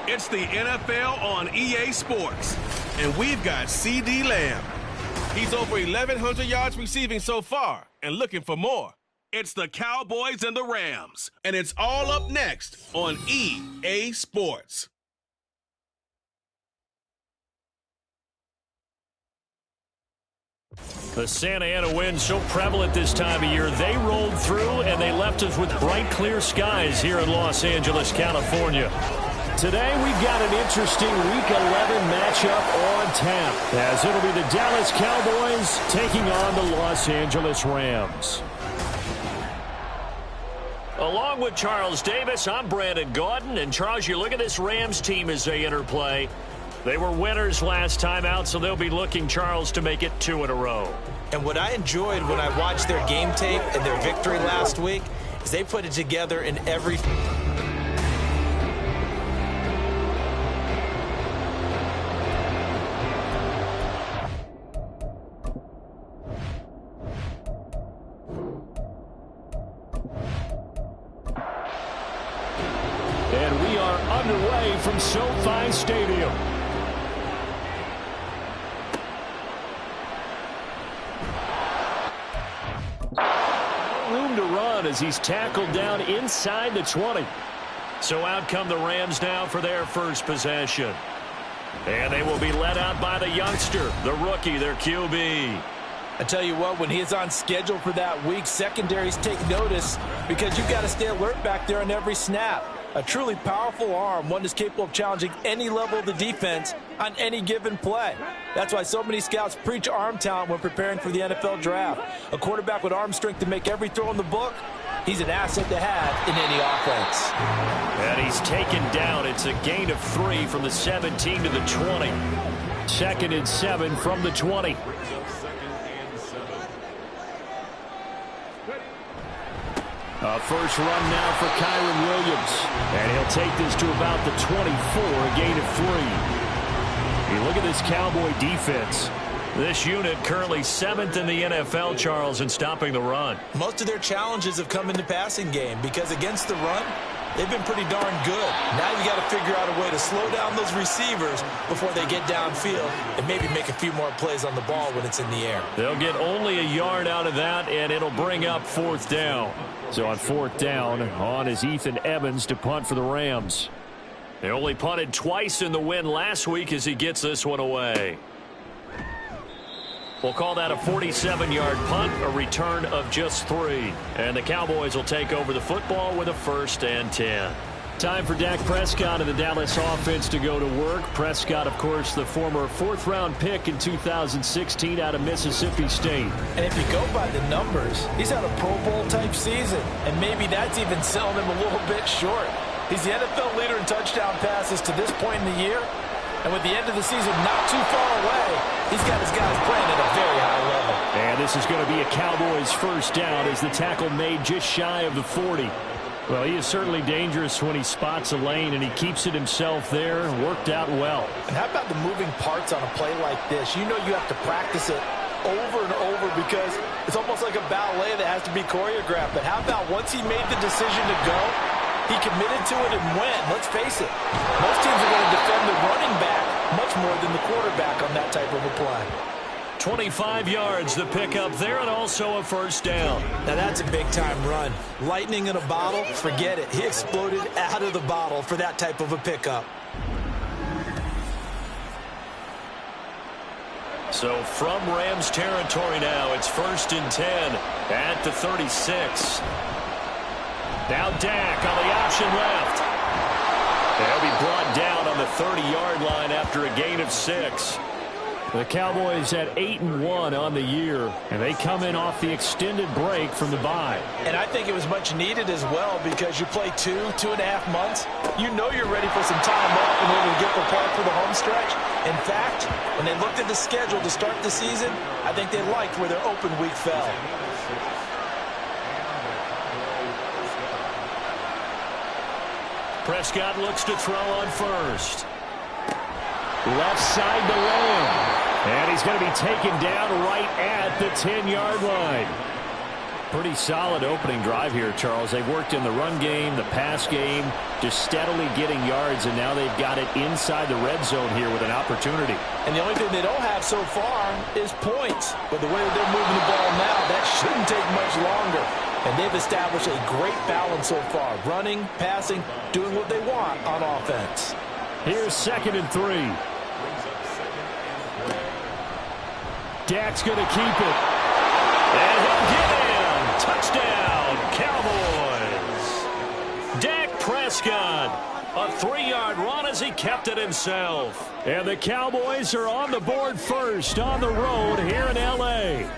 It's the NFL on EA Sports, and we've got C.D. Lamb. He's over 1,100 yards receiving so far and looking for more. It's the Cowboys and the Rams, and it's all up next on EA Sports. The Santa Ana wind so prevalent this time of year, they rolled through and they left us with bright, clear skies here in Los Angeles, California. Today, we've got an interesting Week 11 matchup on tap, as it'll be the Dallas Cowboys taking on the Los Angeles Rams. Along with Charles Davis, I'm Brandon Gaudin. And, Charles, you look at this Rams team as they interplay. They were winners last time out, so they'll be looking, Charles, to make it 2 in a row. And what I enjoyed when I watched their game tape and their victory last week is they put it together in every... And we are underway from SoFi Stadium. Room to run as he's tackled down inside the 20. So out come the Rams now for their first possession. And they will be led out by the youngster, the rookie, their QB. I tell you what, when he's on schedule for that week, secondaries take notice because you've got to stay alert back there on every snap. A truly powerful arm, one that's capable of challenging any level of the defense on any given play. That's why so many scouts preach arm talent when preparing for the NFL draft. A quarterback with arm strength to make every throw in the book, he's an asset to have in any offense. And he's taken down. It's a gain of 3 from the 17 to the 20. 2nd and 7 from the 20. First run now for Kyron Williams. And he'll take this to about the 24, a gain of 3. You look at this Cowboy defense. This unit currently 7th in the NFL, Charles, in stopping the run. Most of their challenges have come in the passing game because against the run, they've been pretty darn good. Now you got to figure out a way to slow down those receivers before they get downfield and maybe make a few more plays on the ball when it's in the air. They'll get only a yard out of that, and it'll bring up 4th down. So on 4th down, on is Ethan Evans to punt for the Rams. They only punted twice in the win last week as he gets this one away. We'll call that a 47-yard punt, a return of just 3. And the Cowboys will take over the football with a 1st and 10. Time for Dak Prescott and the Dallas offense to go to work. Prescott, of course, the former 4th-round pick in 2016 out of Mississippi State. And if you go by the numbers, he's had a Pro Bowl-type season. And maybe that's even selling him a little bit short. He's the NFL leader in touchdown passes to this point in the year. And with the end of the season not too far away, he's got his guys playing at a very high level. And this is going to be a Cowboys first down as the tackle made just shy of the 40. Well, he is certainly dangerous when he spots a lane, and he keeps it himself there. Worked out well. And how about the moving parts on a play like this? You know you have to practice it over and over because it's almost like a ballet that has to be choreographed. But how about once he made the decision to go, he committed to it and went. Let's face it, most teams are going to defend the running back much more than the quarterback on that type of a play. 25 yards the pickup there, and also a first down. Now that's a big-time run. Lightning in a bottle, forget it. He exploded out of the bottle for that type of a pickup. So from Rams territory now, it's 1st and 10 at the 36. Now Dak on the option left. They'll be brought down on the 30-yard line after a gain of 6. The Cowboys at 8-1 on the year, and they come in off the extended break from the bye. And I think it was much needed as well because you play 2.5 months. You know you're ready for some time off in order to get prepared for the home stretch. In fact, when they looked at the schedule to start the season, I think they liked where their open week fell. Prescott looks to throw on first. Left side to Lamb. And he's going to be taken down right at the 10-yard line. Pretty solid opening drive here, Charles. They've worked in the run game, the pass game, just steadily getting yards, and now they've got it inside the red zone here with an opportunity. And the only thing they don't have so far is points. But the way that they're moving the ball now, that shouldn't take much longer. And they've established a great balance so far. Running, passing, doing what they want on offense. Here's 2nd and 3. Dak's going to keep it. And he'll get in. Touchdown, Cowboys. Dak Prescott. A 3-yard run as he kept it himself. And the Cowboys are on the board first on the road here in L.A.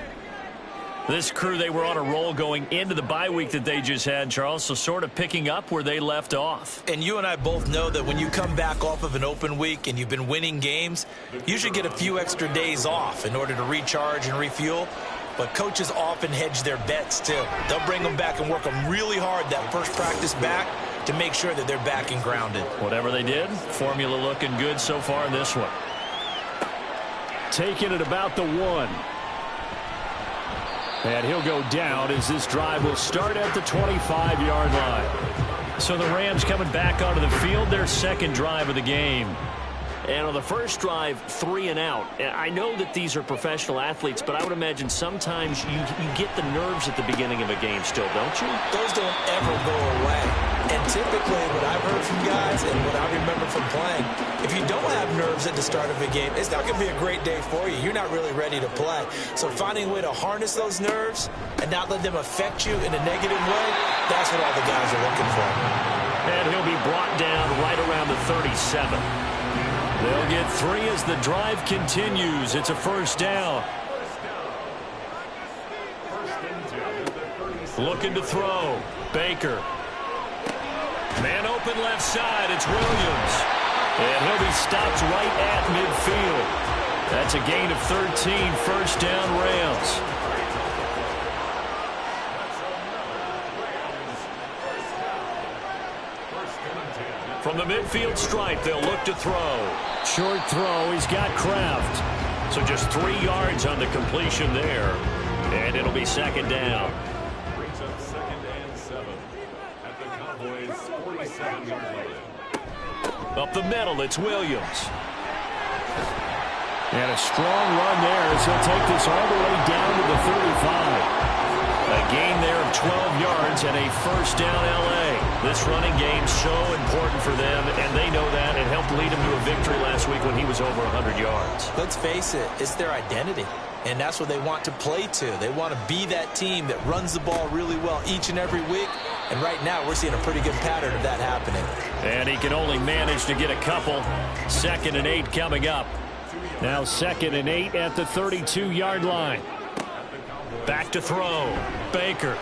This crew, they were on a roll going into the bye week that they just had, Charles, so sort of picking up where they left off. And you and I both know that when you come back off of an open week and you've been winning games, you should get a few extra days off in order to recharge and refuel. But coaches often hedge their bets, too. They'll bring them back and work them really hard that first practice back to make sure that they're back and grounded. Whatever they did, formula looking good so far in this one. Taking it about the 1. And he'll go down as this drive will start at the 25-yard line. So the Rams coming back onto the field, their second drive of the game. And on the first drive, 3 and out. I know that these are professional athletes, but I would imagine sometimes you get the nerves at the beginning of a game still, don't you? Those don't ever go away. And typically, what I've heard from guys and what I remember from playing, if you don't have nerves at the start of a game, it's not going to be a great day for you. You're not really ready to play. So finding a way to harness those nerves and not let them affect you in a negative way, that's what all the guys are looking for. And he'll be brought down right around the 37. They'll get 3 as the drive continues. It's a first down. Looking to throw. Baker. Man open left side. It's Williams. And he'll be stopped right at midfield. That's a gain of 13. First down, Rams. From the midfield stripe, they'll look to throw. Short throw, he's got Kraft. So just 3 yards on the completion there. And it'll be second down. Brings up 2nd and 7 at the Cowboys' 47-yard line. Up the middle, it's Williams. And a strong run there as he'll take this all the way down to the 35. A gain there of 12 yards and a first down L.A. This running game so important for them, and they know that. It helped lead them to a victory last week when he was over 100 yards. Let's face it, it's their identity, and that's what they want to play to. They want to be that team that runs the ball really well each and every week, and right now we're seeing a pretty good pattern of that happening. And he can only manage to get a couple. 2nd and 8 coming up. Now 2nd and 8 at the 32-yard line. Back to throw. Baker.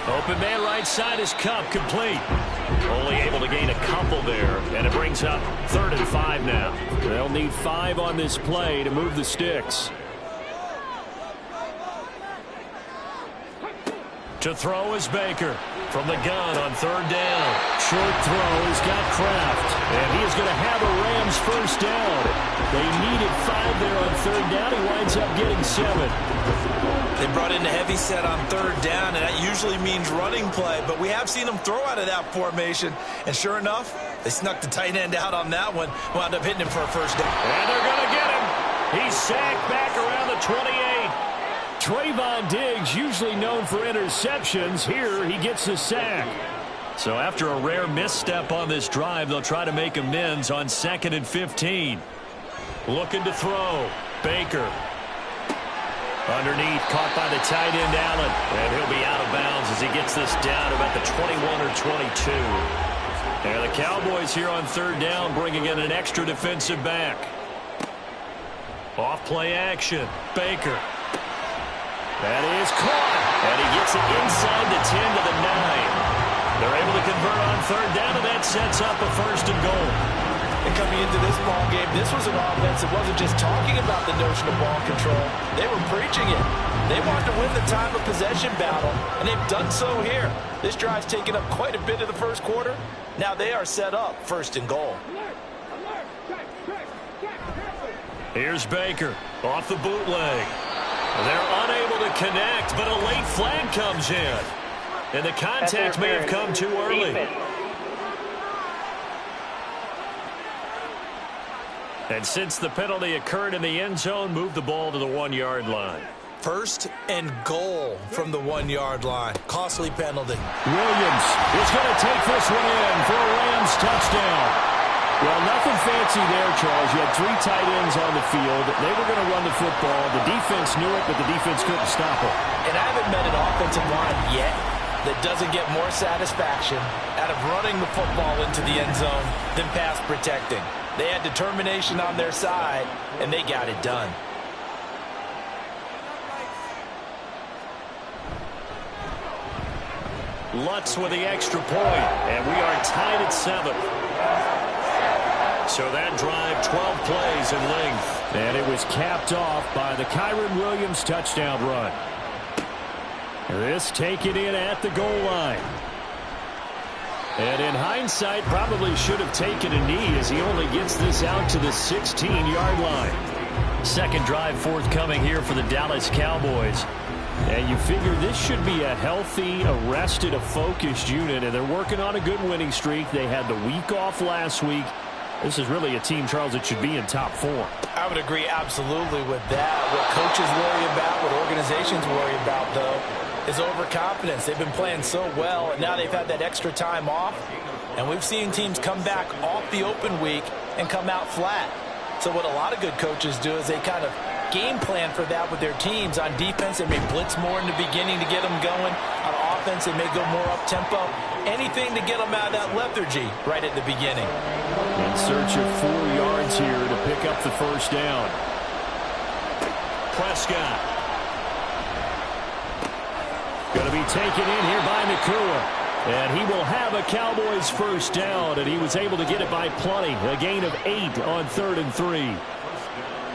Open man right side is Cup, complete. Only able to gain a couple there, and it brings up 3rd and 5 now. They'll need 5 on this play to move the sticks. To throw is Baker. From the gun on 3rd down. Short throw, he's got Kraft. And he is going to have a Rams first down. They needed 5 there on 3rd down. He winds up getting 7. They brought in a heavy set on 3rd down, and that usually means running play. But we have seen them throw out of that formation. And sure enough, they snuck the tight end out on that one. Wound up hitting him for a first down. And they're going to get him. He's sacked back around the 28. Trayvon Diggs, usually known for interceptions. Here, he gets the sack. So after a rare misstep on this drive, they'll try to make amends on 2nd and 15. Looking to throw. Baker. Underneath, caught by the tight end, Allen. And he'll be out of bounds as he gets this down about the 21 or 22. And the Cowboys here on 3rd down bringing in an extra defensive back. Off play action. Baker. That is caught. And he gets it inside the 10 to the 9. They're able to convert on 3rd down, and that sets up a 1st and goal. And coming into this ball game, this was an offense that wasn't just talking about the notion of ball control. They were preaching it. They wanted to win the time of possession battle, and they've done so here. This drive's taken up quite a bit of the first quarter. Now they are set up 1st and goal. Here's Baker off the bootleg. They're unable to connect, but a late flag comes in. And the contact may have come too early. And since the penalty occurred in the end zone, move the ball to the 1-yard line. First and goal from the 1-yard line. Costly penalty. Williams is going to take this one in for a Rams touchdown. Well, nothing fancy there, Charles. You had 3 tight ends on the field. They were going to run the football. The defense knew it, but the defense couldn't stop it. And I haven't met an offensive line yet that doesn't get more satisfaction out of running the football into the end zone than pass protecting. They had determination on their side, and they got it done. Lutz with the extra point, and we are tied at 7. So that drive, 12 plays in length. And it was capped off by the Kyren Williams touchdown run. This taken in at the goal line. And in hindsight, probably should have taken a knee as he only gets this out to the 16-yard line. Second drive forthcoming here for the Dallas Cowboys. And you figure this should be a healthy, a rested, a focused unit, and they're working on a good winning streak. They had the week off last week. This is really a team, Charles, that should be in top 4. I would agree absolutely with that. What coaches worry about, what organizations worry about, though, is overconfidence. They've been playing so well, and now they've had that extra time off. And we've seen teams come back off the open week and come out flat. So what a lot of good coaches do is they kind of game plan for that with their teams. On defense, they may blitz more in the beginning to get them going. On offense, they may go more up-tempo. Anything to get them out of that lethargy right at the beginning. In search of 4 yards here to pick up the first down. Prescott. Going to be taken in here by Nakua. And he will have a Cowboys first down, and he was able to get it by plenty. A gain of 8 on 3rd and 3.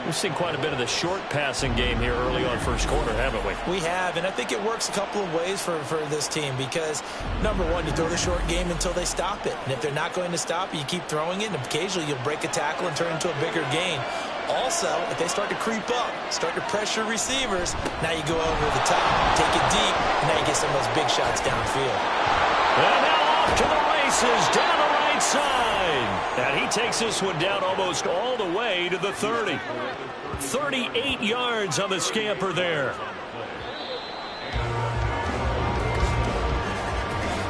We've seen quite a bit of the short passing game here early on first quarter, haven't we? We have, and I think it works a couple of ways for this team because, number one, you throw the short game until they stop it. And if they're not going to stop it, you keep throwing it, and occasionally you'll break a tackle and turn it into a bigger gain. Also, if they start to creep up, start to pressure receivers, now you go over the top, take it deep, and now you get some of those big shots downfield. And now off to the races, down the right side. And he takes this one down almost all the way to the 30. 38 yards on the scamper there.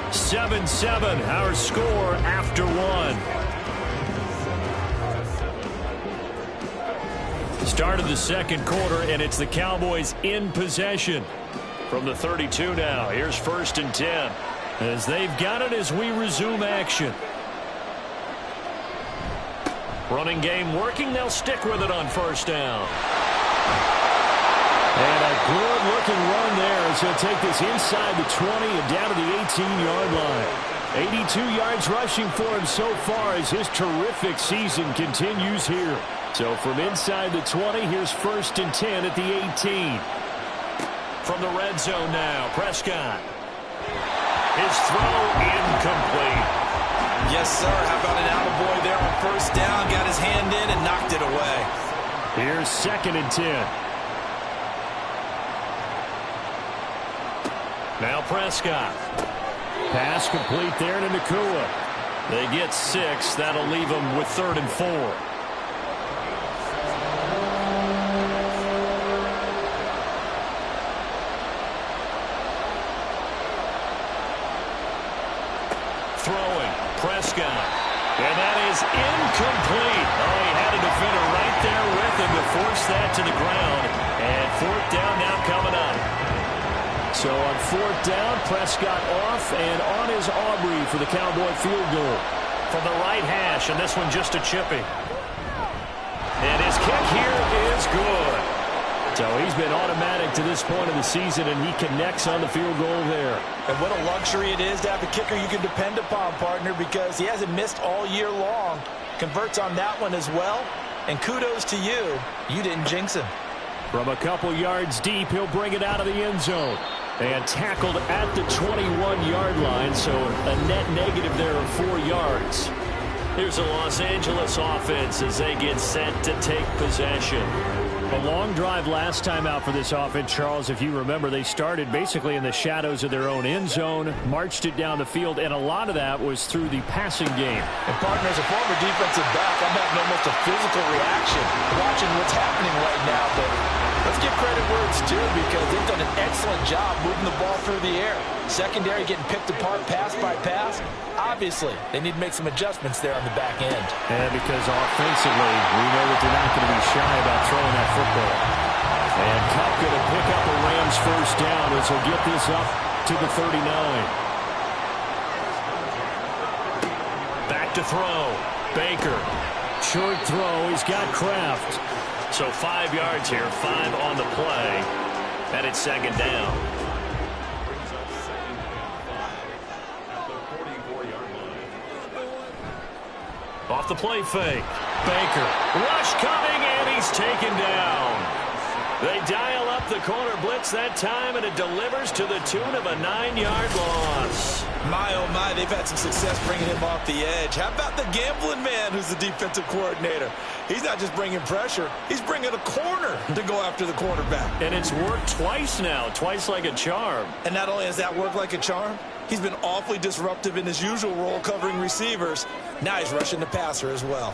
7-7, our score after 1. Start of the second quarter, and it's the Cowboys in possession. From the 32 now, here's 1st and 10. As they've got it as we resume action. Running game working. They'll stick with it on first down. And a good-looking run there as he'll take this inside the 20 and down to the 18-yard line. 82 yards rushing for him so far as his terrific season continues here. So from inside the 20, here's 1st and 10 at the 18. From the red zone now, Prescott. His throw incomplete. Yes, sir. How about an attaboy there on first down? Got his hand in and knocked it away. Here's 2nd and 10. Now Prescott. Pass complete there to Nakua. They get 6. That'll leave them with 3rd and 4. Throwing. Prescott. And that is incomplete. Oh, he had a defender right there with him to force that to the ground. And 4th down now coming up. So on 4th down, Prescott off and on is Aubrey for the Cowboy field goal. From the right hash, and this one just a chipping. And his kick here is good. So he's been automatic to this point of the season, and he connects on the field goal there. And what a luxury it is to have a kicker you can depend upon, partner, because he hasn't missed all year long. Converts on that one as well. And kudos to you. You didn't jinx him. From a couple yards deep, he'll bring it out of the end zone. And tackled at the 21-yard line, so a net negative there of 4 yards. Here's a Los Angeles offense as they get set to take possession. A long drive last time out for this offense, Charles. If you remember, they started basically in the shadows of their own end zone, marched it down the field, and a lot of that was through the passing game. And, partner, as a former defensive back, I'm having almost a physical reaction watching what's happening right now. But let's give credit where it's due because they've done an excellent job moving the ball through the air. Secondary getting picked apart pass by pass. Obviously, they need to make some adjustments there on the back end. And because offensively, we know that they're not going to be shy about throwing that football. And Kupp going to pick up a Rams first down as he'll get this up to the 39. Back to throw. Baker. Short throw. He's got Kraft. So 5 yards here, 5 on the play. And it's second down. Off the play fake. Baker. Rush coming, and he's taken down. They dial up the corner blitz that time, and it delivers to the tune of a 9-yard loss. My, oh my, they've had some success bringing him off the edge. How about the gambling man who's the defensive coordinator? He's not just bringing pressure. He's bringing a corner to go after the quarterback. And it's worked twice now, twice like a charm. And not only has that worked like a charm, he's been awfully disruptive in his usual role covering receivers. Now he's rushing the passer as well.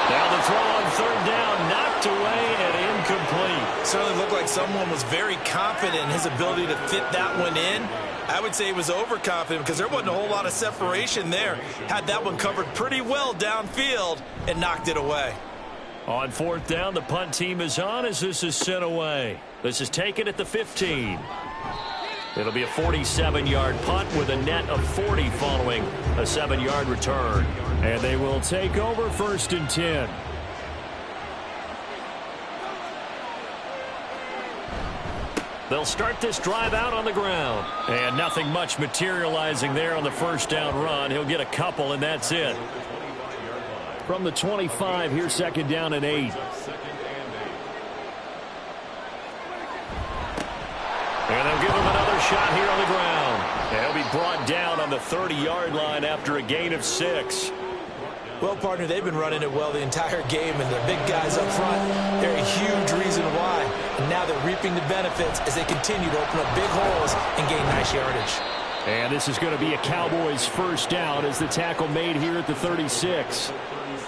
Now the throw on third down, knocked away and incomplete. Certainly looked like someone was very confident in his ability to fit that one in. I would say he was overconfident because there wasn't a whole lot of separation there. Had that one covered pretty well downfield and knocked it away. On fourth down, the punt team is on as this is sent away. This is taken at the 15. It'll be a 47-yard punt with a net of 40 following a 7-yard return. And they will take over first and 10. They'll start this drive out on the ground. And nothing much materializing there on the first down run. He'll get a couple, and that's it. From the 25, here's second down and 8. And they'll give him another shot here on the ground. And he'll be brought down on the 30-yard line after a gain of 6. Well, partner, they've been running it well the entire game, and the big guys up front, they're a huge reason why. And now they're reaping the benefits as they continue to open up big holes and gain nice yardage. And this is going to be a Cowboys first down as the tackle made here at the 36.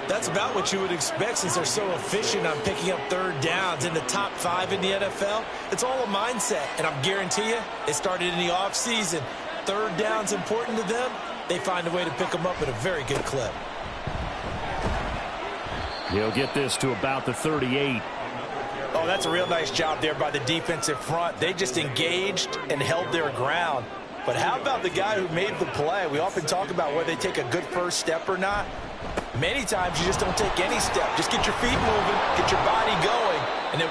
That's about what you would expect since they're so efficient on picking up third downs in the top 5 in the NFL. It's all a mindset, and I guarantee you, it started in the offseason. Third down's important to them. They find a way to pick them up at a very good clip. He'll get this to about the 38. Oh, that's a real nice job there by the defensive front. They just engaged and held their ground. But how about the guy who made the play? We often talk about whether they take a good first step or not. Many times you just don't take any step. Just get your feet moving, get your body going, and then...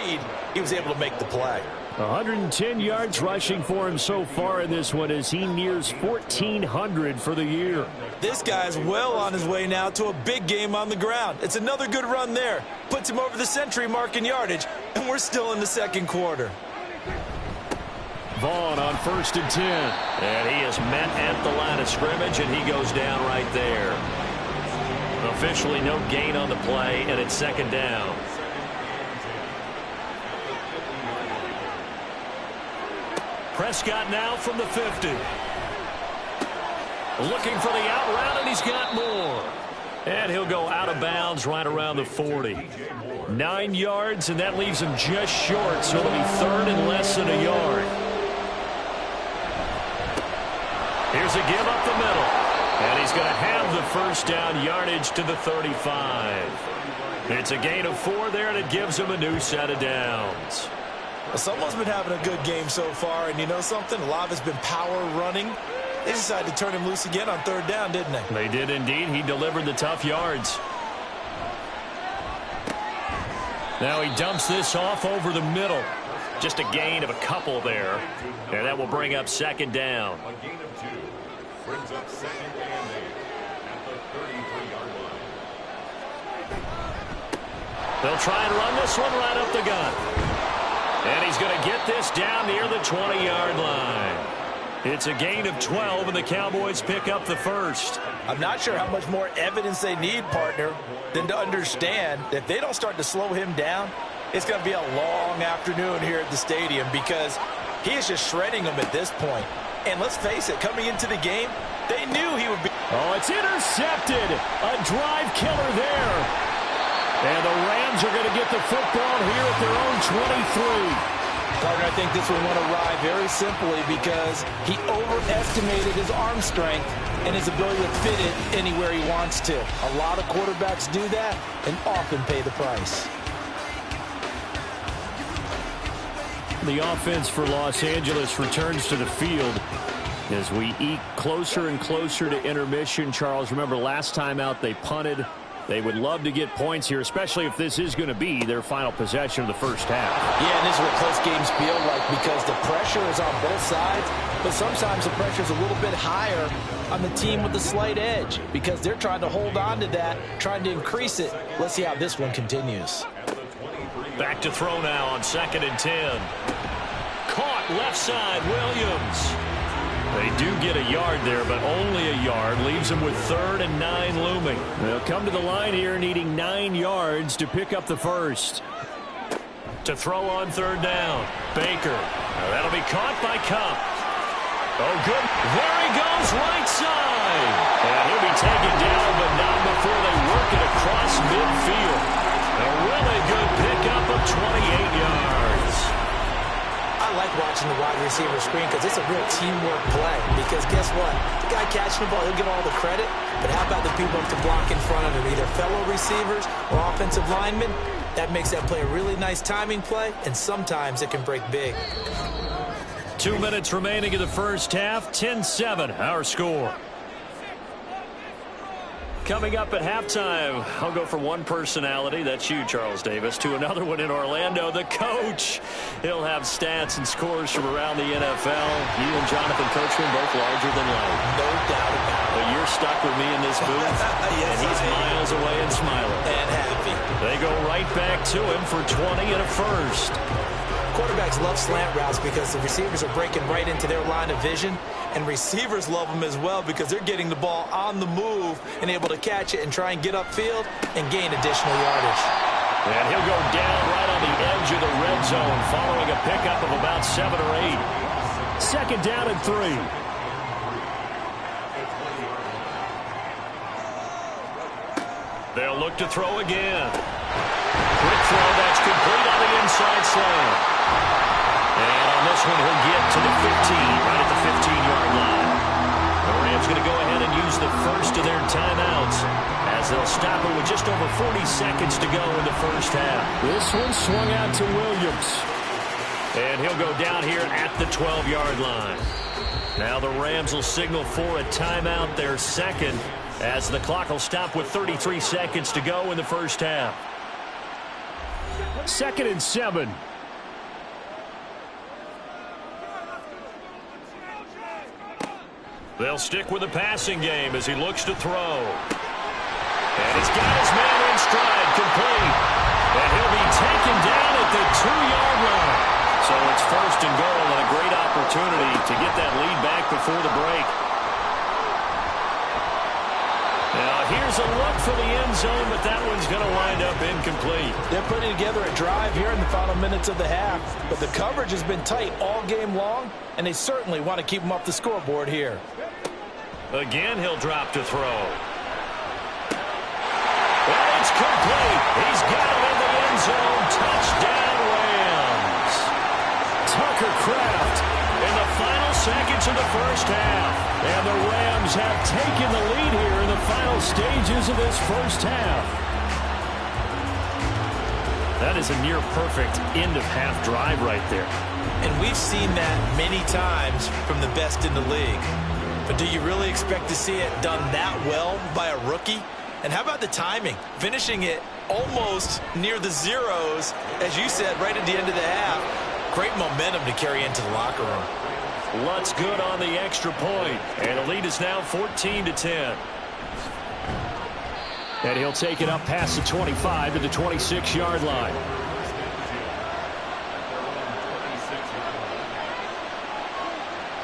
speed, he was able to make the play. 110 yards rushing for him so far in this one as he nears 1,400 for the year. This guy's well on his way now to a big game on the ground. It's another good run there. Puts him over the century mark in yardage, and we're still in the second quarter. Vaughn on 1st and 10. And he is met at the line of scrimmage, and he goes down right there. Officially no gain on the play, and it's 2nd down. Prescott now from the 50. Looking for the out route, and he's got more. And he'll go out of bounds right around the 40. 9 yards, and that leaves him just short, so it'll be 3rd and less than a yard. Here's a give up the middle. And he's going to have the 1st down yardage to the 35. It's a gain of 4 there, and it gives him a new set of downs. Well, someone's been having a good game so far, and you know something? A lot of it's been power running. They decided to turn him loose again on 3rd down, didn't they? They did indeed. He delivered the tough yards. Now he dumps this off over the middle. Just a gain of a couple there. And that will bring up 2nd down. A gain of 2 brings up 2nd and 8 at the 33-yard line. They'll try and run this one right up the gut. And he's going to get this down near the 20-yard line. It's a gain of 12, and the Cowboys pick up the 1st. I'm not sure how much more evidence they need, partner, than to understand that if they don't start to slow him down, it's going to be a long afternoon here at the stadium because he is just shredding them at this point. And let's face it, coming into the game, they knew he would be. Oh, it's intercepted. A drive killer there. And the Rams are going to get the football here at their own 23. Partner, I think this one went awry very simply because he overestimated his arm strength and his ability to fit it anywhere he wants to. A lot of quarterbacks do that and often pay the price. The offense for Los Angeles returns to the field as we eke closer and closer to intermission. Charles, remember last time out they punted. They would love to get points here, especially if this is going to be their final possession of the first half. Yeah, and this is what close games feel like because the pressure is on both sides, but sometimes the pressure is a little bit higher on the team with the slight edge because they're trying to hold on to that, trying to increase it. Let's see how this one continues. Back to throw now on 2nd and 10. Caught left side, Williams. They do get a yard there, but only a yard. Leaves them with 3rd and 9 looming. They'll come to the line here needing 9 yards to pick up the 1st. To throw on 3rd down. Baker. Now that'll be caught by Cup. Oh, good. There he goes, right side. And he'll be taken down, but not before they work it across midfield. A really good pickup of 28 yards. I like watching the wide receiver screen because it's a real teamwork play. Because guess what? The guy catching the ball, he'll get all the credit. But how about the people to block in front of him, either fellow receivers or offensive linemen? That makes that play a really nice timing play, and sometimes it can break big. 2 minutes remaining in the first half. 10-7, our score. Coming up at halftime, I'll go from one personality, that's you, Charles Davis, to another one in Orlando, the coach. He'll have stats and scores from around the NFL. You and Jonathan Coachman both larger than life. No doubt about it. But you're stuck with me in this booth, yes, and he's miles away and smiling. And happy. They go right back to him for 20 and a 1st. Quarterbacks love slant routes because the receivers are breaking right into their line of vision, and receivers love them as well because they're getting the ball on the move and able to catch it and try and get upfield and gain additional yardage. And he'll go down right on the edge of the red zone following a pickup of about 7 or 8. 2nd down and 3. They'll look to throw again. Quick throw that's complete on the inside slant. And on this one, he'll get to the 15, right at the 15-yard line. The Rams going to go ahead and use the first of their timeouts as they'll stop it with just over 40 seconds to go in the first half. This one swung out to Williams. And he'll go down here at the 12-yard line. Now the Rams will signal for a timeout, their second, as the clock will stop with 33 seconds to go in the first half. 2nd and 7. They'll stick with the passing game as he looks to throw. And he's got his man in stride, complete. And he'll be taken down at the 2-yard line. So it's 1st and goal and a great opportunity to get that lead back before the break. Now here's a look for the end zone, but that one's going to wind up incomplete. They're putting together a drive here in the final minutes of the half, but the coverage has been tight all game long, and they certainly want to keep them off the scoreboard here. Again, he'll drop to throw. And it's complete. He's got him in the end zone. Touchdown, Rams. Tucker Kraft In the final seconds of the first half. and the Rams have taken the lead here in the final stages of this first half. That is a near-perfect end-of-half drive right there. And we've seen that many times from the best in the league. But do you really expect to see it done that well by a rookie? And how about the timing? Finishing it almost near the zeros, as you said, right at the end of the half. Great momentum to carry into the locker room. Lutz good on the extra point. And the lead is now 14-10. And he'll take it up past the 25 to the 26-yard line.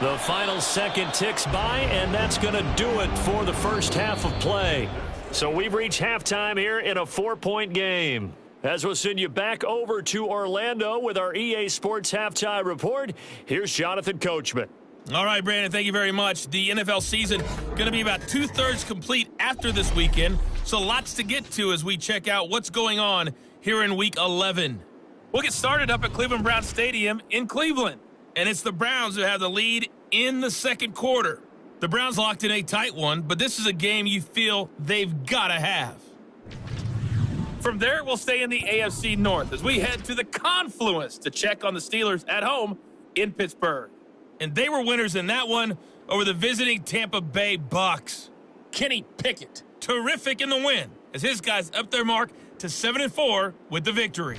The final second ticks by, and that's going to do it for the first half of play. So we've reached halftime here in a 4-point game. As we'll send you back over to Orlando with our EA Sports Halftime Report, here's Jonathan Coachman. All right, Brandon, thank you very much. The NFL season going to be about 2/3 complete after this weekend, so lots to get to as we check out what's going on here in Week 11. We'll get started up at Cleveland Browns Stadium in Cleveland, and it's the Browns who have the lead in the second quarter. The Browns locked in a tight one, but this is a game you feel they've got to have. From there, we'll stay in the AFC North as we head to the Confluence to check on the Steelers at home in Pittsburgh. And they were winners in that one over the visiting Tampa Bay Bucks. Kenny Pickett, terrific in the win as his guys upped their mark to 7-4 with the victory.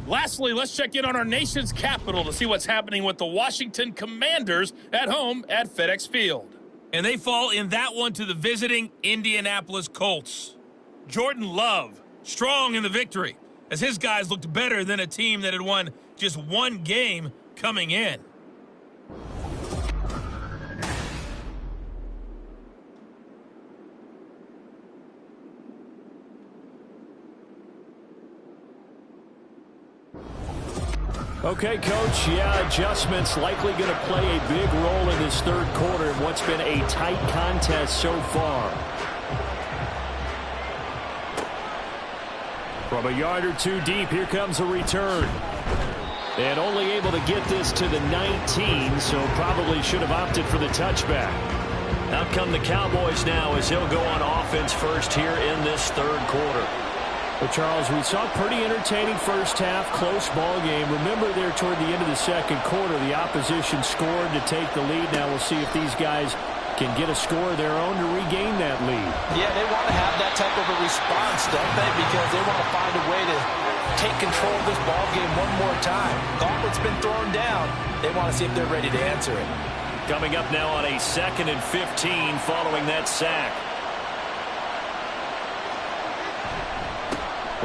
Lastly, let's check in on our nation's capital to see what's happening with the Washington Commanders at home at FedEx Field. And they fall in that one to the visiting Indianapolis Colts. Jordan Love, strong in the victory, as his guys looked better than a team that had won just one game coming in. Okay, Coach, adjustments likely going to play a big role in this third quarter in what's been a tight contest so far. From a yard or two deep, here comes a return. And only able to get this to the 19, so probably should have opted for the touchback. Out come the Cowboys now as he'll go on offense first here in this third quarter. Well, Charles, we saw a pretty entertaining first half, close ball game. Remember there toward the end of the second quarter, the opposition scored to take the lead. Now we'll see if these guys can get a score of their own to regain that lead. Yeah, they want to have that type of a response, don't they? Because they want to find a way to take control of this ball game one more time. Gauntlet's been thrown down. They want to see if they're ready to answer it. Coming up now on a 2nd and 15 following that sack.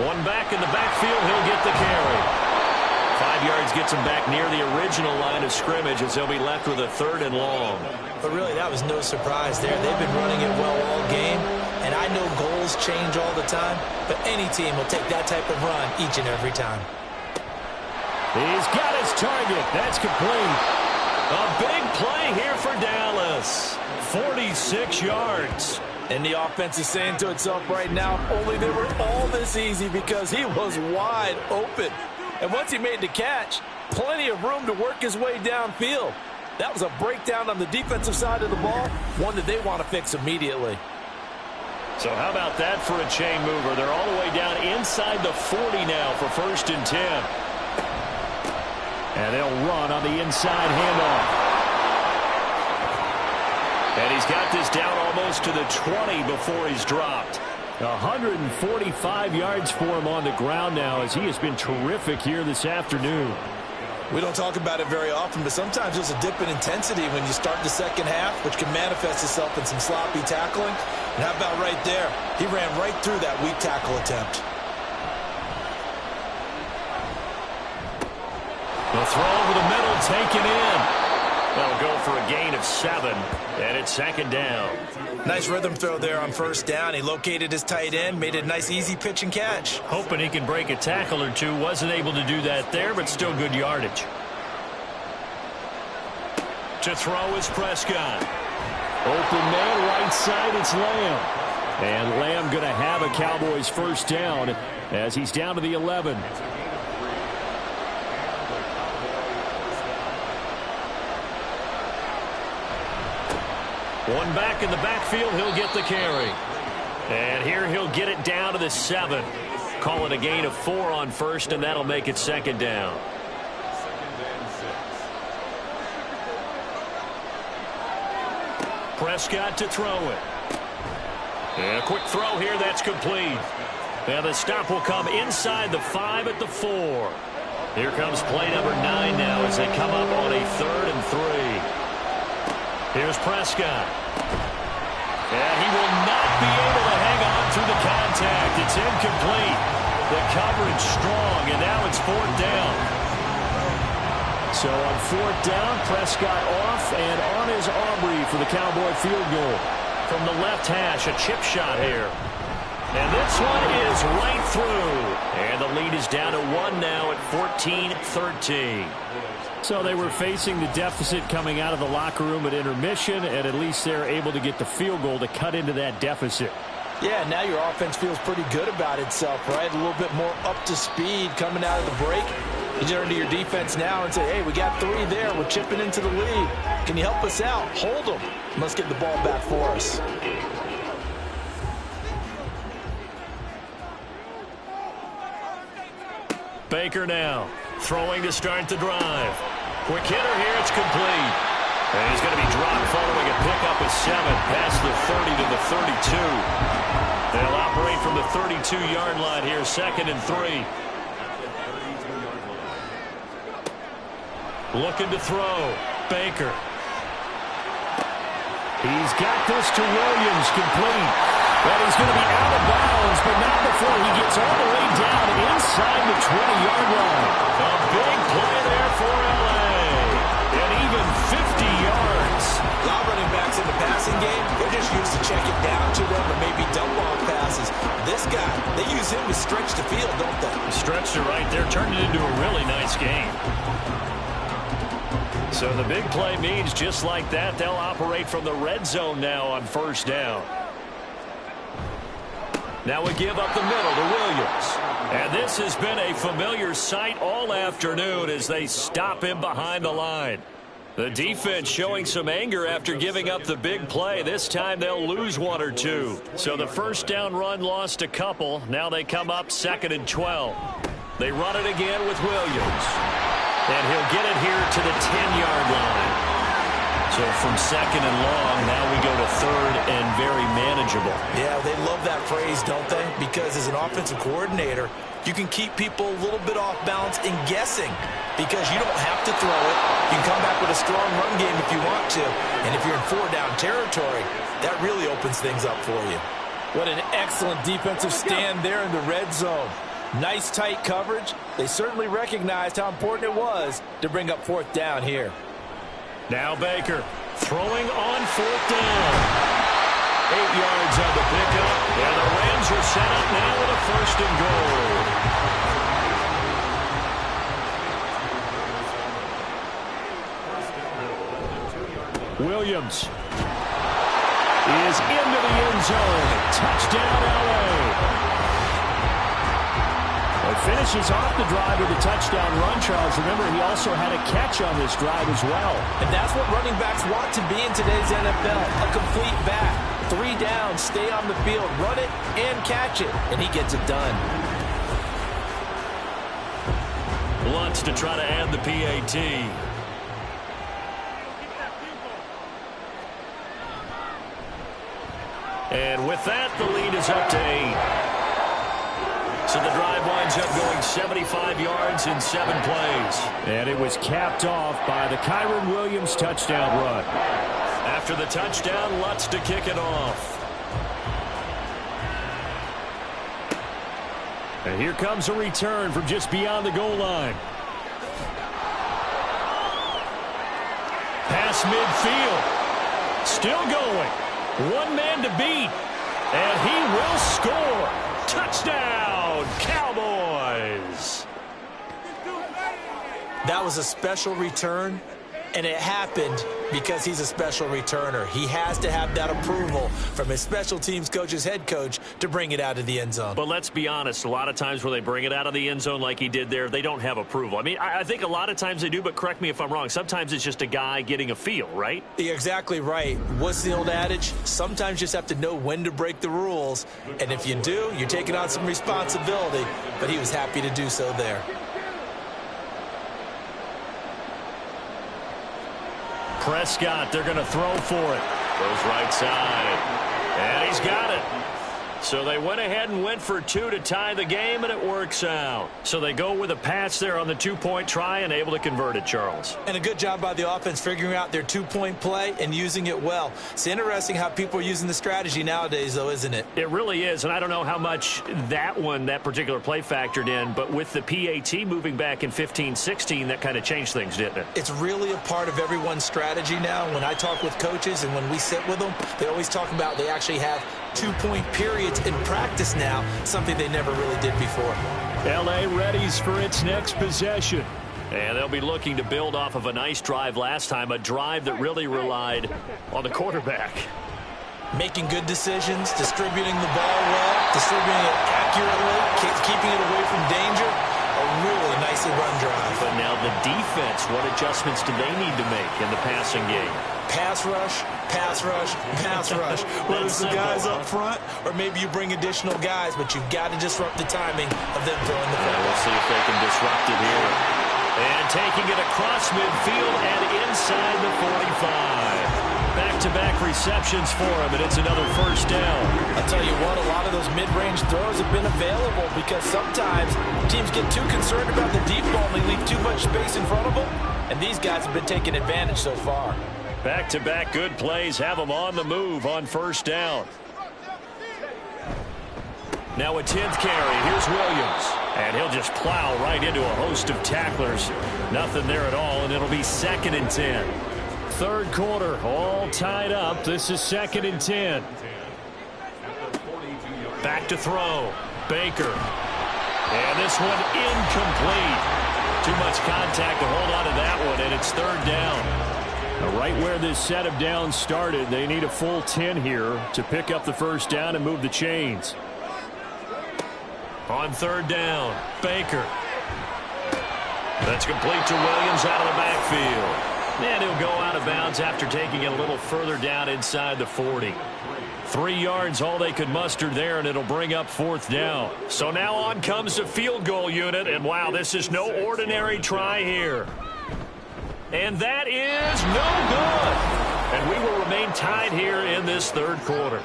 One back in the backfield, he'll get the carry. 5 yards gets him back near the original line of scrimmage as they'll be left with a 3rd and long. But really, that was no surprise there. They've been running it well all game, and I know goals change all the time, but any team will take that type of run each and every time. He's got his target. That's complete. A big play here for Dallas. 46 yards. And the offense is saying to itself right now, only they were all this easy because he was wide open. And once he made the catch, plenty of room to work his way downfield. That was a breakdown on the defensive side of the ball, one that they want to fix immediately. So how about that for a chain mover? They're all the way down inside the 40 now for 1st and 10. And they'll run on the inside handoff. And he's got this down almost to the 20 before he's dropped. 145 yards for him on the ground now, as he has been terrific here this afternoon. We don't talk about it very often, but sometimes there's a dip in intensity when you start the second half, which can manifest itself in some sloppy tackling. And how about right there? He ran right through that weak tackle attempt. The throw over the middle, taken in. They'll go for a gain of 7, and it's second down. Nice rhythm throw there on first down. He located his tight end, made it a nice, easy pitch and catch. Hoping he can break a tackle or two. Wasn't able to do that there, but still good yardage. To throw is Prescott. Open man, right side, it's Lamb. And Lamb going to have a Cowboys first down as he's down to the 11. One back in the backfield, he'll get the carry. And here he'll get it down to the 7. Call it a gain of 4 on first, and that'll make it second down. Prescott to throw it. And a quick throw here, that's complete. And the stop will come inside the 5 at the 4. Here comes play number 9 now as they come up on a 3rd and 3. Here's Prescott. And he will not be able to hang on through the contact. It's incomplete. The coverage strong, and now it's 4th down. So on 4th down, Prescott off, and on is Aubrey for the Cowboy field goal. From the left hash, a chip shot here. And this one is right through. And the lead is down to 1 now at 14-13. So they were facing the deficit coming out of the locker room at intermission, and at least they're able to get the field goal to cut into that deficit. Yeah, now your offense feels pretty good about itself, right? A little bit more up to speed coming out of the break. You turn to your defense now and say, hey, we got 3 there. We're chipping into the lead. Can you help us out? Hold them. Let's get the ball back for us. Baker now, throwing to start the drive. Quick hitter here, it's complete. And he's going to be dropped following a pickup of 7, past the 30 to the 32. They'll operate from the 32-yard line here, 2nd and 3. Looking to throw, Baker. He's got this to Williams, complete. But he's going to be out of bounds, but not before he gets all the way down inside the 20-yard line. A big play there for L.A. And even 50 yards. A lot of running backs in the passing game, they're just used to check it down to them or maybe dump off passes. This guy, they use him to stretch the field, don't they? Stretched it right there, turned it into a really nice game. So the big play means just like that, they'll operate from the red zone now on first down. Now we give up the middle to Williams. And this has been a familiar sight all afternoon as they stop him behind the line. The defense showing some anger after giving up the big play. This time they'll lose 1 or 2. So the first down run lost a couple. Now they come up 2nd and 12. They run it again with Williams. And he'll get it here to the 10-yard line. So from 2nd and long, now we go to 3rd and very manageable. Yeah, they love that phrase, don't they? Because as an offensive coordinator, you can keep people a little bit off balance and guessing because you don't have to throw it. You can come back with a strong run game if you want to. And if you're in 4-down territory, that really opens things up for you. What an excellent defensive stand there in the red zone. Nice tight coverage. They certainly recognized how important it was to bring up 4th down here. Now Baker throwing on 4th down. 8 yards on the pickup. And the Rams are set up now with a 1st and goal. Williams is into the end zone. Touchdown, L.A. Finishes off the drive with a touchdown run, Charles. Remember, he also had a catch on this drive as well. And that's what running backs want to be in today's NFL, a complete back. 3 down, stay on the field, run it, and catch it. And he gets it done. Lutz to try to add the PAT. And with that, the lead is up to 8. So the drive winds up going 75 yards in 7 plays. And it was capped off by the Kyron Williams touchdown run. After the touchdown, Lutz to kick it off. And here comes a return from just beyond the goal line. Pass midfield. Still going. One man to beat. And he will score. Touchdown, Cowboys. That was a special return, and it happened because he's a special returner. He has to have that approval from his special teams coach's head coach to bring it out of the end zone. But let's be honest, a lot of times when they bring it out of the end zone like he did there, they don't have approval. I mean, I think a lot of times they do, but correct me if I'm wrong. Sometimes it's just a guy getting a feel, right? You're exactly right. What's the old adage? Sometimes you just have to know when to break the rules, and if you do, you're taking on some responsibility, but he was happy to do so there. Prescott, they're going to throw for it. Goes right side. And he's got it. So they went ahead and went for 2 to tie the game, and it works out. So they go with a pass there on the 2-point try and able to convert it, Charles. And a good job by the offense figuring out their 2-point play and using it well. It's interesting how people are using the strategy nowadays, though, isn't it? It really is, and I don't know how much that particular play factored in, but with the PAT moving back in 15-16, that kind of changed things, didn't it? It's really a part of everyone's strategy now. When I talk with coaches and when we sit with them, they always talk about they actually have 2-point periods in practice now, something they never really did before. L.A. readies for its next possession. And they'll be looking to build off of a nice drive last time, a drive that really relied on the quarterback. Making good decisions, distributing the ball well, distributing it accurately, keeping it away from danger. A really nicely run drive. But now the defense, what adjustments do they need to make in the passing game? Pass rush, pass rush, pass rush. Whether it's the guys up front or maybe you bring additional guys, but you've got to disrupt the timing of them throwing the ball. We'll see if they can disrupt it here. And taking it across midfield and inside the 45. Back-to-back receptions for him, and it's another first down. I'll tell you what, a lot of those mid-range throws have been available because sometimes teams get too concerned about the deep ball and they leave too much space in front of them, and these guys have been taking advantage so far. Back-to-back good plays have them on the move on first down. Now a 10th carry. Here's Williams. And he'll just plow right into a host of tacklers. Nothing there at all, and it'll be 2nd and 10. Third quarter, all tied up. This is 2nd and 10. Back to throw. Baker. And this one incomplete. Too much contact to hold on to that one, and it's 3rd down. Now, right where this set of downs started, they need a full 10 here to pick up the first down and move the chains. On 3rd down, Baker. That's complete to Williams out of the backfield. And he'll go out of bounds after taking it a little further down inside the 40. 3 yards, all they could muster there, and it'll bring up 4th down. So now on comes the field goal unit, and wow, this is no ordinary try here. And that is no good. And we will remain tied here in this 3rd quarter.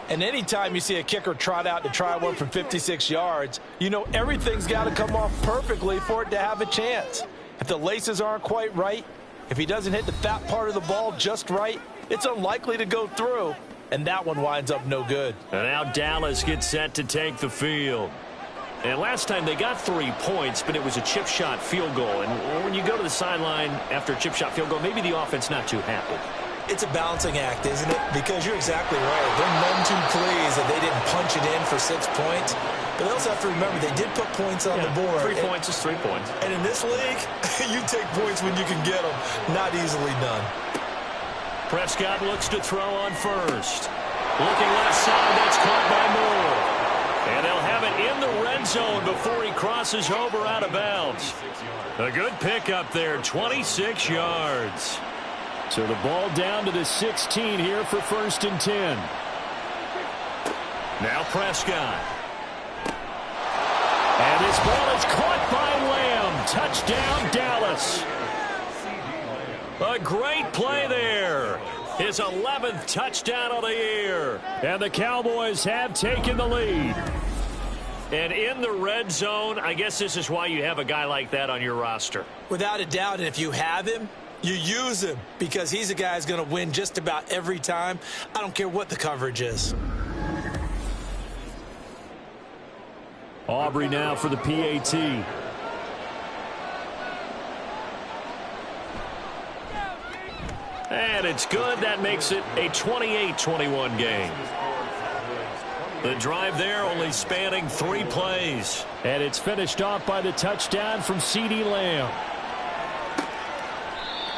And anytime you see a kicker trot out to try one from 56 yards, you know everything's got to come off perfectly for it to have a chance. If the laces aren't quite right, if he doesn't hit the fat part of the ball just right, it's unlikely to go through, and that one winds up no good. And now Dallas gets set to take the field. And last time they got 3 points, but it was a chip shot field goal. And when you go to the sideline after a chip shot field goal, maybe the offense not too happy. It's a balancing act, isn't it? Because you're exactly right. They're none too pleased that they didn't punch it in for 6 points. But they also have to remember they did put points on the board. 3 points is 3 points. And in this league, you take points when you can get them. Not easily done. Prescott looks to throw on first. Looking left side, that's caught by Moore. And they'll have it in the red zone before he crosses over out of bounds. A good pickup there, 26 yards. So the ball down to the 16 here for 1st and 10. Now Prescott. And this ball is caught by Lamb. Touchdown, Dallas. A great play there. His 11th touchdown of the year. And the Cowboys have taken the lead. And in the red zone, I guess this is why you have a guy like that on your roster. Without a doubt, and if you have him, you use him because he's a guy who's going to win just about every time. I don't care what the coverage is. Aubrey now for the PAT. And it's good. That makes it a 28-21 game. The drive there only spanning 3 plays. And it's finished off by the touchdown from CeeDee Lamb.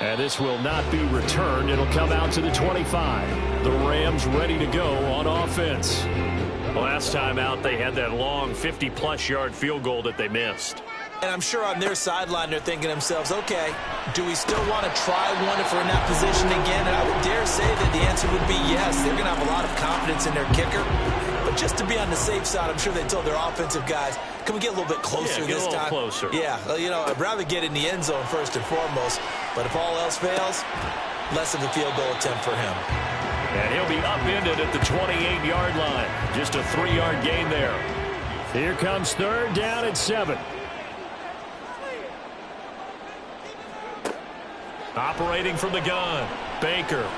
And this will not be returned. It'll come out to the 25. The Rams ready to go on offense. Last time out, they had that long 50-plus yard field goal that they missed. And I'm sure on their sideline they're thinking to themselves, okay, do we still want to try one if we're in that position again? And I would dare say that the answer would be yes. They're going to have a lot of confidence in their kicker. But just to be on the safe side, I'm sure they told their offensive guys, can we get a little bit closer this time? Closer. Yeah, well, you know, I'd rather get in the end zone first and foremost. But if all else fails, less of a field goal attempt for him. And he'll be upended at the 28-yard line. Just a 3-yard gain there. Here comes 3rd down and 7. Operating from the gun, Baker.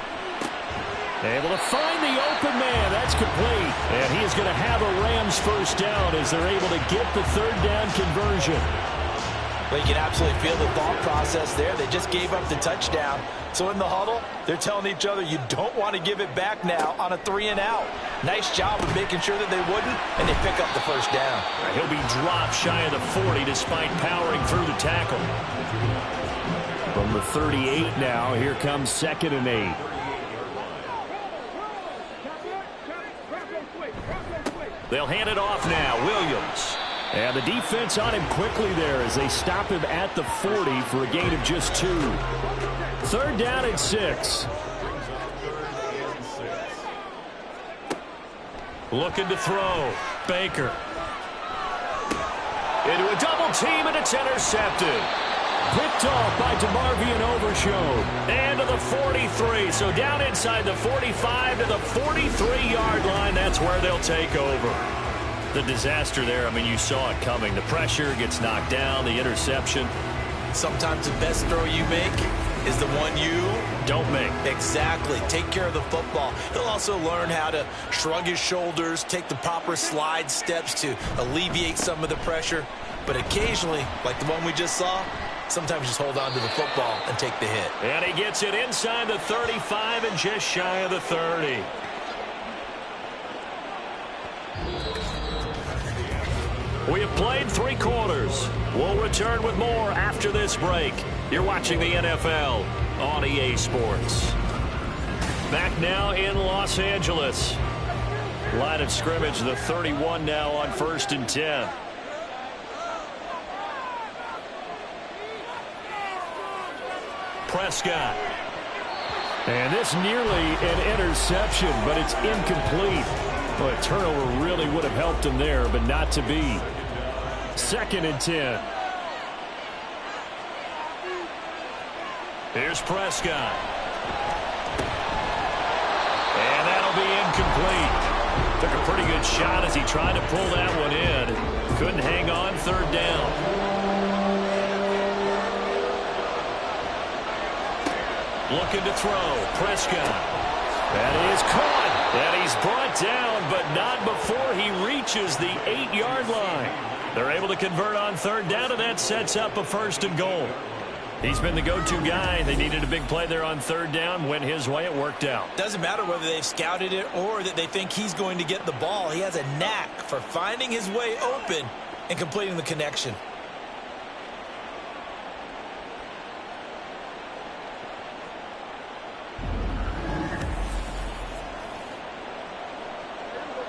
Able to find the open man. That's complete. And he is going to have a Rams first down as they're able to get the 3rd down conversion. Well, you can absolutely feel the thought process there. They just gave up the touchdown. So in the huddle, they're telling each other, you don't want to give it back now on a 3-and-out. Nice job of making sure that they wouldn't, and they pick up the first down. He'll be dropped shy of the 40 despite powering through the tackle. From the 38 now, here comes 2nd and 8. They'll hand it off now. Williams. And the defense on him quickly there as they stop him at the 40 for a gain of just 2. 3rd down and 6. Looking to throw. Baker. Into a double team, and it's intercepted. Picked off by DeMarvion Overshown. And to the 43. So down inside the 45 to the 43-yard line. That's where they'll take over. The disaster there, I mean, you saw it coming. The pressure gets knocked down, the interception. Sometimes the best throw you make is the one you don't make. Exactly. Take care of the football. He'll also learn how to shrug his shoulders, take the proper slide steps to alleviate some of the pressure. But occasionally, like the one we just saw, sometimes just hold on to the football and take the hit. And he gets it inside the 35 and just shy of the 30. We have played 3 quarters. We'll return with more after this break. You're watching the NFL on EA Sports. Back now in Los Angeles. Line of scrimmage, the 31 now on 1st and 10. Prescott. And this nearly an interception, but it's incomplete. Well, a turnover really would have helped him there, but not to be. 2nd and 10. Here's Prescott. And that'll be incomplete. Took a pretty good shot as he tried to pull that one in. Couldn't hang on. 3rd down. Looking to throw. Prescott. That is caught. And he's brought down, but not before he reaches the 8-yard line. They're able to convert on 3rd down, and that sets up a 1st and goal. He's been the go-to guy. They needed a big play there on 3rd down. Went his way. It worked out. Doesn't matter whether they've scouted it or that they think he's going to get the ball. He has a knack for finding his way open and completing the connection.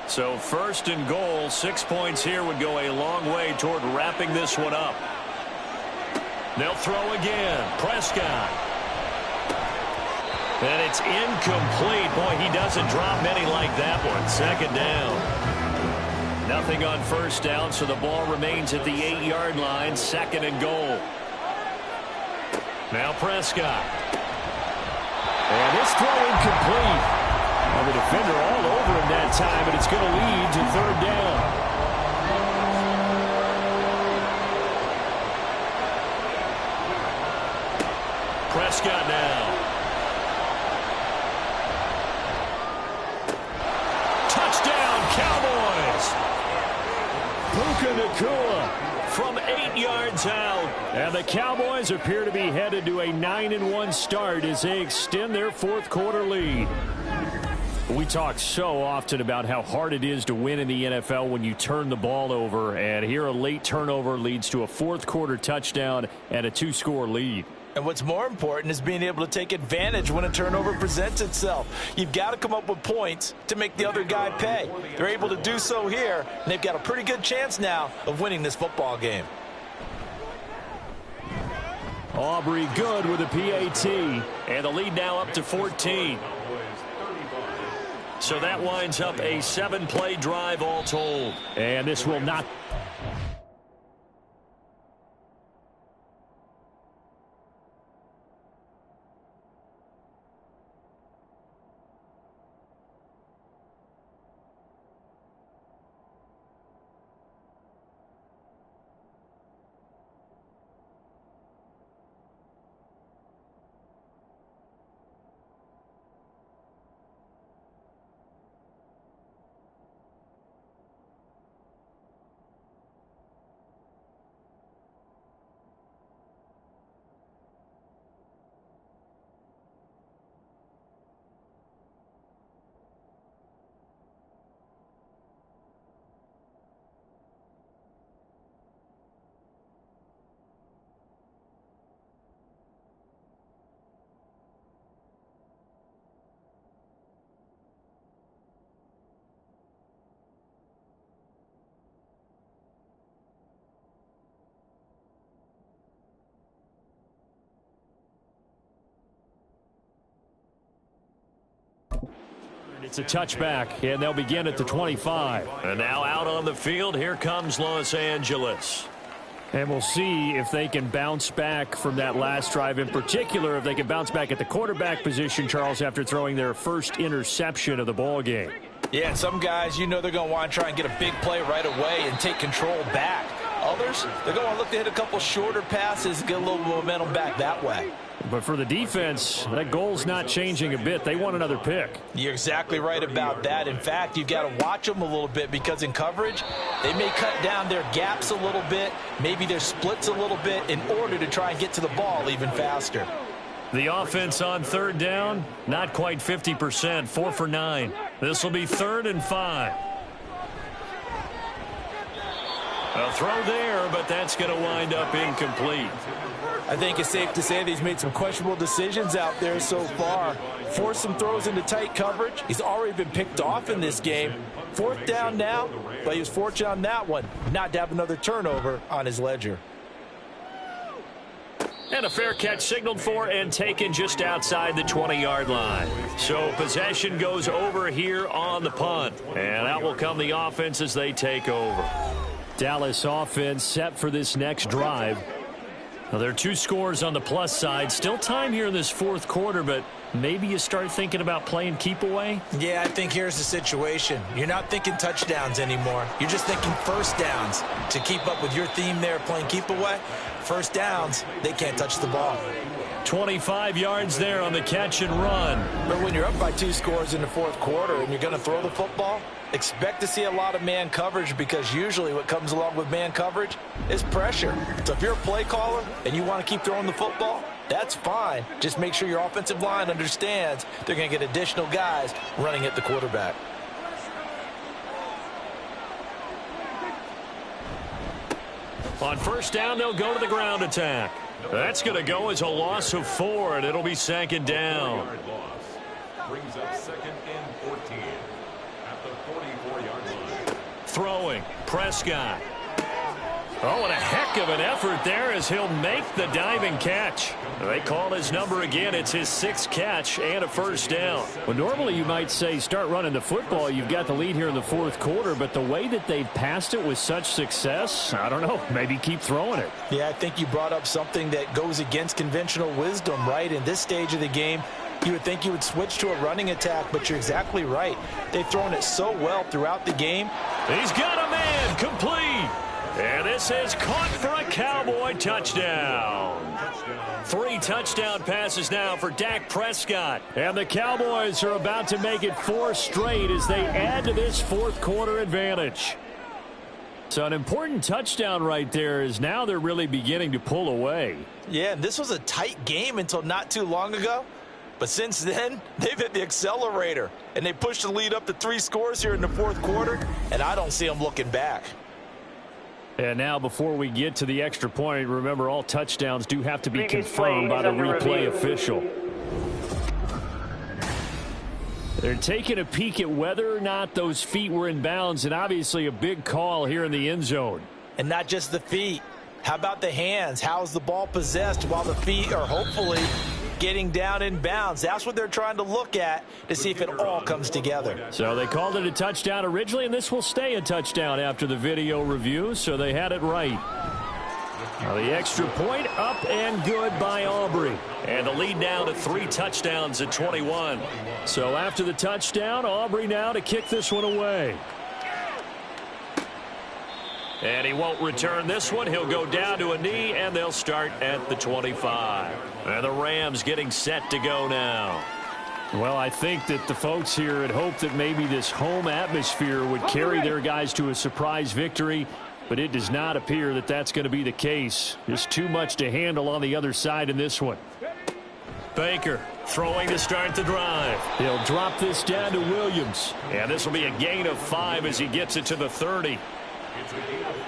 So 1st and goal, 6 points here would go a long way toward wrapping this one up. They'll throw again. Prescott. And it's incomplete. Boy, he doesn't drop many like that one. 2nd down. Nothing on 1st down, so the ball remains at the 8-yard line. 2nd and goal. Now Prescott. And this throw incomplete. And the defender all over him that time, and it's going to lead to third down. Prescott now. Touchdown, Cowboys. Puka Nacua from 8 yards out. And the Cowboys appear to be headed to a 9-1 start as they extend their fourth quarter lead. We talk so often about how hard it is to win in the NFL when you turn the ball over. And here a late turnover leads to a fourth quarter touchdown and a 2-score lead. And what's more important is being able to take advantage when a turnover presents itself. You've got to come up with points to make the other guy pay. They're able to do so here, and they've got a pretty good chance now of winning this football game. Aubrey good with a PAT. And the lead now up to 14. So that winds up a 7-play drive all told. And this will not... It's a touchback, and they'll begin at the 25. And now out on the field, here comes Los Angeles. And we'll see if they can bounce back from that last drive. In particular, if they can bounce back at the quarterback position, Charles, after throwing their first interception of the ball game. Yeah, and some guys, you know they're going to want to try and get a big play right away and take control back. Others, they're going to look to hit a couple shorter passes and get a little momentum back that way. But for the defense, that goal's not changing a bit. They want another pick. You're exactly right about that. In fact, you've got to watch them a little bit because in coverage, they may cut down their gaps a little bit, maybe their splits a little bit in order to try and get to the ball even faster. The offense on third down, not quite 50%, 4 for 9. This will be 3rd and 5. A throw there, but that's going to wind up incomplete. I think it's safe to say that he's made some questionable decisions out there so far. Forced some throws into tight coverage. He's already been picked off in this game. 4th down now, but he was fortunate on that one not to have another turnover on his ledger. And a fair catch signaled for and taken just outside the 20-yard line. So possession goes over here on the punt. And out will come the offense as they take over. Dallas offense set for this next drive. Now, there are 2 scores on the plus side. Still time here in this fourth quarter, but maybe you start thinking about playing keep away? Yeah, I think here's the situation. You're not thinking touchdowns anymore. You're just thinking first downs. To keep up with your theme there, playing keep away, first downs, they can't touch the ball. 25 yards there on the catch and run. But when you're up by 2 scores in the fourth quarter and you're going to throw the football, expect to see a lot of man coverage because usually what comes along with man coverage is pressure. So if you're a play caller and you want to keep throwing the football, that's fine. Just make sure your offensive line understands they're going to get additional guys running at the quarterback. On first down, they'll go to the ground attack. That's going to go as a loss of 4, and it'll be 2nd down. Brings up 2nd and 14 at the 44-yard line. Throwing, Prescott. Oh, and a heck of an effort there as he'll make the diving catch. They call his number again. It's his 6th catch and a first down. Well, normally you might say start running the football. You've got the lead here in the fourth quarter, but the way that they've passed it with such success, I don't know, maybe keep throwing it. Yeah, I think you brought up something that goes against conventional wisdom, right? In this stage of the game, You would think you would switch to a running attack, but you're exactly right. They've thrown it so well throughout the game. He's got a man, complete. And this is caught for a Cowboy touchdown. 3 touchdown passes now for Dak Prescott. And the Cowboys are about to make it 4 straight as they add to this fourth quarter advantage. So an important touchdown right there is now they're really beginning to pull away. Yeah, this was a tight game until not too long ago. But since then, they've hit the accelerator. And they pushed the lead up to 3 scores here in the fourth quarter. And I don't see them looking back. And now before we get to the extra point, remember all touchdowns do have to be confirmed by the replay official. They're taking a peek at whether or not those feet were in bounds, and obviously a big call here in the end zone. And not just the feet. How about the hands? How is the ball possessed while the feet are hopefully getting down in bounds? That's what they're trying to look at to see if it all comes together. So they called it a touchdown originally, and this will stay a touchdown after the video review, so they had it right. Now the extra point up and good by Aubrey. And the lead now to 3 touchdowns at 21. So after the touchdown, Aubrey now to kick this one away. And he won't return this one. He'll go down to a knee, and they'll start at the 25. And the Rams getting set to go now. Well, I think that the folks here had hoped that maybe this home atmosphere would carry their guys to a surprise victory, but it does not appear that that's going to be the case. Just too much to handle on the other side in this one. Baker throwing to start the drive. He'll drop this down to Williams. And this will be a gain of 5 as he gets it to the 30.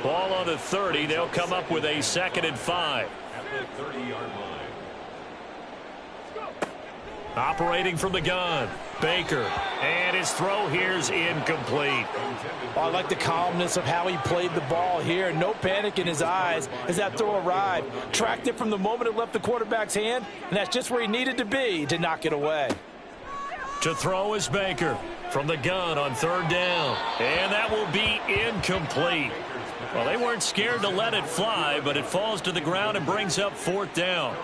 Ball on the 30. They'll come up with a 2nd and 5. At the 30-yard line. Operating from the gun. Baker. And his throw here's incomplete. Oh, I like the calmness of how he played the ball here. No panic in his eyes as that throw arrived. Tracked it from the moment it left the quarterback's hand, and that's just where he needed to be to knock it away. To throw is Baker from the gun on 3rd down. And that will be incomplete. Well, they weren't scared to let it fly, but it falls to the ground and brings up 4th down.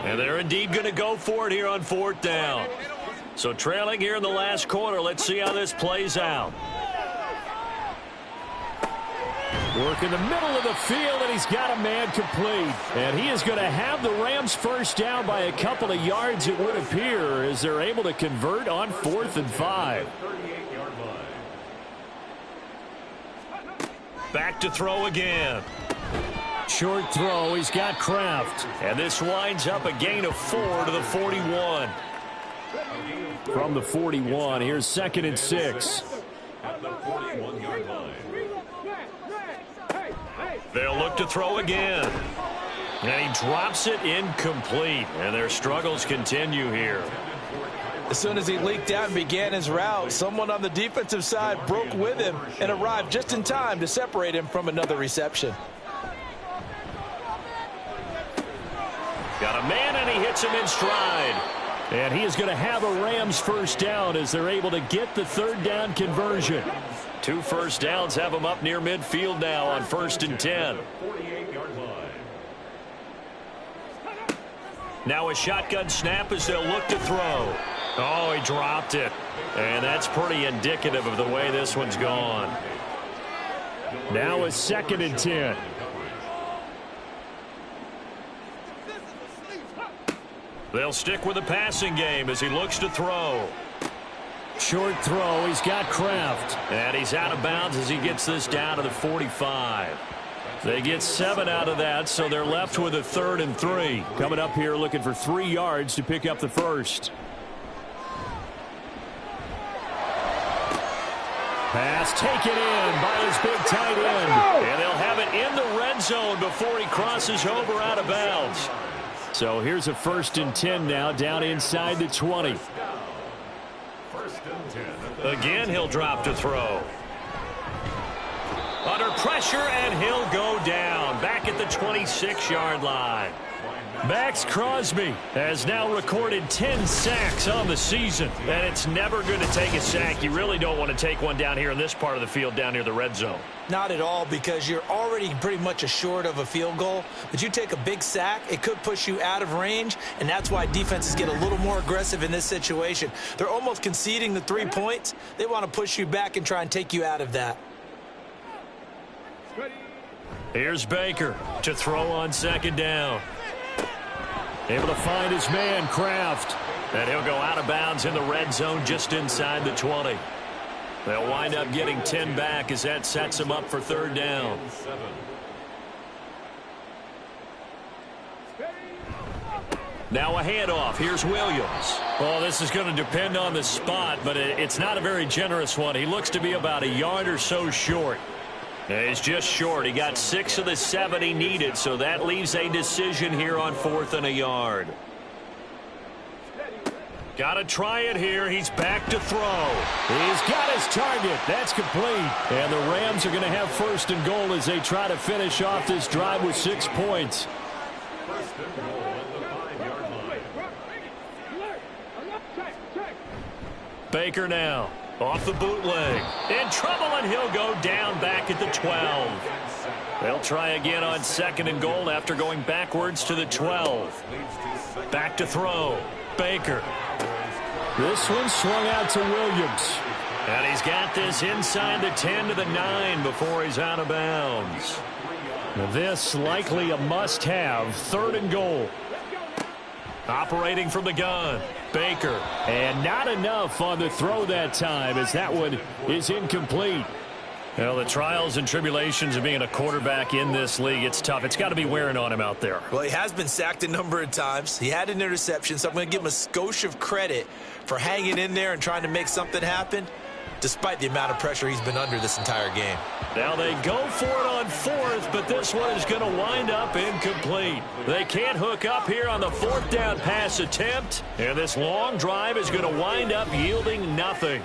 And they're indeed going to go for it here on 4th down. So trailing here in the last quarter. Let's see how this plays out. Work in the middle of the field, and he's got a man complete. And he is going to have the Rams first down by a couple of yards, it would appear, as they're able to convert on 4th and 5. Back to throw again. Short throw. He's got Kraft. And this winds up a gain of 4 to the 41. From the 41, here's 2nd and 6. At the 41-yard line. They'll look to throw again. And he drops it incomplete. And their struggles continue here. As soon as he leaked out and began his route, someone on the defensive side broke with him and arrived just in time to separate him from another reception. Got a man, and he hits him in stride. And he is going to have a Rams first down as they're able to get the 3rd down conversion. 2 first downs have them up near midfield now on 1st and 10. 48-yard line. Now a shotgun snap as they'll look to throw. Oh, he dropped it. And that's pretty indicative of the way this one's gone. Now a 2nd and 10. They'll stick with the passing game as he looks to throw. Short throw. He's got Kraft. And he's out of bounds as he gets this down to the 45. They get 7 out of that, so they're left with a 3rd and 3. Coming up here looking for 3 yards to pick up the first. Pass taken in by his big tight end. And they'll have it in the red zone before he crosses over out of bounds. So here's a 1st and 10 now down inside the 20. Again, he'll drop to throw. Under pressure, and he'll go down. Back at the 26-yard line. Max Crosby has now recorded 10 sacks on the season, and it's never going to take a sack. You really don't want to take one down here in this part of the field down near the red zone. Not at all, because you're already pretty much assured of a field goal. But you take a big sack, it could push you out of range, and that's why defenses get a little more aggressive in this situation. They're almost conceding the 3 points. They want to push you back and try and take you out of that. Here's Baker to throw on second down. Able to find his man, Kraft. And he'll go out of bounds in the red zone just inside the 20. They'll wind up getting 10 back as that sets them up for third down. Now a handoff. Here's Williams. Well, this is going to depend on the spot, but it's not a very generous one. He looks to be about a yard or so short. He's just short. He got 6 of the 7 he needed, so that leaves a decision here on 4th and a yard. Got to try it here. He's back to throw. He's got his target. That's complete. And the Rams are going to have 1st and goal as they try to finish off this drive with 6 points. 1st and goal at the 5-yard line. Baker now. Off the bootleg. In trouble, and he'll go down back at the 12. They'll try again on 2nd and goal after going backwards to the 12. Back to throw. Baker. This one swung out to Williams. And he's got this inside the 10 to the 9 before he's out of bounds. Now this likely a must-have. 3rd and goal. Operating from the gun. Baker. And not enough on the throw that time as that one is incomplete. Well, the trials and tribulations of being a quarterback in this league, it's tough. It's got to be wearing on him out there. Well, he has been sacked a number of times. He had an interception, so I'm going to give him a skosh of credit for hanging in there and trying to make something happen, despite the amount of pressure he's been under this entire game. Now they go for it on 4th, but this one is going to wind up incomplete. They can't hook up here on the 4th down pass attempt, and this long drive is going to wind up yielding nothing.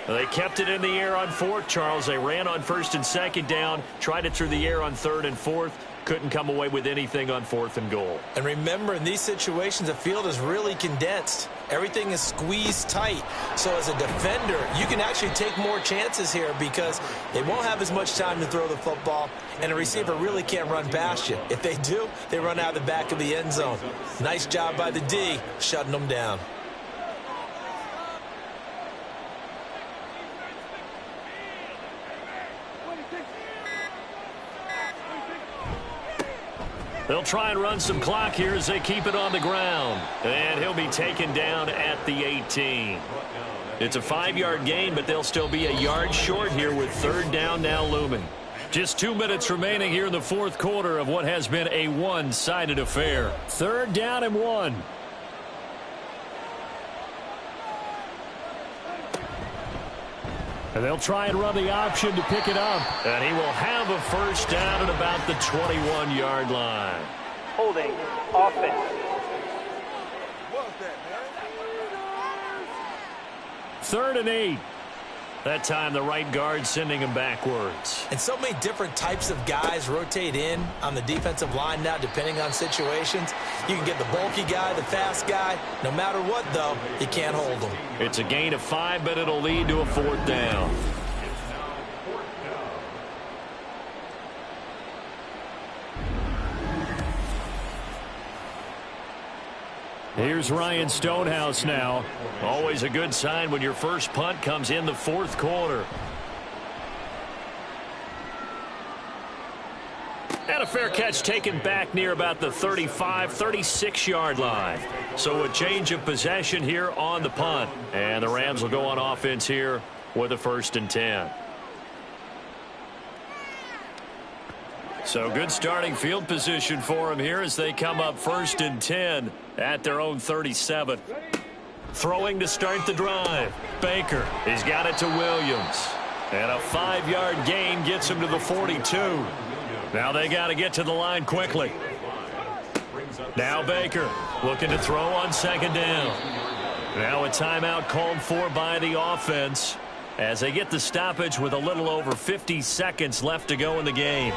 They kept it in the air on 4th, Charles. They ran on 1st and 2nd down, tried it through the air on 3rd and 4th. Couldn't come away with anything on 4th and goal. And remember, in these situations, the field is really condensed. Everything is squeezed tight. So as a defender, you can actually take more chances here because they won't have as much time to throw the football, and a receiver really can't run past you. If they do, they run out of the back of the end zone. Nice job by the D, shutting them down. They'll try and run some clock here as they keep it on the ground. And he'll be taken down at the 18. It's a 5-yard gain, but they'll still be a yard short here with 3rd down now looming. Just 2 minutes remaining here in the 4th quarter of what has been a one-sided affair. 3rd down and 1. And they'll try and run the option to pick it up. And he will have a 1st down at about the 21-yard line. Holding offense. 3rd and 8. That time the right guard sending him backwards. And so many different types of guys rotate in on the defensive line now, depending on situations. You can get the bulky guy, the fast guy. No matter what, though, you can't hold them. It's a gain of 5, but it'll lead to a 4th down. Here's Ryan Stonehouse now. Always a good sign when your first punt comes in the 4th quarter. And a fair catch taken back near about the 35, 36-yard line. So a change of possession here on the punt. And the Rams will go on offense here with a 1st and 10. So good starting field position for them here as they come up 1st and 10 at their own 37. Throwing to start the drive. Baker, he's got it to Williams. And a 5-yard gain gets him to the 42. Now they got to get to the line quickly. Now Baker looking to throw on 2nd down. Now a timeout called for by the offense. as they get the stoppage with a little over 50 seconds left to go in the game.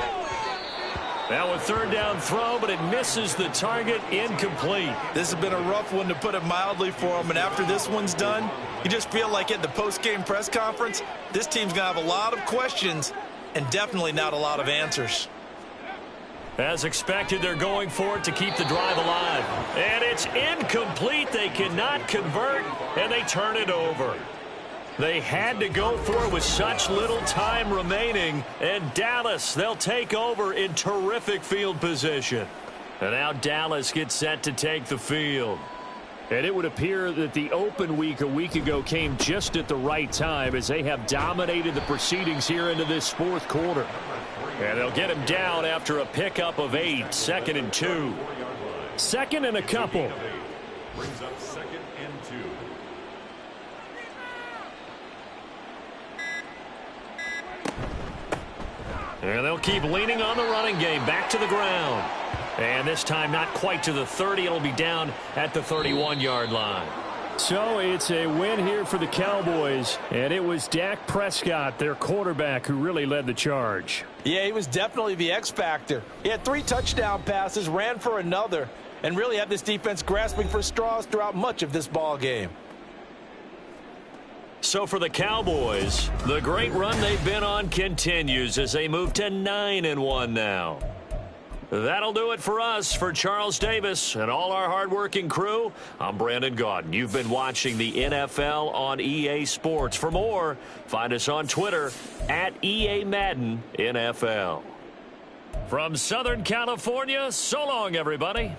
Now a third down throw, but it misses the target, incomplete. This has been a rough one, to put it mildly, for them. And after this one's done, you just feel like at the post-game press conference, this team's going to have a lot of questions and definitely not a lot of answers. As expected, they're going for it to keep the drive alive. And it's incomplete. They cannot convert, and they turn it over. They had to go for it with such little time remaining. And Dallas, they'll take over in terrific field position. And now Dallas gets set to take the field. And it would appear that the open week a week ago came just at the right time, as they have dominated the proceedings here into this fourth quarter. And they'll get him down after a pickup of 8, 2nd and 2. Second and a couple. Brings up 2nd and 2. And they'll keep leaning on the running game. Back to the ground. And this time not quite to the 30. It'll be down at the 31-yard line. So it's a win here for the Cowboys. And it was Dak Prescott, their quarterback, who really led the charge. Yeah, he was definitely the X factor. He had 3 touchdown passes, ran for another, and really had this defense grasping for straws throughout much of this ball game. So for the Cowboys, the great run they've been on continues as they move to 9-1 now. That'll do it for us. For Charles Davis and all our hardworking crew, I'm Brandon Gaudin. You've been watching the NFL on EA Sports. For more, find us on Twitter at EA Madden NFL. From Southern California, so long, everybody.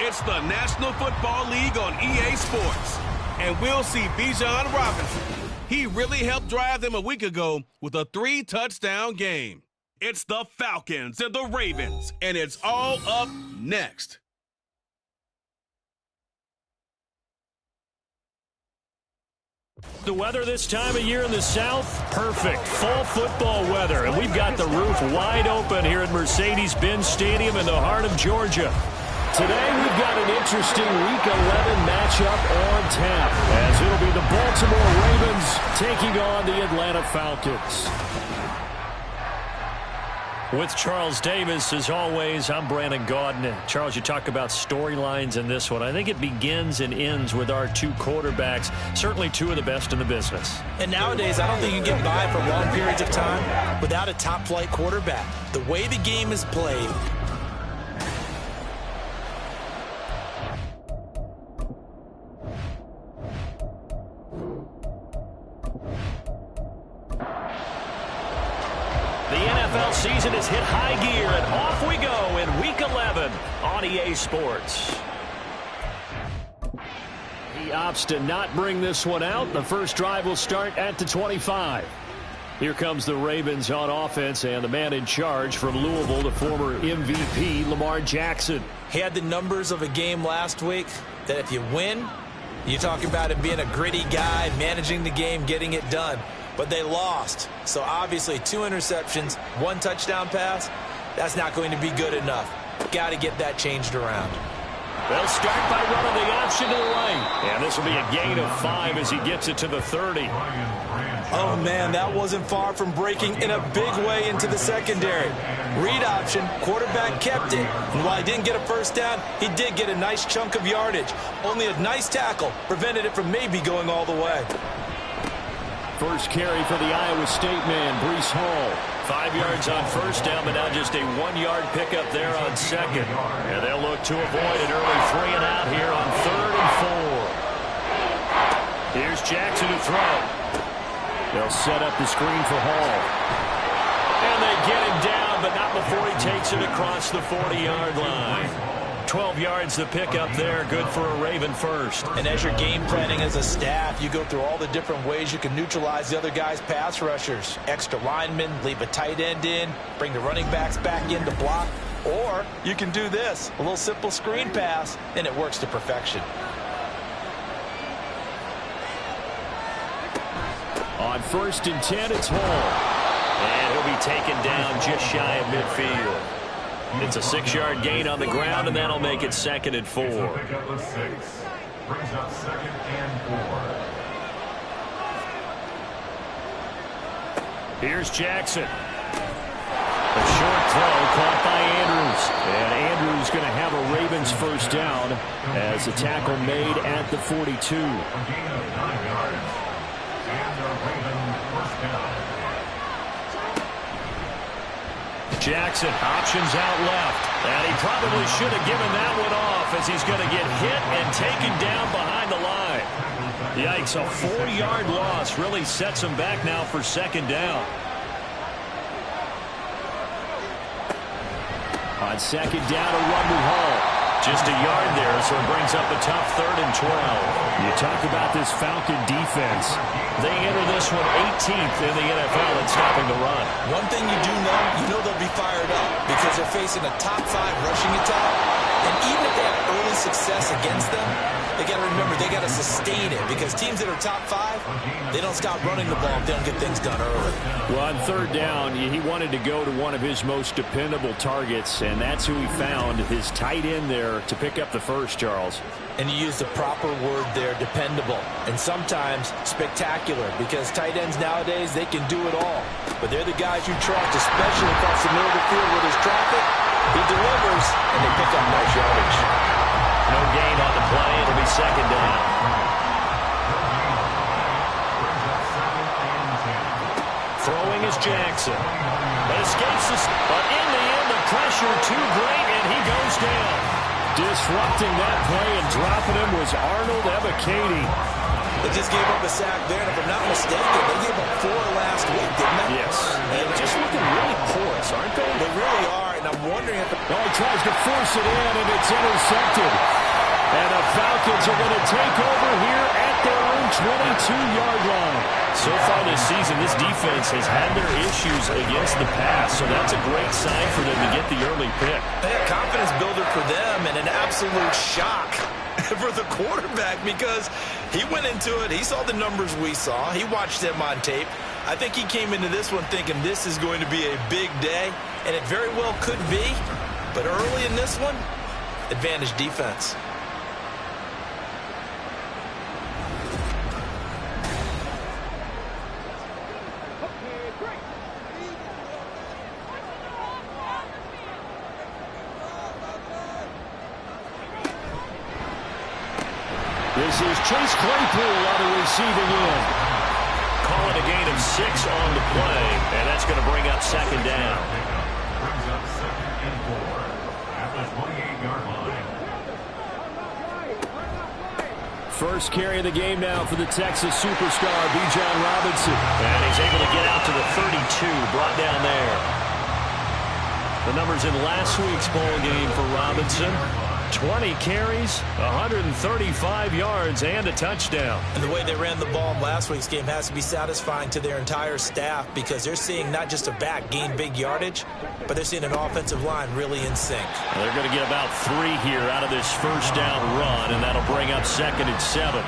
It's the National Football League on EA Sports. And we'll see Bijan Robinson. He really helped drive them a week ago with a 3-touchdown game. It's the Falcons and the Ravens, and it's all up next. The weather this time of year in the South, perfect. Fall football weather, and we've got the roof wide open here at Mercedes-Benz Stadium in the heart of Georgia. Today, we've got an interesting Week 11 matchup on tap, as it'll be the Baltimore Ravens taking on the Atlanta Falcons. With Charles Davis, as always, I'm Brandon Gaudin. Charles, you talk about storylines in this one. I think it begins and ends with our two quarterbacks, certainly two of the best in the business. And nowadays, I don't think you can get by for long periods of time without a top-flight quarterback. The way the game is played, season has hit high gear, and off we go in Week 11 on EA Sports. He opts to not bring this one out. The first drive will start at the 25. Here comes the Ravens on offense, and the man in charge from Louisville, the former MVP, Lamar Jackson. he had the numbers of a game last week that if you win, you talk about him being a gritty guy, managing the game, getting it done. But they lost. So obviously 2 interceptions, 1 touchdown pass, that's not going to be good enough. Got to get that changed around. They'll start by running the option to the right. And this will be a gain of 5 as he gets it to the 30. Oh, man, that wasn't far from breaking in a big way into the secondary. Read option, quarterback kept it. And while he didn't get a first down, he did get a nice chunk of yardage. Only a nice tackle prevented it from maybe going all the way. First carry for the Iowa State man, Breece Hall. 5 yards on first down, but now just a 1-yard pickup there on second. And they'll look to avoid an early 3 and out here on 3rd and 4. Here's Jackson to throw. They'll set up the screen for Hall. And they get him down, but not before he takes it across the 40-yard line. 12 yards the pickup there, good for a Raven first. And as you're game planning as a staff, you go through all the different ways you can neutralize the other guy's pass rushers. Extra linemen, leave a tight end in, bring the running backs back in to block. Or you can do this, a little simple screen pass, and it works to perfection. On 1st and 10, it's Hall. And he'll be taken down just shy of midfield. It's a 6-yard gain on the ground, and that'll make it 2nd and 4. Brings up 2nd and 4. Here's Jackson. A short throw caught by Andrews. And Andrews going to have a Ravens first down as a tackle made at the 42. A gain of 9 yards. And a Raven first down. Jackson options out left. And he probably should have given that one off as he's going to get hit and taken down behind the line. Yikes, a 4-yard loss really sets him back now for 2nd down. On 2nd down, a run to Hall. Just a yard there, so it brings up a tough 3rd and 12. You talk about this Falcon defense. They enter this one 18th in the NFL at stopping the run. One thing you do know they'll be fired up because they're facing a top 5 rushing attack. And even if they have early success against them, they got to remember they got to sustain it because teams that are top 5, they don't stop running the ball if they don't get things done early. Well, on 3rd down, he wanted to go to one of his most dependable targets, and that's who he found, his tight end there to pick up the first, Charles. And you use the proper word there, dependable, and sometimes spectacular, because tight ends nowadays, they can do it all. But they're the guys you trust, especially across the middle of the field with his traffic. He delivers, and they pick up nice yardage. No gain on the play. It'll be 2nd down. Throwing is Jackson. But escapes this. But in the end, the pressure too great, and he goes down. Disrupting that play and dropping him was Arnold Ebiketie. They just gave up a sack there, and if I'm not mistaken, they gave up 4 last week, didn't they? Yes. And just looking really porous, aren't they? They really are, and I'm wondering if Oh, he tries to force it in, and it's intercepted. And the Falcons are going to take over here at their own 22-yard line. So far this season, this defense has had their issues against the pass, so that's a great sign for them to get the early pick. A confidence builder for them and an absolute shock for the quarterback because he went into it. He saw the numbers we saw. He watched them on tape. I think he came into this one thinking this is going to be a big day, and it very well could be. But early in this one, advantage defense. This is Chase Claypool on the receiving end. Calling a gain of 6 on the play, and that's going to bring up second down. Brings up 2nd and 4 at the 28-yard line. First carry of the game now for the Texas superstar, Bijan Robinson. And he's able to get out to the 32, brought down there. The numbers in last week's bowl game for Robinson. 20 carries, 135 yards, and a touchdown. And the way they ran the ball in last week's game has to be satisfying to their entire staff because they're seeing not just a back gain big yardage, but they're seeing an offensive line really in sync. Well, they're going to get about 3 here out of this first down run, and that'll bring up 2nd and 7.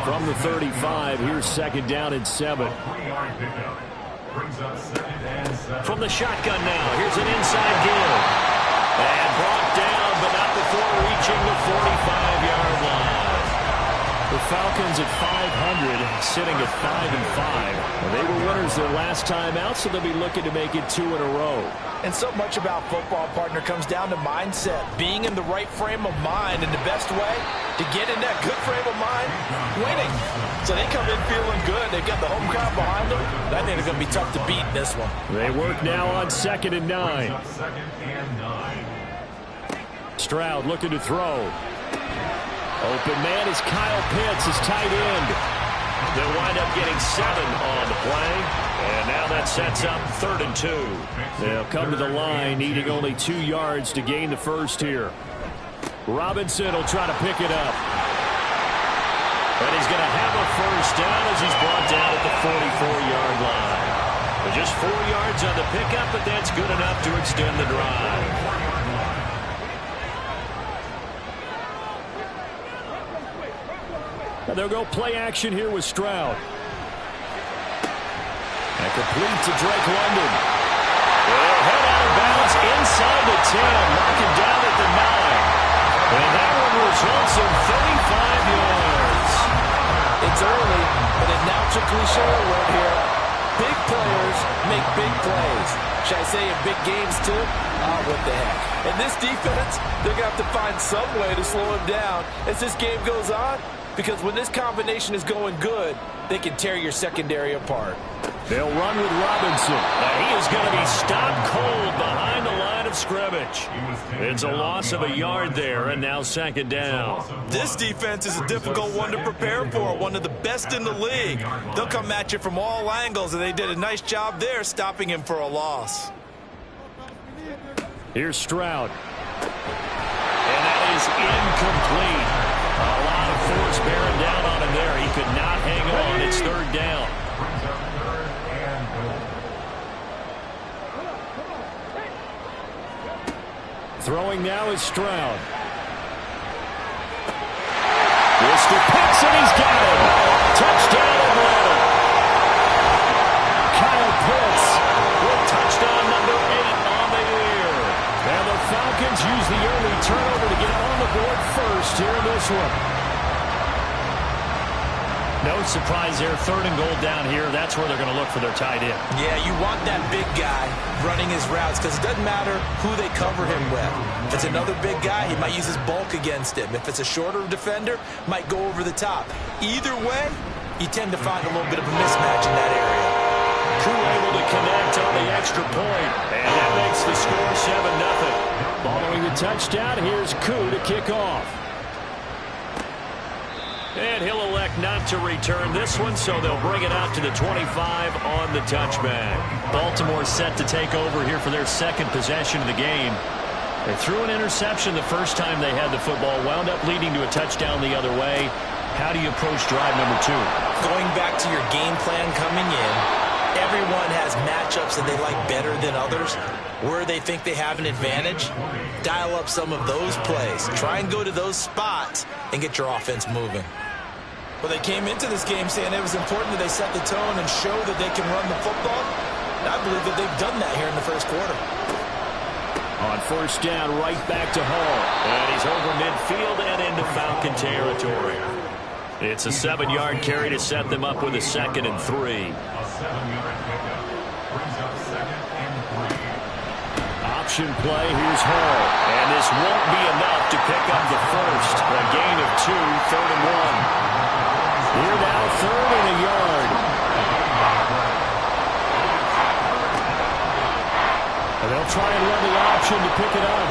From the 35, here's 2nd down and 7. 3-yard pickup. Brings up 2nd and 7. From the shotgun now, here's an inside give. And brought down, but not before reaching the 45-yard line. The Falcons at 500, sitting at 5-5. They were winners their last time out, so they'll be looking to make it 2 in a row. And so much about football, partner, comes down to mindset. Being in the right frame of mind, and the best way to get in that good frame of mind, winning. So they come in feeling good. They've got the home crowd behind them. I think they're going to be tough to beat in this one. They work now on 2nd and 9. 2nd and 9. Stroud looking to throw. Open man is Kyle Pitts, his tight end. They'll wind up getting 7 on the play. And now that sets up 3rd and 2. They'll come to the line, needing only 2 yards to gain the first here. Robinson will try to pick it up. And he's going to have a first down as he's brought down at the 44-yard line. But just 4 yards on the pickup, but that's good enough to extend the drive. Now they'll go play action here with Stroud. And complete to Drake London. They'll head out of bounds inside the 10, knocking down at the 9. And that one results in 35 yards. It's early, but a natural cliche word here. Big players make big plays. Should I say in big games too? Oh, what the heck. And this defense, they're going to have to find some way to slow him down as this game goes on. Because when this combination is going good, they can tear your secondary apart. They'll run with Robinson. He is going to be stopped cold behind the line of scrimmage. It's a loss of a yard there, and now 2nd down. This defense is a difficult one to prepare for, one of the best in the league. They'll come at you from all angles, and they did a nice job there stopping him for a loss. Here's Stroud. And that is incomplete. A lot of force bearing down on him there. He could not hang on. It's 3rd down. Throwing now is Stroud. Mr. Pitts, and he's got him. Touchdown Atlanta. Kyle Pitts with touchdown number 8 on the year. And the Falcons use the early turnover to get on the board first here in this one. No surprise there. 3rd and goal down here. That's where they're going to look for their tight end. Yeah, you want that big guy running his routes because it doesn't matter who they cover him with. If it's another big guy, he might use his bulk against him. If it's a shorter defender, might go over the top. Either way, you tend to find a little bit of a mismatch in that area. Koo able to connect on the extra point, and that makes the score 7-0. Following the touchdown, here's Koo to kick off. And he'll elect not to return this one, so they'll bring it out to the 25 on the touchback. Baltimore set to take over here for their second possession of the game. They threw an interception the first time they had the football, wound up leading to a touchdown the other way. How do you approach drive number 2? Going back to your game plan coming in, everyone has matchups that they like better than others. Where they think they have an advantage, dial up some of those plays. Try and go to those spots and get your offense moving. Well, they came into this game saying it was important that they set the tone and show that they can run the football. And I believe that they've done that here in the first quarter. On first down, right back to Hall. And he's over midfield and into Falcon territory. It's a 7-yard carry to set them up with a 2nd and 3. A 7-yard pickup brings up 2nd and 3. Option play, here's Hall. And this won't be enough to pick up the first. A gain of 2, 3rd and 1. Here now, 3rd and a yard. And they'll try and run the option to pick it up.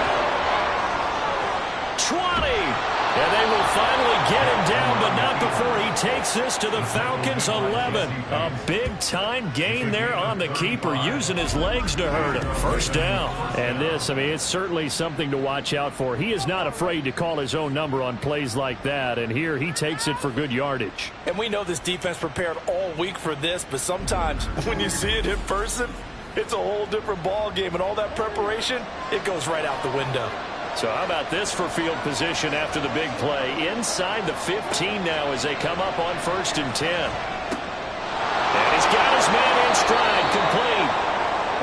20! And they will finally get him down, but not before he takes this to the Falcons' 11. A big-time gain there on the keeper, using his legs to hurt him. First down. And this, I mean, it's certainly something to watch out for. He is not afraid to call his own number on plays like that, and here he takes it for good yardage. And we know this defense prepared all week for this, but sometimes when you see it in person, it's a whole different ball game, and all that preparation, it goes right out the window. So how about this for field position after the big play? Inside the 15 now as they come up on 1st and 10. And he's got his man in stride, complete.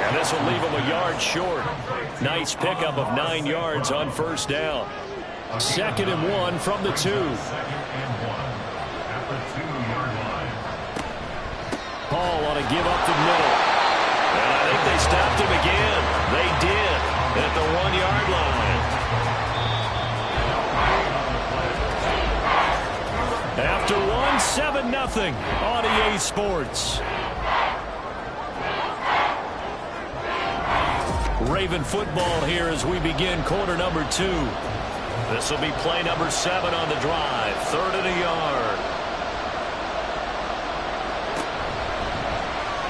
And this will leave him a yard short. Nice pickup of 9 yards on first down. 2nd and 1 from the 2. 2nd and 1 at the 2-yard line. Paul on a give up the middle. And I think they stopped him again. They did at the 1-yard line. After 7-0 on EA Sports. Raven football here as we begin quarter number 2. This will be play number 7 on the drive. 3rd and a yard.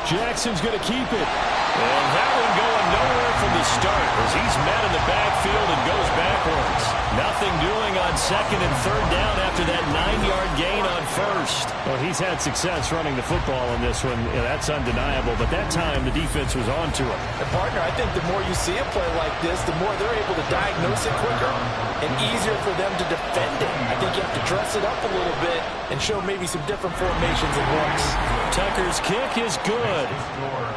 Jackson's going to keep it. And that one going nowhere from the start as he's met in the backfield and goes backwards. Nothing doing on 2nd and 3rd down after that 9-yard gain on 1st. Well, he's had success running the football in this one. Yeah, that's undeniable. But that time, the defense was on to him. And partner, I think the more you see a play like this, the more they're able to diagnose it quicker and easier for them to defend it. I think you have to dress it up a little bit and show maybe some different formations and looks. Tucker's kick is good.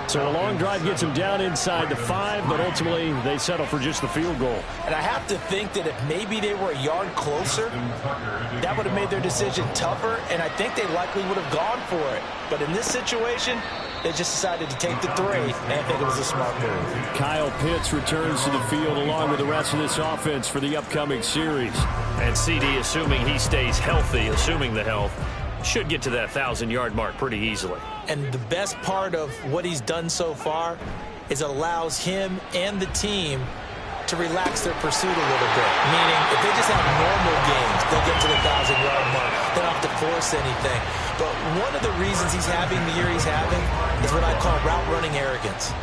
So a long drive gets him down inside the 5, but ultimately they settle for just the field goal. And I have to think that if maybe they were a yard closer, that would have made their decision tougher, and I think they likely would have gone for it. But in this situation, they just decided to take the 3, and I think it was a smart move. Kyle Pitts returns to the field along with the rest of this offense for the upcoming series. And CD, assuming he stays healthy, assuming the health, should get to that 1,000-yard mark pretty easily. And the best part of what he's done so far is it allows him and the team to relax their pursuit a little bit. Meaning, if they just have normal games, they'll get to the 1,000-yard mark. They don't have to force anything. But one of the reasons he's having the year he's having is what I call route-running arrogance.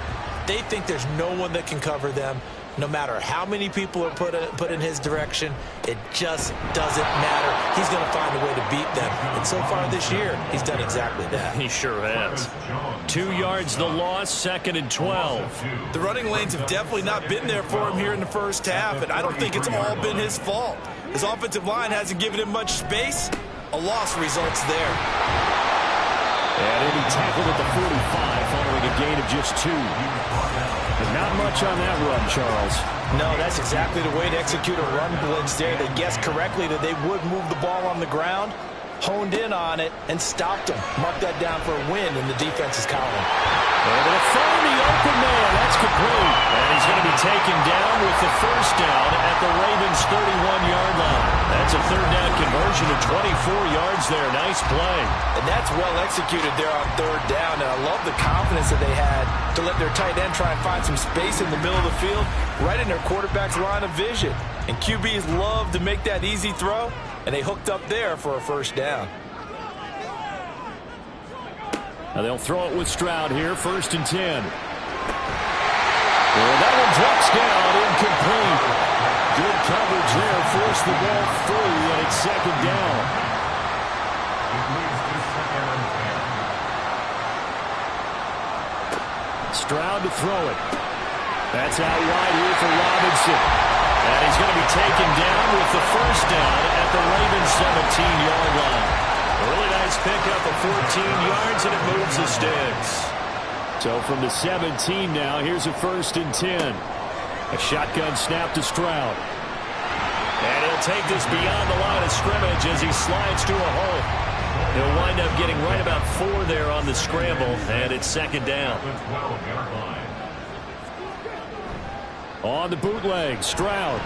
They think there's no one that can cover them. No matter how many people are put in his direction, it just doesn't matter. He's going to find a way to beat them. And so far this year, he's done exactly that. He sure has. 2 yards the loss, 2nd and 12. The running lanes have definitely not been there for him here in the first half, and I don't think it's all been his fault. His offensive line hasn't given him much space. A loss results there. And he tackled at the 45 following a gain of just 2. But not much on that run, Charles. No, that's exactly the way to execute a run blitz there. They guessed correctly that they would move the ball on the ground, honed in on it, and stopped them. Mark that down for a win in the defense's column. Able to find the open man. That's complete. And he's going to be taken down with the first down at the Ravens' 31-yard line. That's a 3rd down conversion of 24 yards there. Nice play. And that's well executed there on 3rd down. And I love the confidence that they had to let their tight end try and find some space in the middle of the field, right in their quarterback's line of vision. And QBs love to make that easy throw. and they hooked up there for a first down. Now they'll throw it with Stroud here, 1st and 10. And that one drops down, incomplete. Good coverage there, forced the ball free, and it's 2nd down. Stroud to throw it. That's out wide here for Robinson. And he's going to be taken down with the first down at the Ravens' 17-yard line. A really nice pickup of 14 yards, and it moves the sticks. So from the 17 now, here's a 1st and 10. A shotgun snap to Stroud. And he'll take this beyond the line of scrimmage as he slides to a hole. He'll wind up getting right about 4 there on the scramble, and it's 2nd down. On the bootleg, Stroud.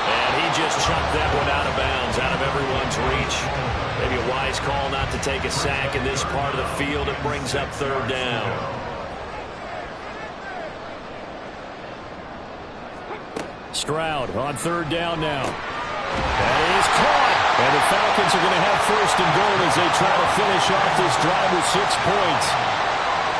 And he just chucked that one out of bounds, out of everyone's reach. Maybe a wise call not to take a sack in this part of the field. It brings up 3rd down. Stroud on 3rd down now. That is caught. And the Falcons are going to have 1st and goal as they try to finish off this drive with 6 points.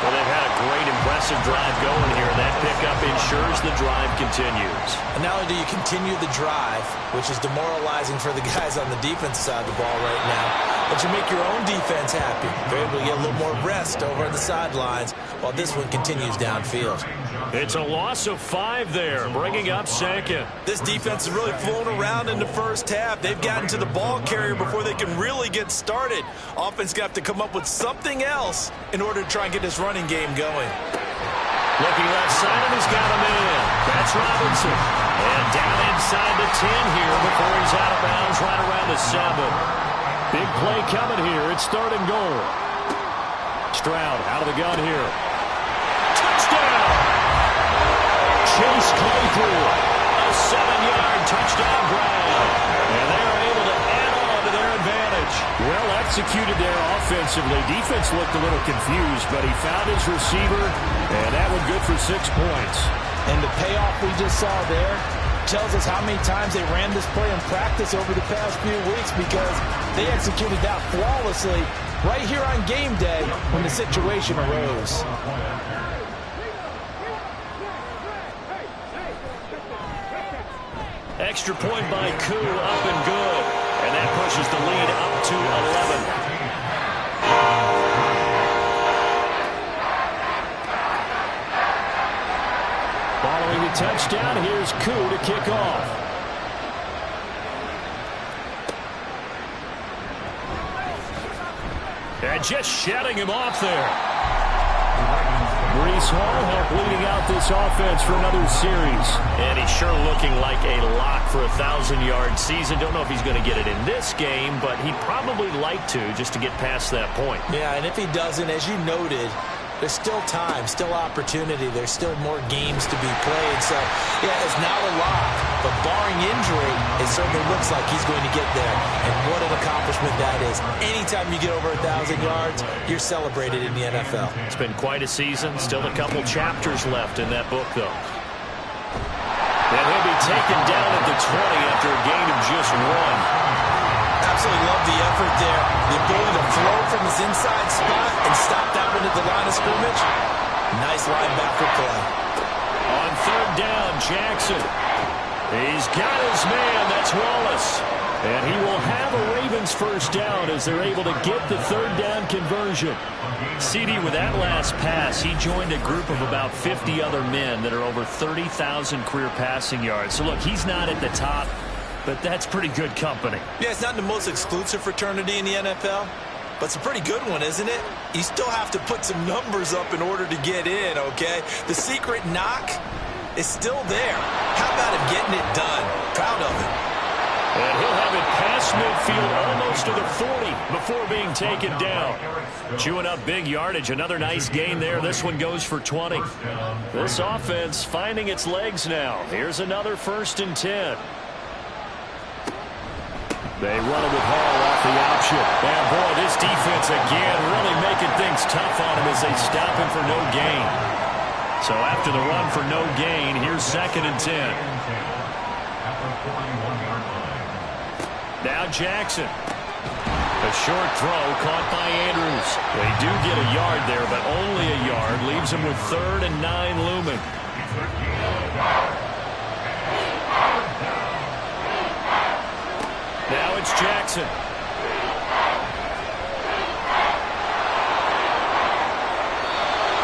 Well, they've had a great, impressive drive going here. That pickup ensures the drive continues. And not only do you continue the drive, which is demoralizing for the guys on the defensive side of the ball right now, but you make your own defense happy. They're able to get a little more rest over on the sidelines while this one continues downfield. It's a loss of 5 there, bringing up 2nd. This defense has really flown around in the first half. They've gotten to the ball carrier before they can really get started. Offense got to come up with something else in order to try and get this running game going. Looking left side, and he's got him in. That's Robinson. And down inside the 10 here before he's out of bounds right around the 7. Big play coming here. It's 3rd and goal. Stroud out of the gun here. Touchdown! Chase Claypool, a 7-yard touchdown grab. And they are able to add on to their advantage. Well executed there offensively. Defense looked a little confused, but he found his receiver, and that one good for 6 points. And the payoff we just saw there tells us how many times they ran this play in practice over the past few weeks, because they executed that flawlessly right here on game day when the situation arose. Extra point by Koo, up and good. And that pushes the lead up to 11. Following the touchdown, here's Koo to kick off. And just shutting him off there. Breece Hall helped leading out this offense for another series. And he's sure looking like a lock for a 1,000-yard season. Don't know if he's going to get it in this game, but he'd probably like to, just to get past that point. Yeah, and if he doesn't, as you noted, there's still time, still opportunity. There's still more games to be played. So, yeah, it's not a lock, but barring injury, it certainly looks like he's going to get there. And what an accomplishment that is. Anytime you get over 1,000 yards, you're celebrated in the NFL. It's been quite a season. Still a couple chapters left in that book, though. And he'll be taken down at the 20 after a gain of just 1. Absolutely love the effort there. The ability to flow from his inside spot and stop that one at the line of scrimmage. Nice linebacker play. On 3rd down, Jackson. He's got his man. That's Wallace. And he will have a Ravens first down as they're able to get the 3rd down conversion. CD, with that last pass, he joined a group of about 50 other men that are over 30,000 career passing yards. So, look, he's not at the top, but that's pretty good company. Yeah, it's not the most exclusive fraternity in the NFL, but it's a pretty good one, isn't it? You still have to put some numbers up in order to get in, okay? The secret knock is still there. How about him getting it done? Proud of him. And he'll have it past midfield almost to the 40 before being taken down. Chewing up big yardage. Another nice gain there. This one goes for 20. This offense finding its legs now. Here's another 1st and 10. They run it with Hall off the option. And, boy, this defense again really making things tough on him as they stop him for no gain. So after the run for no gain, here's 2nd and 10. at the 41-yard line. Now Jackson. A short throw caught by Andrews. They do get a yard there, but only a yard. Leaves them with 3rd and 9 looming. Now it's Jackson.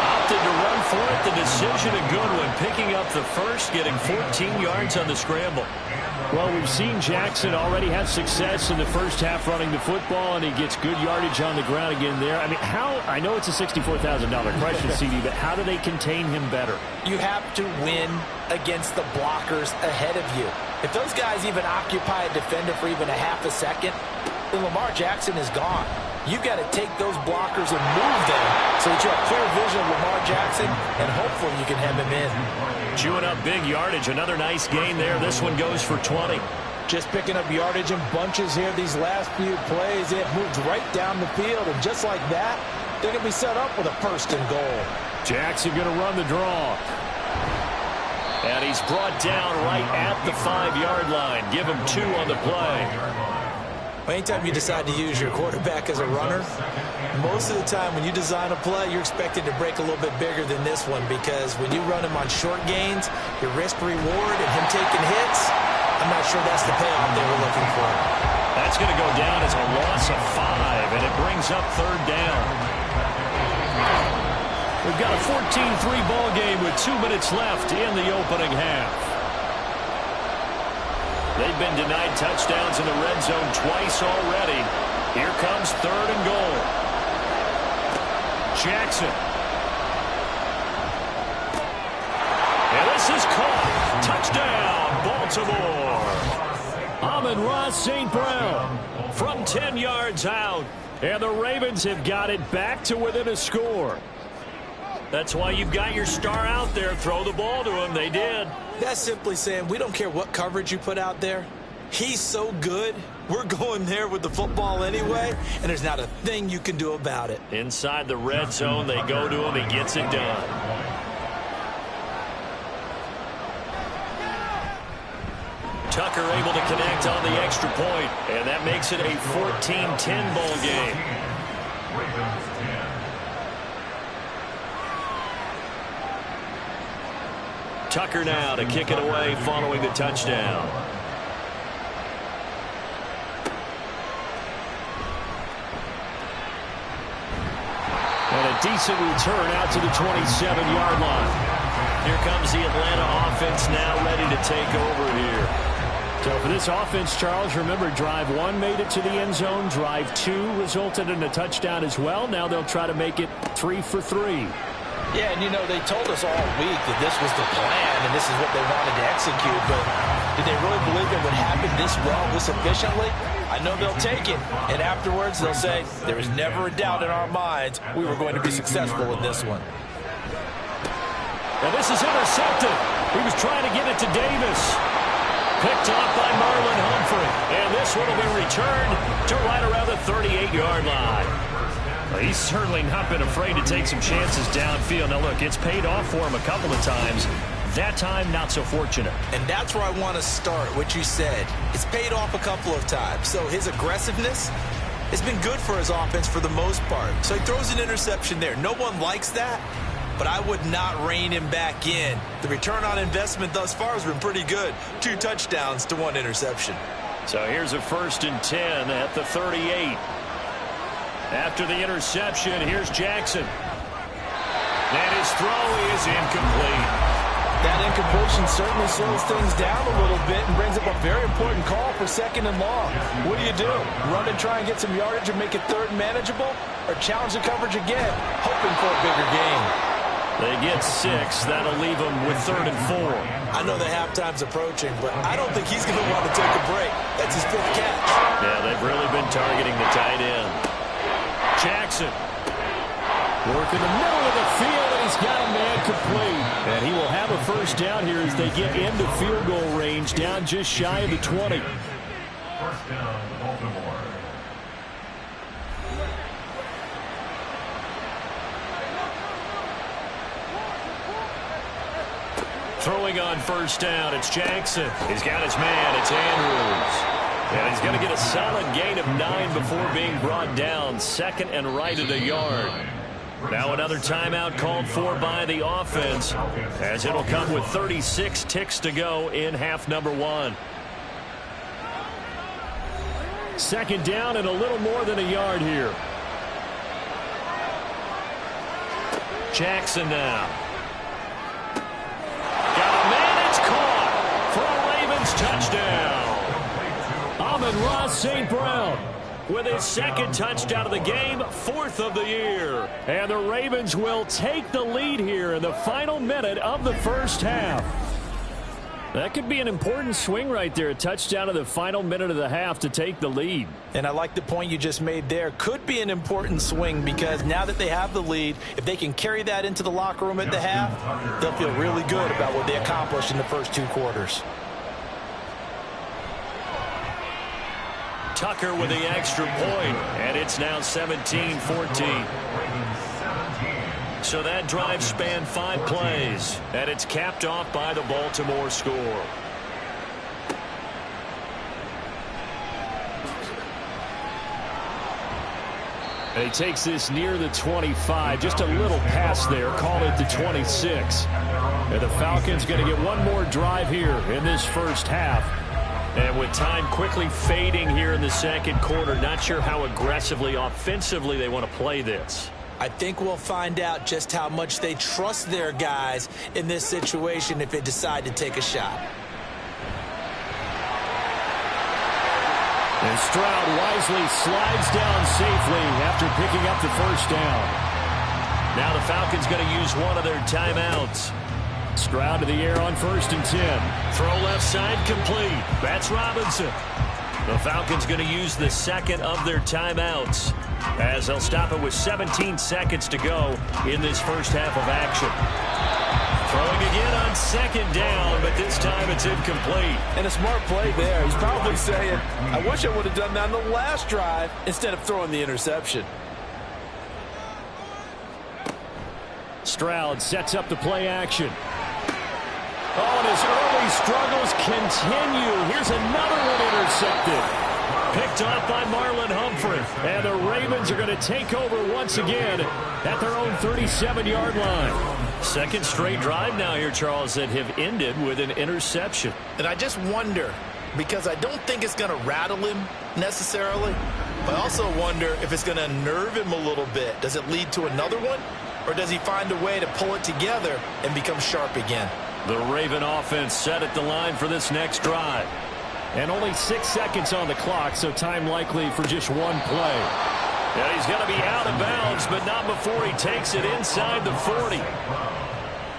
Opted to run for it. The decision a good one. Picking up the first, getting 14 yards on the scramble. Well, we've seen Jackson already have success in the first half running the football, and he gets good yardage on the ground again there. I mean, I know it's a $64,000 question, CD, but how do they contain him better? You have to win against the blockers ahead of you. If those guys even occupy a defender for even a half a second, then Lamar Jackson is gone. You've got to take those blockers and move them so that you have clear vision of Lamar Jackson, and hopefully you can hem him in. Chewing up big yardage. Another nice gain there. This one goes for 20. Just picking up yardage in bunches here these last few plays. It moved right down the field, and just like that, they're going to be set up with a 1st and goal. Jackson going to run the draw. And he's brought down right at the 5-yard line. Give him 2 on the play. Anytime you decide to use your quarterback as a runner, most of the time when you design a play, you're expected to break a little bit bigger than this one, because when you run him on short gains, your risk-reward and him taking hits, I'm not sure that's the payoff they were looking for. That's going to go down as a loss of 5, and it brings up 3rd down. We've got a 14-3 ball game with 2 minutes left in the opening half. They've been denied touchdowns in the red zone twice already. Here comes 3rd and goal. Jackson. And this is caught. Touchdown, Baltimore. Amon-Ra St. Brown from 10 yards out. And the Ravens have got it back to within a score. That's why you've got your star out there. Throw the ball to him. They did. That's simply saying we don't care what coverage you put out there. He's so good, we're going there with the football anyway, and there's not a thing you can do about it. Inside the red zone, they go to him. He gets it done. Tucker able to connect on the extra point, and that makes it a 14-10 ball game. Ravens 10. Tucker now to kick it away following the touchdown. And a decent return out to the 27-yard line. Here comes the Atlanta offense now ready to take over here. So for this offense, Charles, remember, drive 1 made it to the end zone. Drive 2 resulted in a touchdown as well. Now they'll try to make it 3 for 3. Yeah, and you know, they told us all week that this was the plan and this is what they wanted to execute, but did they really believe it would happen this well, this efficiently? I know they'll take it, and afterwards they'll say, there was never a doubt in our minds we were going to be successful in this one. And this is intercepted. He was trying to get it to Davis. Picked off by Marlon Humphrey, and this one will be returned to right around the 38-yard line. Well, he's certainly not been afraid to take some chances downfield. Now, look, it's paid off for him a couple of times. That time, not so fortunate. And that's where I want to start, what you said. It's paid off a couple of times. So his aggressiveness has been good for his offense for the most part. So he throws an interception there. No one likes that, but I would not rein him back in. The return on investment thus far has been pretty good. 2 touchdowns to 1 interception. So here's a 1st and 10 at the 38. After the interception, here's Jackson. And his throw is incomplete. That incompletion certainly slows things down a little bit and brings up a very important call for 2nd and long. What do? Run and try and get some yardage and make it 3rd and manageable? Or challenge the coverage again, hoping for a bigger gain? They get 6. That'll leave them with 3rd and 4. I know the halftime's approaching, but I don't think he's going to want to take a break. That's his 5th catch. Yeah, they've really been targeting the tight end. Jackson. Work in the middle of the field, and he's got a man complete. And he will have a 1st down here as they get into field goal range, down just shy of the 20. 1st down, Baltimore. Throwing on first down, it's Jackson. He's got his man, it's Andrews. And he's going to get a solid gain of 9 before being brought down. Second and right at a yard. Now another timeout called for by the offense, as it'll come with 36 ticks to go in half number 1. Second down and a little more than a yard here. Jackson now. Got a man, it's caught for a Ravens touchdown. Amon-Ra St. Brown with his second touchdown of the game, 4th of the year. And the Ravens will take the lead here in the final minute of the first half. That could be an important swing right there, a touchdown of the final minute of the half to take the lead. And I like the point you just made there. Could be an important swing because now that they have the lead, if they can carry that into the locker room at the half, they'll feel really good about what they accomplished in the first 2 quarters. Tucker with the extra point, and it's now 17-14. So that drive spanned 5 plays, and it's capped off by the Baltimore score. And he takes this near the 25, just a little pass there, call it the 26. And the Falcons going to get one more drive here in this first half. And with time quickly fading here in the second quarter, not sure how aggressively, offensively they want to play this. I think we'll find out just how much they trust their guys in this situation if they decide to take a shot. And Stroud wisely slides down safely after picking up the first down. Now the Falcons going to use one of their timeouts. Stroud to the air on 1st and 10. Throw left side complete. That's Robinson. The Falcons going to use the second of their timeouts as they'll stop it with 17 seconds to go in this first half of action. Throwing again on 2nd down, but this time it's incomplete. And a smart play there. He's probably saying, I wish I would have done that on the last drive instead of throwing the interception. Stroud sets up the play action. Oh, and his early struggles continue. Here's another one intercepted. Picked off by Marlon Humphrey. And the Ravens are going to take over once again at their own 37-yard line. Second straight drive now here, Charles, that have ended with an interception. And I just wonder, because I don't think it's going to rattle him necessarily, but I also wonder if it's going to unnerve him a little bit. Does it lead to another one? Or does he find a way to pull it together and become sharp again? The Raven offense set at the line for this next drive. And only 6 seconds on the clock, so time likely for just one play. Yeah, he's going to be out of bounds, but not before he takes it inside the 40.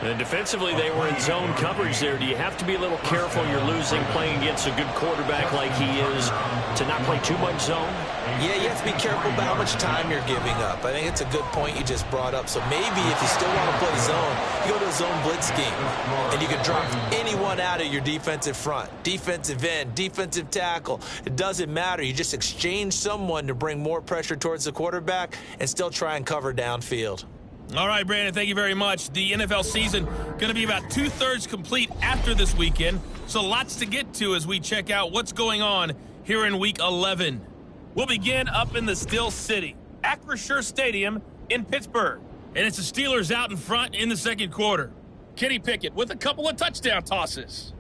And defensively, they were in zone coverage there. Do you have to be a little careful? You're losing playing against a good quarterback like he is to not play too much zone? Yeah, you have to be careful about how much time you're giving up. I think it's a good point you just brought up. So maybe if you still want to play zone, you go to a zone blitz scheme, and you can drop anyone out of your defensive front, defensive end, defensive tackle. It doesn't matter. You just exchange someone to bring more pressure towards the quarterback and still try and cover downfield. All right, Brandon, thank you very much. The NFL season going to be about 2/3 complete after this weekend, so lots to get to as we check out what's going on here in Week 11. We'll begin up in the Steel City, Acrisure Stadium in Pittsburgh, and it's the Steelers out in front in the second quarter. Kenny Pickett with a couple of touchdown tosses.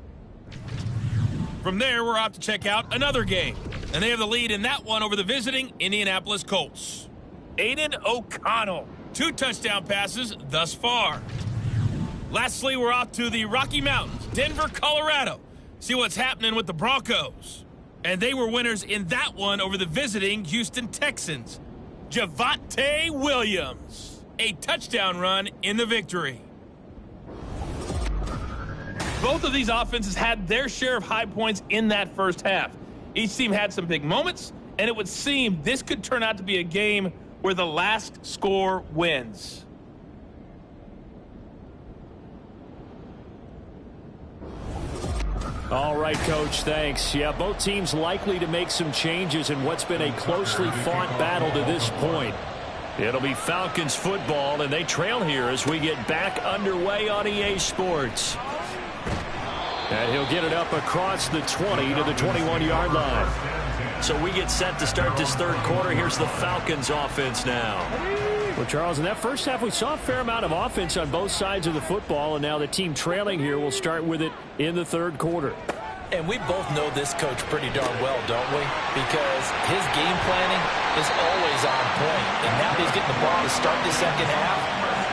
From there, we're off to check out another game, and they have the lead in that one over the visiting Indianapolis Colts. Aiden O'Connell. 2 touchdown passes thus far. Lastly, we're off to the Rocky Mountains, Denver, Colorado. See what's happening with the Broncos. And they were winners in that one over the visiting Houston Texans. Javonte Williams. A touchdown run in the victory. Both of these offenses had their share of high points in that first half. Each team had some big moments, and it would seem this could turn out to be a game where the last score wins. All right, Coach, thanks. Yeah, both teams likely to make some changes in what's been a closely fought battle to this point. It'll be Falcons football, and they trail here as we get back underway on EA Sports. And he'll get it up across the 20 to the 21-yard line. So we get set to start this third quarter. Here's the Falcons offense now. Well, Charles, in that first half, we saw a fair amount of offense on both sides of the football, and now the team trailing here will start with it in the third quarter. And we both know this coach pretty darn well, don't we? Because his game planning is always on point. And now he's getting the ball to start the second half.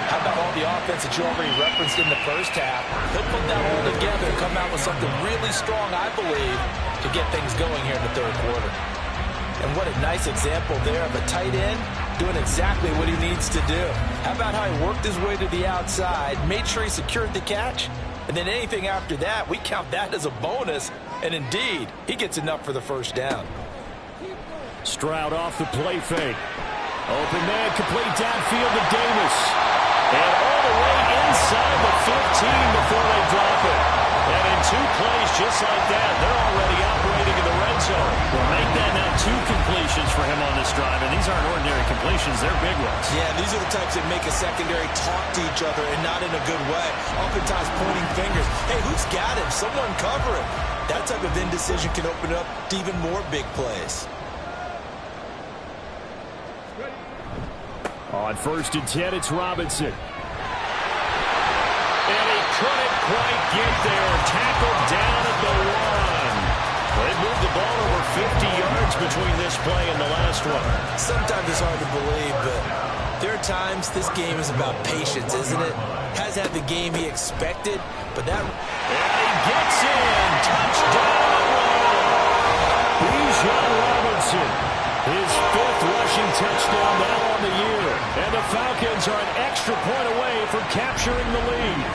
How about all the offense that you already referenced in the first half? He'll put that all together and come out with something really strong, I believe, to get things going here in the third quarter. And what a nice example there of a tight end doing exactly what he needs to do. How about how he worked his way to the outside, made sure he secured the catch, and then anything after that, we count that as a bonus. And indeed, he gets enough for the first down. Stroud off the play fake. Open man, complete downfield to Davis. And all the way inside the 15 before they drop it. And in 2 plays just like that, they're already operating in the red zone. Well, make that now 2 completions for him on this drive. And these aren't ordinary completions. They're big ones. Yeah, these are the types that make a secondary talk to each other and not in a good way. Oftentimes pointing fingers. Hey, who's got him? Someone cover him. That type of indecision can open up to even more big plays. On 1st and 10, it's Robinson. And he couldn't quite get there. Tackled down at the 1. They moved the ball over 50 yards between this play and the last one. Sometimes it's hard to believe, but there are times this game is about patience, isn't it? Has had the game he expected, but that... And he gets in. Touchdown. Bijan Robinson. His 5th rushing touchdown now on the year. And the Falcons are an extra point away from capturing the lead.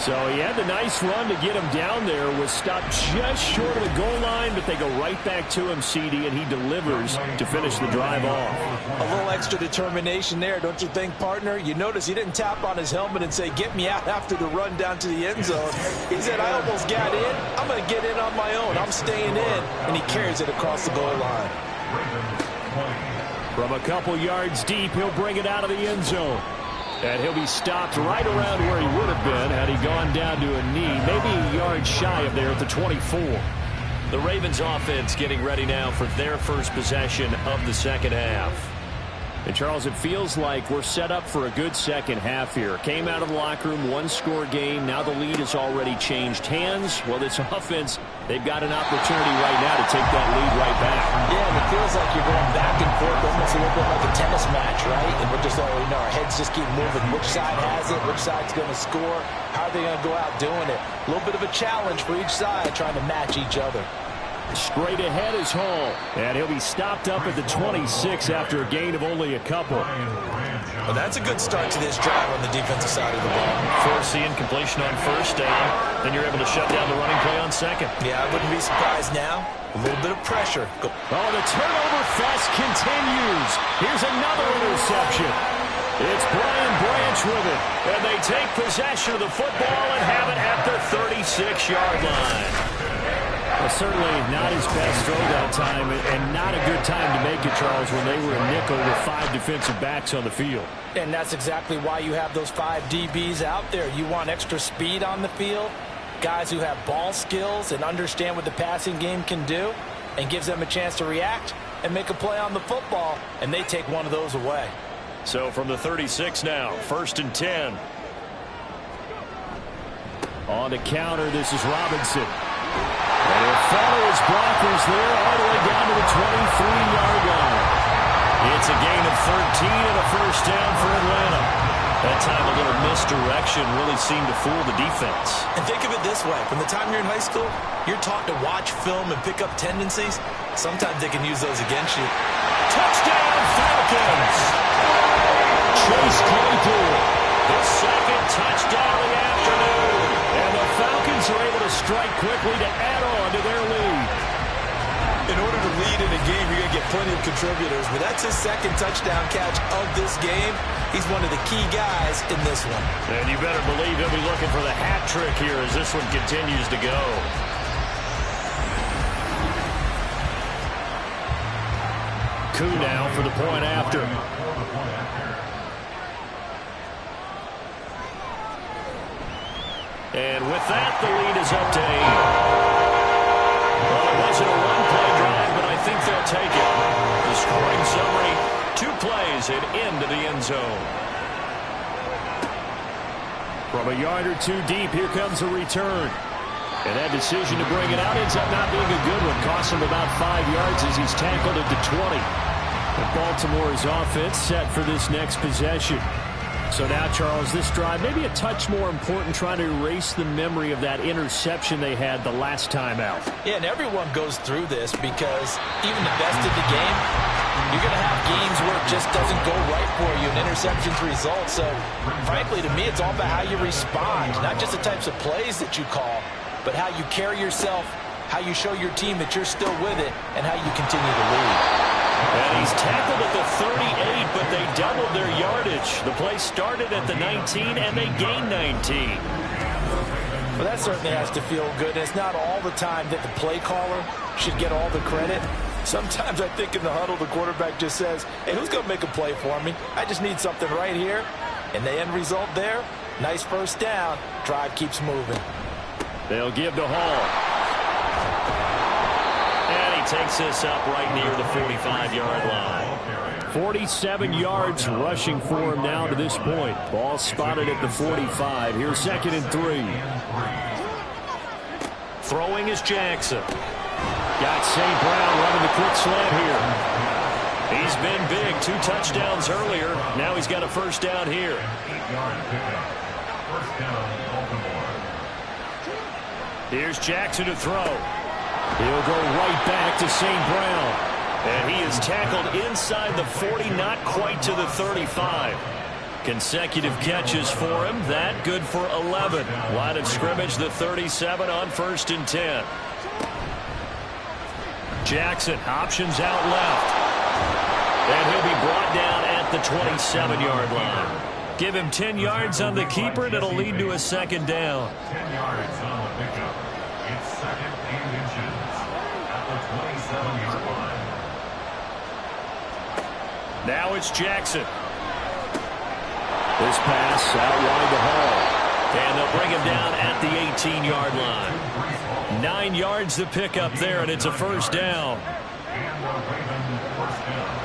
So he had the nice run to get him down there, was stopped just short of the goal line, but they go right back to him, CD, and he delivers to finish the drive off. A little extra determination there, don't you think, partner? You notice he didn't tap on his helmet and say, get me out after the run down to the end zone. He said, I almost got in. I'm going to get in on my own. I'm staying in. And he carries it across the goal line. From a couple yards deep, he'll bring it out of the end zone. And he'll be stopped right around where he would have been had he gone down to a knee, maybe a yard shy of there at the 24. The Ravens offense getting ready now for their first possession of the second half. And, Charles, it feels like we're set up for a good second half here. Came out of the locker room, 1-score game. Now the lead has already changed hands. Well, this offense, they've got an opportunity right now to take that lead right back. Yeah, and it feels like you're going back and forth, almost a little bit like a tennis match, right? And we're just all, our heads just keep moving. Which side has it? Which side's going to score? How are they going to go out doing it? A little bit of a challenge for each side trying to match each other. Straight ahead is Hall, and he'll be stopped up at the 26 after a gain of only a couple. Well, that's a good start to this drive on the defensive side of the ball. Force the incompletion on first down, then you're able to shut down the running play on second. Yeah, I wouldn't be surprised now. A little bit of pressure. Oh, the turnover fest continues. Here's another interception. It's Brian Branch with it, and they take possession of the football and have it at the 36-yard line. Well, certainly not his best throw that time, and not a good time to make it, Charles, when they were a nickel with 5 defensive backs on the field. And that's exactly why you have those 5 DBs out there. You want extra speed on the field, guys who have ball skills and understand what the passing game can do, and gives them a chance to react and make a play on the football, and they take one of those away. So from the 36 now, 1st and 10. On the counter, this is Robinson. And he'll follow his blockers there all the way down to the 23-yard line. It's a gain of 13 and a first down for Atlanta. That time a little misdirection really seemed to fool the defense. And think of it this way. From the time you're in high school, you're taught to watch film and pick up tendencies. Sometimes they can use those against you. Touchdown, Falcons! Chase Claypool, his second touchdown of the afternoon. And the Falcons are able to strike quickly to add on to their lead. In order to lead in a game, you're going to get plenty of contributors, but that's his second touchdown catch of this game. He's one of the key guys in this one. And you better believe he'll be looking for the hat trick here as this one continues to go. Coup now for the point after. And with that, the lead is up to 8. Well, it wasn't a one-play drive, but I think they'll take it. The scoring summary, 2 plays and into the end zone. From a yard or 2 deep, here comes a return. And that decision to bring it out ends up not being a good one. Costs him about 5 yards as he's tackled at the 20. And Baltimore's offense set for this next possession. So now, Charles, this drive maybe a touch more important, trying to erase the memory of that interception they had the last time out. Yeah, and everyone goes through this because even the best of the game, you're going to have games where it just doesn't go right for you and interceptions result. So, frankly, to me, it's all about how you respond, not just the types of plays that you call, but how you carry yourself, how you show your team that you're still with it, and how you continue to lead. And he's tackled at the 38, but they doubled their yardage. The play started at the 19, and they gained 19. Well, that certainly has to feel good. It's not all the time that the play caller should get all the credit. Sometimes I think in the huddle, the quarterback just says, hey, who's going to make a play for me? I just need something right here. And the end result there, nice first down. Drive keeps moving. They'll give to Hall. And he takes this up right near the 45-yard line. 47 yards rushing for him now to this point. Ball spotted at the 45. Here's 2nd and 3. Throwing is Jackson. Got St. Brown running the quick slant here. He's been big. 2 touchdowns earlier. Now he's got a first down here. 8-yard pickup. First down, Baltimore. Here's Jackson to throw. He'll go right back to St. Brown. And he is tackled inside the 40, not quite to the 35. Consecutive catches for him. That good for 11. Line of scrimmage, the 37 on 1st and 10. Jackson options out left. And he'll be brought down at the 27-yard line. Give him 10 yards on the keeper, and it'll lead to a 2nd down. 10 yards on the pickup. It's 2nd and inches at the 27-yard line. Now it's Jackson. This pass out wide to Hall. And they'll bring him down at the 18-yard line. 9 yards to pick up there, and it's a first down. And the Ravens first down.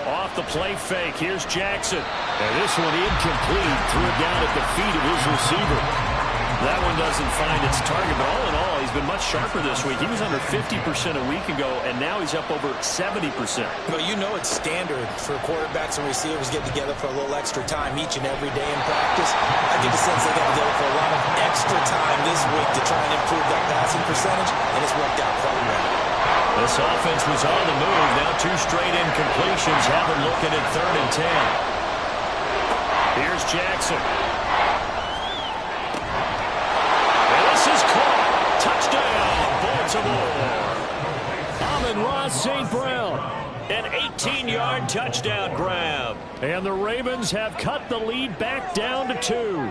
Off the play fake, here's Jackson. And this one incomplete. Threw it down at the feet of his receiver. That one doesn't find its target, but all in all, he's been much sharper this week. He was under 50% a week ago, and now he's up over 70%. Well, you know it's standard for quarterbacks and receivers get together for a little extra time each and every day in practice. I get the sense they got together for a lot of extra time this week to try and improve that passing percentage, and it's worked out quite well. This offense was on the move. Now 2 straight incompletions. Have them looking at 3rd and 10. Here's Jackson. Amon-Ra St. Brown, an 18-yard touchdown grab. And the Ravens have cut the lead back down to 2.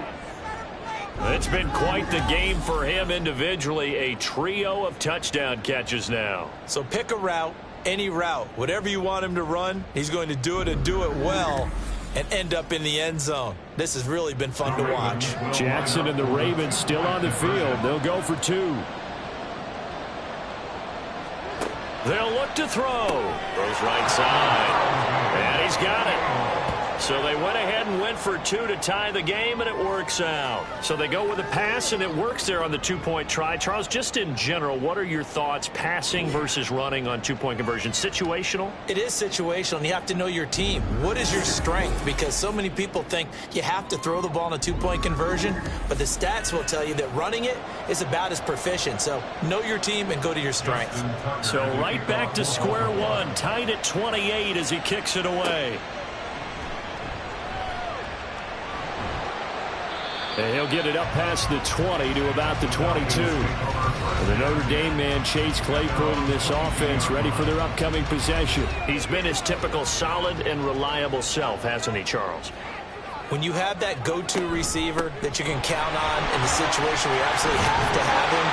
It's been quite the game for him individually. A trio of touchdown catches now. So pick a route, any route. Whatever you want him to run, he's going to do it and do it well and end up in the end zone. This has really been fun to watch. Jackson and the Ravens still on the field. They'll go for 2. They'll look to throw. Throws right side. And he's got it. So they went ahead and went for 2 to tie the game, and it works out. So they go with a pass, and it works there on the 2-point try. Charles, just in general, what are your thoughts passing versus running on 2-point conversion? Situational? It is situational, and you have to know your team. What is your strength? Because so many people think you have to throw the ball in a 2-point conversion, but the stats will tell you that running it is about as proficient. So know your team and go to your strength. So right back to square one, tied at 28 as he kicks it away. And he'll get it up past the 20 to about the 22. And the Notre Dame man, Chase Claypool, in this offense, ready for their upcoming possession. He's been his typical solid and reliable self, hasn't he, Charles? When you have that go-to receiver that you can count on in the situation where you absolutely have to have him,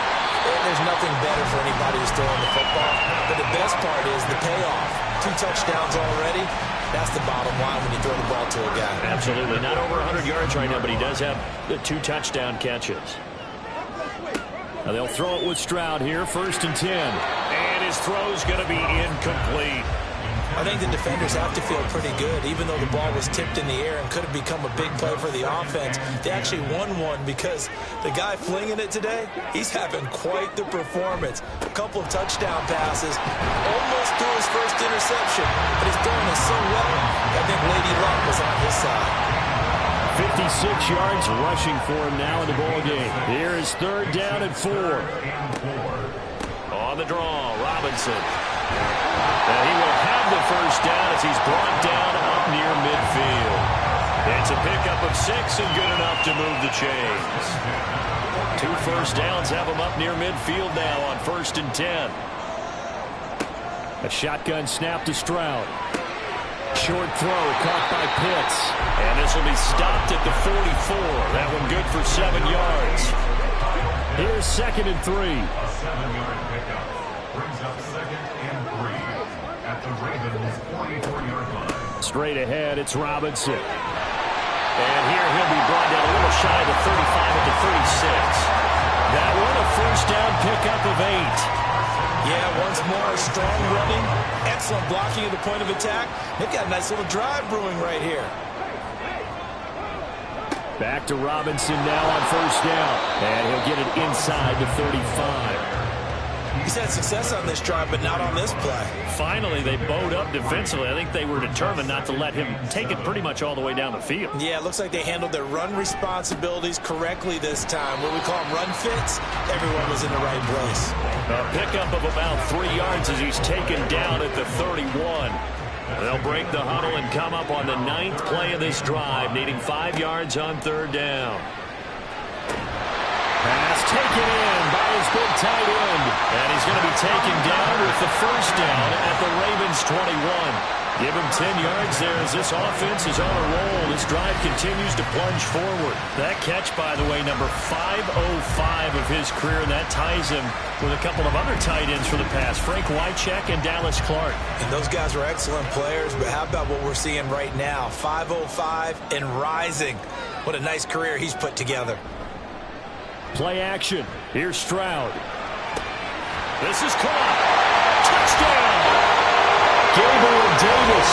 there's nothing better for anybody who's throwing the football. But the best part is the payoff. 2 touchdowns already. That's the bottom line when you throw the ball to a guy. Absolutely. Not over 100 yards right now, but he does have the 2 touchdown catches. Now they'll throw it with Stroud here, 1st and 10. And his throw's going to be incomplete. I think the defenders have to feel pretty good. Even though the ball was tipped in the air and could have become a big play for the offense, they actually won one because the guy flinging it today, he's having quite the performance. A couple of touchdown passes, almost threw his first interception, but he's throwing it so well, I think Lady Luck was on his side. 56 yards rushing for him now in the ball game. Here is 3rd down and 4. On the draw, Robinson. And he will have the 1st down as he's brought down up near midfield. It's a pickup of 6 and good enough to move the chains. 2 first downs have him up near midfield now on 1st and 10. A shotgun snap to Stroud. Short throw caught by Pitts. And this will be stopped at the 44. That one good for 7 yards. Here's 2nd and 3. A 7-yard pickup brings up 2nd and 3 at the Ravens' 44-yard line. Straight ahead, it's Robinson. And here he'll be brought down a little shy of the 35 at the 36. That one a 1st down pickup of 8. Yeah, once more, strong running, excellent blocking at the point of attack. They've got a nice little drive brewing right here. Back to Robinson now on 1st down. And he'll get it inside the 35. He's had success on this drive, but not on this play. Finally, they bowed up defensively. I think they were determined not to let him take it pretty much all the way down the field. Yeah, it looks like they handled their run responsibilities correctly this time. What we call them run fits, everyone was in the right place. A pickup of about 3 yards as he's taken down at the 31. They'll break the huddle and come up on the 9th play of this drive, needing 5 yards on 3rd down. Pass taken in by his big tight end. And he's going to be taken down with the 1st down at the Ravens' 21. Give him 10 yards there as this offense is on a roll. This drive continues to plunge forward. That catch, by the way, number 505 of his career, and that ties him with a couple of other tight ends for the pass, Frank Wycheck and Dallas Clark. And those guys are excellent players, but how about what we're seeing right now? 505 and rising. What a nice career he's put together. Play action. Here's Stroud. This is caught. Touchdown! Gabriel Davis.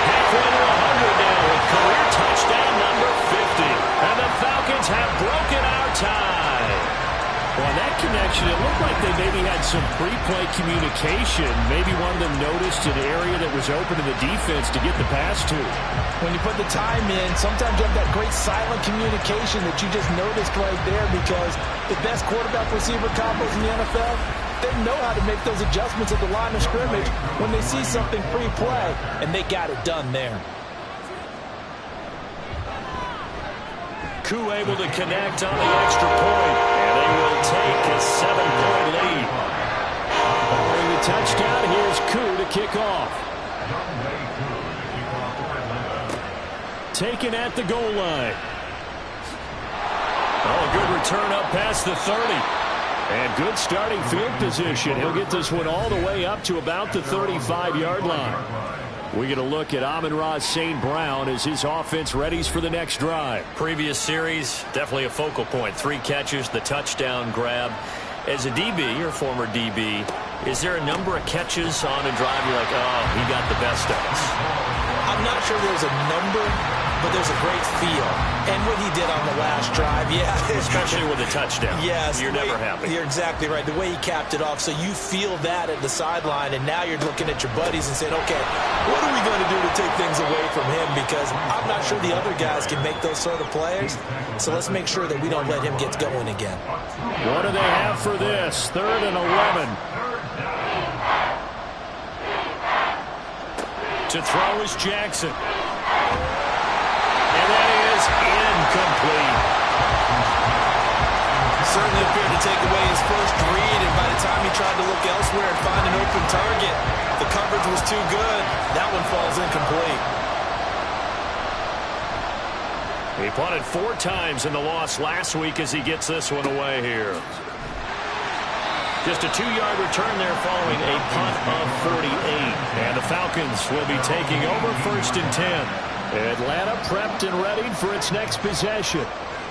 Halfway to 100 now with career touchdown number 50. And the Falcons have broken our tie. Well, that connection, it looked like they maybe had some pre-play communication. Maybe one of them noticed an area that was open to the defense to get the pass to. When you put the time in, sometimes you have that great silent communication that you just noticed right there, because the best quarterback receiver combos in the NFL, they know how to make those adjustments at the line of scrimmage when they see something pre-play, and they got it done there. Koo able to connect on the extra point, and they will take a 7-point lead. Following the touchdown, here's Koo to kick off. Taken at the goal line. Oh, a good return up past the 30. And good starting field position. He'll get this one all the way up to about the 35-yard line. We get a look at Amon-Ra St. Brown as his offense readies for the next drive. Previous series, definitely a focal point. 3 catches, the touchdown grab. As a DB, or former DB, is there a number of catches on a drive you're like, oh, he got the best of us? I'm not sure there's a number, but there's a great feel. And what he did on the last drive, yeah. Especially with a touchdown. Yes. You're never happy. You're exactly right. The way he capped it off, so you feel that at the sideline, and now you're looking at your buddies and saying, okay, what are we going to do to take things away from him? Because I'm not sure the other guys can make those sort of plays. So let's make sure that we don't let him get going again. What do they have for this? 3rd and 11. To throw is Jackson. And that is incomplete. Certainly appeared to take away his first read, and by the time he tried to look elsewhere and find an open target, the coverage was too good. That one falls incomplete. He punted 4 times in the loss last week as he gets this one away here. Just a 2-yard return there following a punt of 48. And the Falcons will be taking over 1st and 10. Atlanta prepped and ready for its next possession.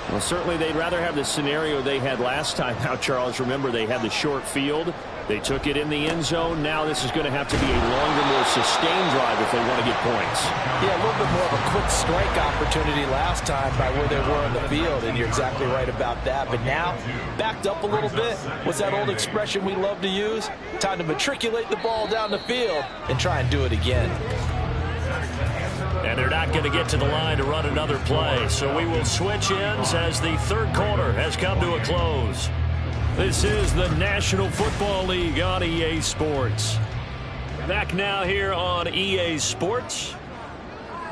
Well, certainly they'd rather have the scenario they had last time. Now, Charles, remember they had the short field. They took it in the end zone. Now this is going to have to be a longer, more sustained drive if they want to get points. Yeah, a little bit more of a quick strike opportunity last time by where they were on the field, and you're exactly right about that. But now, backed up a little bit. What's that old expression we love to use? Time to matriculate the ball down the field and try and do it again. And they're not going to get to the line to run another play. So we will switch ends as the third quarter has come to a close. This is the National Football League on EA Sports. Back now here on EA Sports.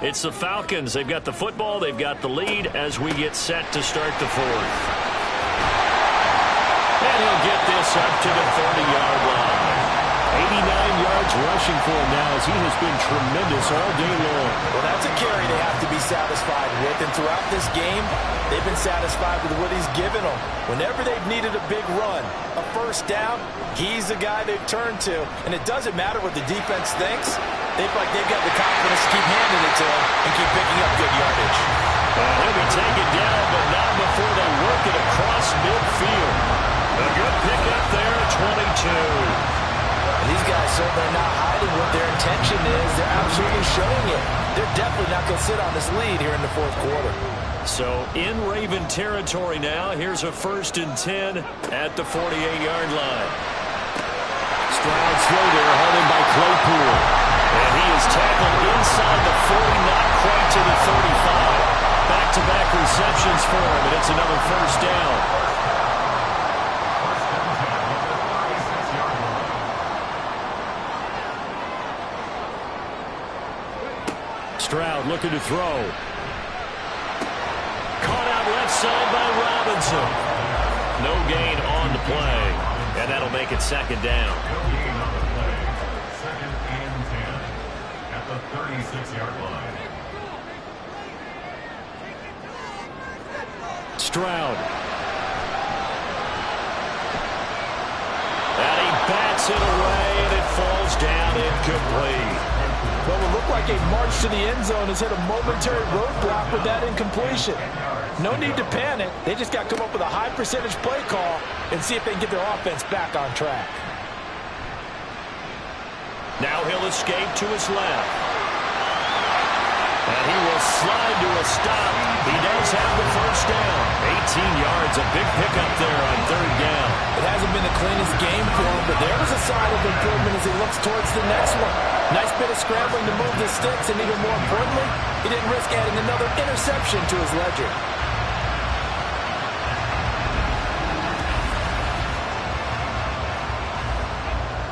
It's the Falcons. They've got the football. They've got the lead as we get set to start the fourth. And he'll get this up to the 30-yard line. 89 yards rushing for him now as he has been tremendous all day long. Well, that's a carry they have to be satisfied with. And throughout this game, they've been satisfied with what he's given them. Whenever they've needed a big run, a first down, he's the guy they've turned to. And it doesn't matter what the defense thinks. They've got the confidence to keep handing it to him and keep picking up good yardage. Well, he'll be taken down, but not before they work it across midfield. A good pickup there at 22. And these guys certainly are not hiding what their intention is. They're absolutely showing it. They're definitely not going to sit on this lead here in the fourth quarter. So in Raven territory now, here's a 1st and 10 at the 48-yard line. Stroud's throw there, held in by Claypool. And he is tackled inside the 40, not quite to the 35. Back-to-back receptions for him, and it's another first down. Stroud looking to throw. Caught out left side by Robinson. No gain on the play. And that'll make it 2nd down. Second and 10 at the 36-yard line. Stroud. And he bats it away, and it falls down incomplete. What would look like a march to the end zone has hit a momentary roadblock with that incompletion. No need to panic. They just got to come up with a high percentage play call and see if they can get their offense back on track. Now he'll escape to his left. And he will slide to a stop. He does have the first down. 18 yards, a big pickup there on 3rd down. It hasn't been the cleanest game for him, but there was a sign of improvement as he looks towards the next one. Nice bit of scrambling to move the sticks, and even more importantly, he didn't risk adding another interception to his ledger.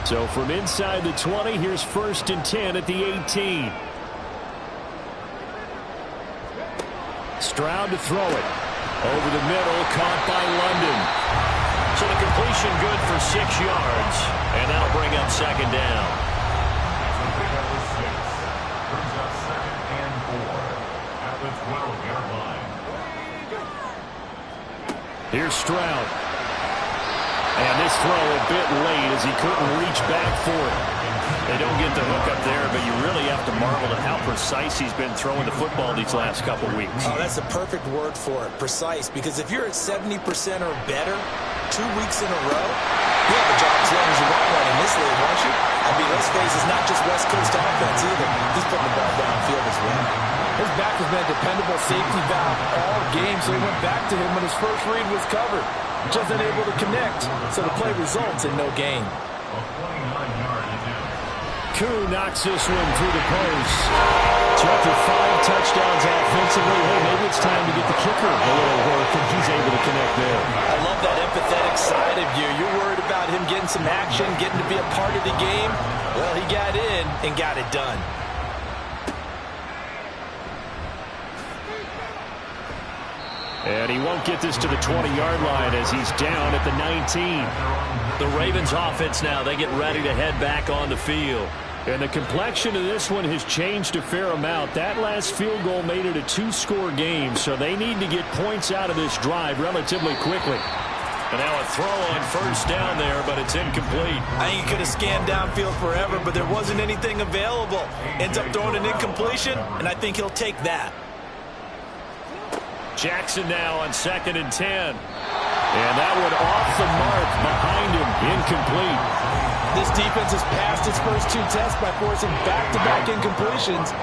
So from inside the 20, here's 1st and 10 at the 18. Stroud to throw it. Over the middle, caught by London. So the completion good for 6 yards, and that'll bring up 2nd down. Brings up 2nd and 4 at the 12-yard line. Here's Stroud. And this throw a bit late as he couldn't reach back for it. They don't get the hook up there, but you really have to marvel at how precise he's been throwing the football these last couple weeks. Oh, that's a perfect word for it, precise, because if you're at 70% or better 2 weeks in a row, you have a job as long as you want one in this league, won't you? I mean, let's face it, it's not just West Coast offense either. He's putting the ball downfield as well. His back has been a dependable safety valve all game, so he went back to him when his first read was covered. Just unable to connect, so the play results in no gain. A 29-yard attempt. Koo knocks this one through the post. So after 5 touchdowns offensively, hey, maybe it's time to get the kicker a little work, and he's able to connect there. I love that empathetic side of you. You're worried about him getting some action, getting to be a part of the game. Well, he got in and got it done. And he won't get this to the 20-yard line as he's down at the 19. The Ravens offense now, they get ready to head back on the field. And the complexion of this one has changed a fair amount. That last field goal made it a 2-score game, so they need to get points out of this drive relatively quickly. And now a throw on first down there, but it's incomplete. I think he could have scanned downfield forever, but there wasn't anything available. Ends up throwing an incompletion, and I think he'll take that. Jackson now on 2nd and 10. And that one off the mark behind him, incomplete. This defense has passed its first 2 tests by forcing back-to-back incompletions.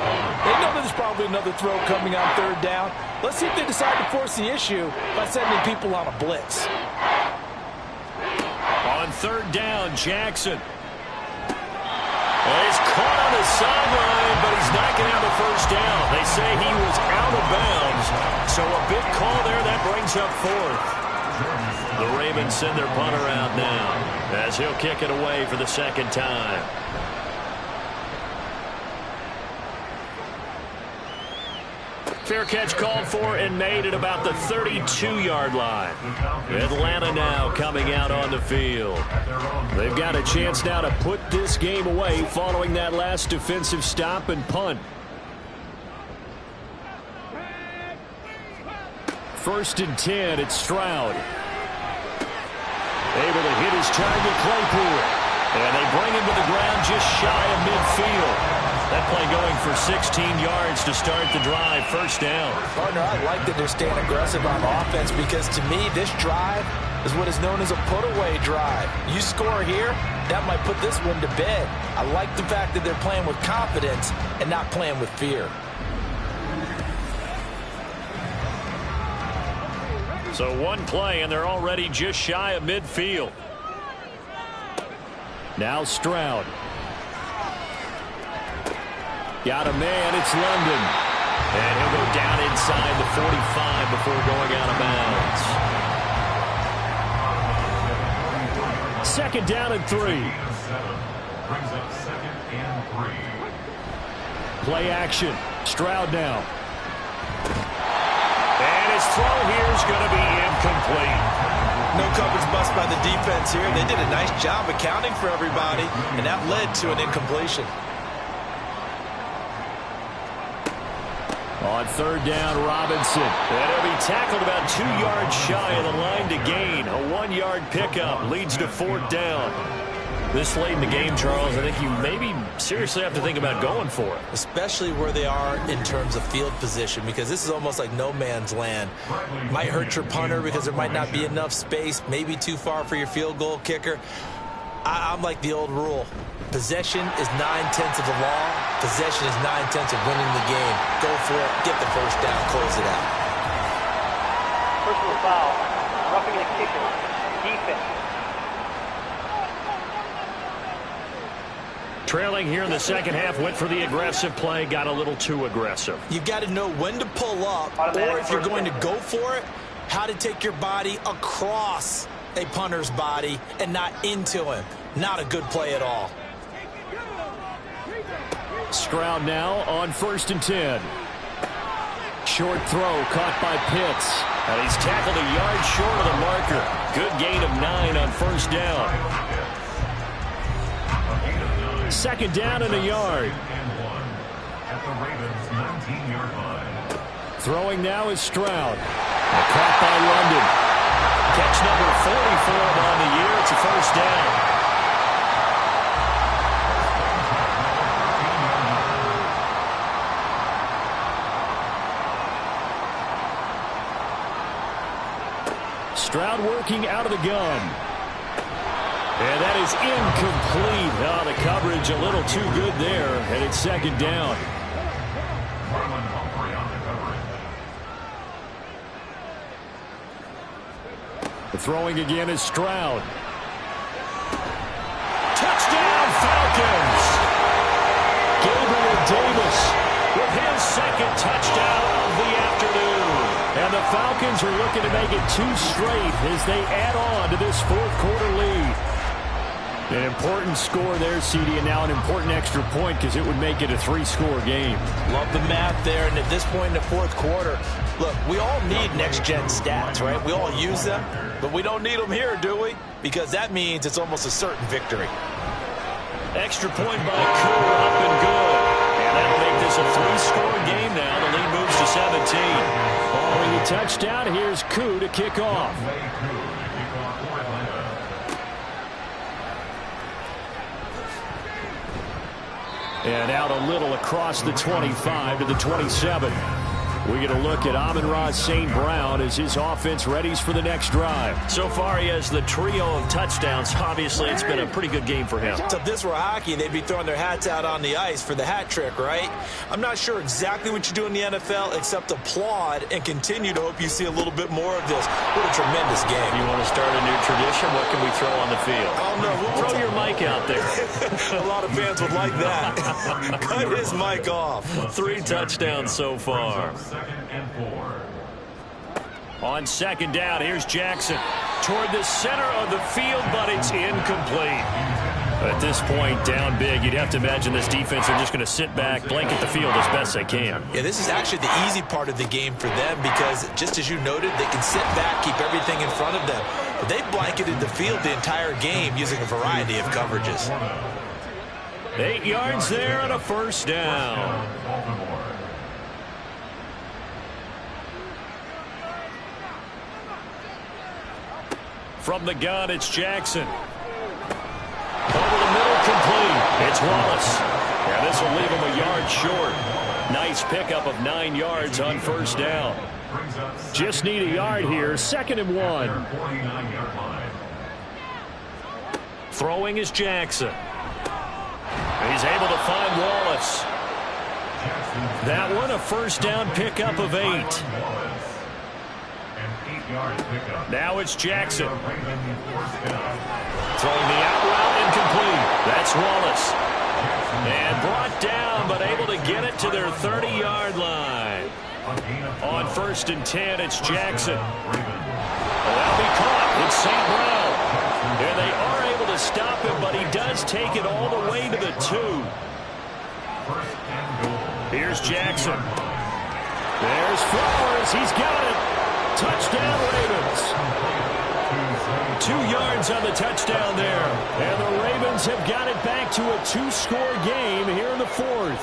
They know there's probably another throw coming on 3rd down. Let's see if they decide to force the issue by sending people on a blitz. On 3rd down, Jackson. Well, he's caught on the sideline, but he's not going to have a first down. They say he was out of bounds. So a big call there. That brings up 4th. The Ravens send their punter out now as he'll kick it away for the 2nd time. Fair catch called for and made at about the 32-yard line. Atlanta now coming out on the field. They've got a chance now to put this game away following that last defensive stop and punt. 1st and 10, it's Stroud. Able to hit his target, Claypool. And they bring him to the ground just shy of midfield. That play going for 16 yards to start the drive, 1st down. Partner, I like that they're staying aggressive on offense because to me, this drive is what is known as a put-away drive. You score here, that might put this one to bed. I like the fact that they're playing with confidence and not playing with fear. So one play, and they're already just shy of midfield. Now Stroud. Got a man, it's London. And he'll go down inside the 45 before going out of bounds. 2nd down and 3. Brings up 2nd and 3. Play action. Stroud now. And his throw here is going to be incomplete. No coverage bust by the defense here. They did a nice job accounting for everybody, and that led to an incompletion. On 3rd down, Robinson. And he'll be tackled about 2 yards shy of the line to gain. A 1-yard pickup leads to 4th down. This late in the game, Charles, I think you maybe seriously have to think about going for it. Especially where they are in terms of field position, because this is almost like no man's land. Might hurt your punter because there might not be enough space, maybe too far for your field goal kicker. I'm like the old rule. Possession is 9/10 of the law. Possession is 9/10 of winning the game. Go for it, get the first down, close it out. Personal foul. Roughing the kicker. Defense. Trailing here in the 2nd half, went for the aggressive play, got a little too aggressive. You've got to know when to pull up, or if you're going to go for it, how to take your body across a punter's body and not into him. Not a good play at all. Stroud now on 1st and 10. Short throw caught by Pitts. And he's tackled a yard short of the marker. Good gain of 9 on 1st down. 2nd down and a yard. At the Ravens' 19-yard line. Throwing now is Stroud. Caught by London. Catch number 44 on the year. It's a 1st down. Stroud working out of the gun. And that is incomplete. Oh, the coverage a little too good there, and it's 2nd down. The throwing again is Stroud. Touchdown, Falcons! Gabriel Davis with his 2nd touchdown of the afternoon. And the Falcons are looking to make it 2 straight as they add on to this 4th quarter lead. An important score there, CD, and now an important extra point because it would make it a 3-score game. Love the math there, and at this point in the 4th quarter, look, we all need next-gen stats, right? We all use them, but we don't need them here, do we? Because that means it's almost a certain victory. Extra point by Koo, up and good. And that'll make this a 3-score game now. The lead moves to 17. Following the touchdown, here's Koo to kick off. And out a little across the 25 to the 27. We get a look at Amon-Ra St. Brown as his offense readies for the next drive. So far, he has the trio of touchdowns. Obviously, it's been a pretty good game for him. So if this were hockey, they'd be throwing their hats out on the ice for the hat trick, right? I'm not sure exactly what you do in the NFL except applaud and continue to hope you see a little bit more of this. What a tremendous game. You want to start a new tradition? What can we throw on the field? Oh, no. We'll throw your mic out there. A lot of fans would like that. Cut his mic off. 3 touchdowns so far. Second and 4. On second down, here's Jackson toward the center of the field, but it's incomplete. At this point, down big, you'd have to imagine this defense are just going to sit back, blanket the field as best they can. Yeah, this is actually the easy part of the game for them because, just as you noted, they can sit back, keep everything in front of them. But they blanketed the field the entire game using a variety of coverages. 8 yards there on a first down. From the gun, it's Jackson. Over the middle, complete. It's Wallace. Yeah, this will leave him a yard short. Nice pickup of 9 yards on first down. Just need a yard here. 2nd and 1. Throwing is Jackson. He's able to find Wallace. That one a first down pickup of 8. Now it's Jackson. Throwing the out route, incomplete. That's Wallace. And brought down, but able to get it to their 30-yard line. On 1st and 10, it's Jackson. That'll be caught. It's St. Brown. And they are able to stop him, but he does take it all the way to the 2. Here's Jackson. There's Flowers. He's got it. Touchdown, Ravens. 2 yards on the touchdown there. And the Ravens have got it back to a 2-score game here in the 4th.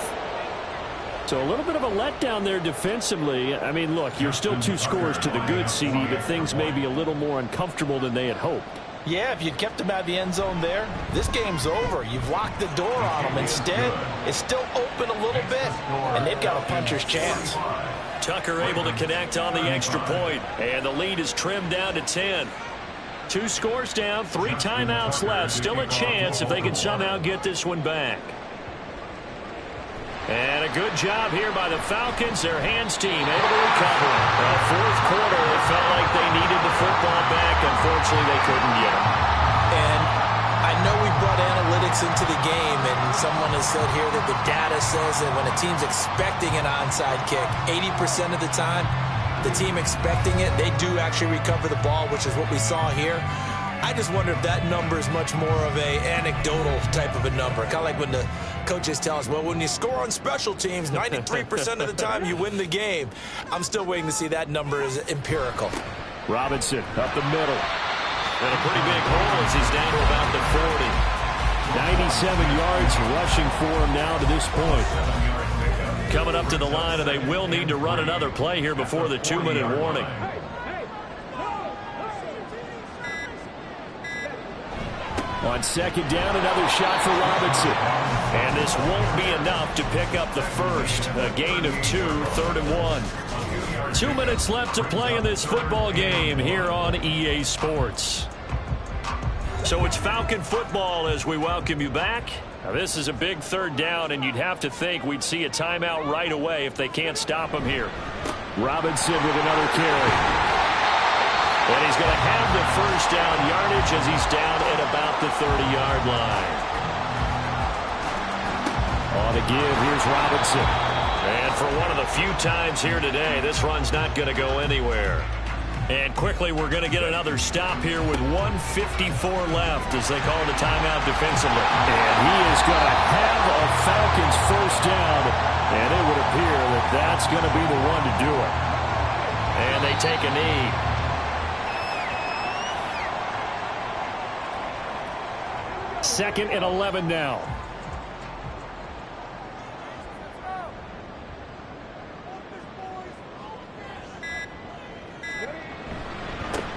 So a little bit of a letdown there defensively. I mean, look, you're still 2 scores to the good, CD, but things may be a little more uncomfortable than they had hoped. Yeah, if you'd kept them out of the end zone there, this game's over. You've locked the door on them. Instead, it's still open a little bit, and they've got a puncher's chance. Tucker able to connect on the extra point, and the lead is trimmed down to 10. 2 scores down, 3 timeouts left. Still a chance if they can somehow get this one back. And a good job here by the Falcons. Their hands team able to recover. The 4th quarter, it felt like they needed the football back. Unfortunately, they couldn't get it. And I know we brought analytics into the game, and someone has said here that the data says that when a team's expecting an onside kick, 80% of the time, the team expecting it, they do actually recover the ball, which is what we saw here. I just wonder if that number is much more of a anecdotal type of a number. Kind of like when the coaches tell us, well, when you score on special teams, 93% of the time you win the game. I'm still waiting to see that number is empirical. Robinson up the middle. And a pretty big hole as he's down to about the 40. 97 yards rushing for him now to this point. Coming up to the line, and they will need to run another play here before the 2-minute warning. On second down, another shot for Robinson. And this won't be enough to pick up the first. A gain of 2, 3rd and 1. 2 minutes left to play in this football game here on EA Sports. So it's Falcon football as we welcome you back. Now this is a big 3rd down, and you'd have to think we'd see a timeout right away if they can't stop him here. Robinson with another carry. And he's going to have the first down yardage as he's down at about the 30-yard line. On the give, here's Robinson. And for one of the few times here today, this run's not going to go anywhere. And quickly, we're going to get another stop here with 1:54 left as they call the timeout defensively. And he is going to have a Falcons first down, and it would appear that that's going to be the one to do it. And they take a knee. 2nd and 11 now.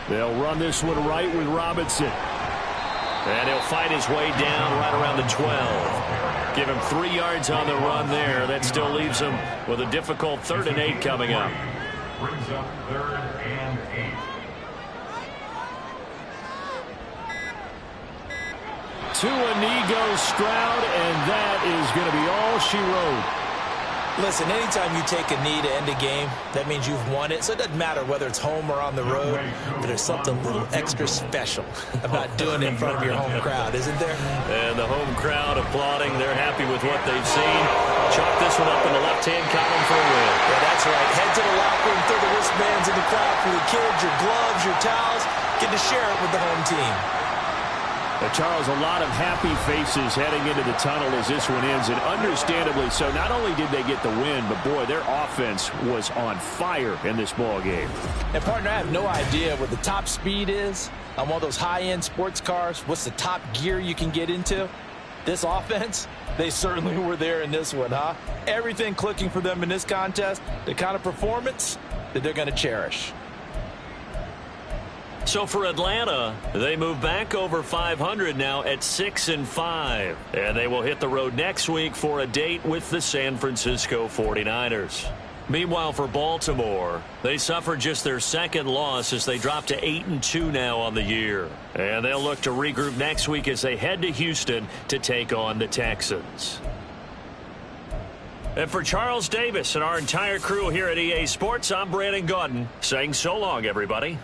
They'll run this one right with Robinson. And he'll fight his way down right around the 12. Give him 3 yards on the run there. That still leaves him with a difficult 3rd and 8 coming up. Brings up 3rd and 8. To a knee goes Stroud, and that is going to be all she wrote. Listen, anytime you take a knee to end a game, that means you've won it. So it doesn't matter whether it's home or on the road, but there's something a little extra special about doing it in front of your home crowd, isn't there? And the home crowd applauding. They're happy with what they've seen. Chalk this one up in the left-hand column for a win. Yeah, that's right. Head to the locker room, throw the wristbands in the crowd for the kids, your gloves, your towels. Get to share it with the home team. Charles, a lot of happy faces heading into the tunnel as this one ends, and understandably so. Not only did they get the win, but, boy, their offense was on fire in this ball game. And, partner, I have no idea what the top speed is on one of those high-end sports cars. What's the top gear you can get into? This offense, they certainly were there in this one, huh? Everything clicking for them in this contest, the kind of performance that they're going to cherish. So for Atlanta, they move back over 500 now at 6-5. And they will hit the road next week for a date with the San Francisco 49ers. Meanwhile, for Baltimore, they suffered just their 2nd loss as they drop to 8-2 now on the year. And they'll look to regroup next week as they head to Houston to take on the Texans. And for Charles Davis and our entire crew here at EA Sports, I'm Brandon Gaudin saying so long, everybody.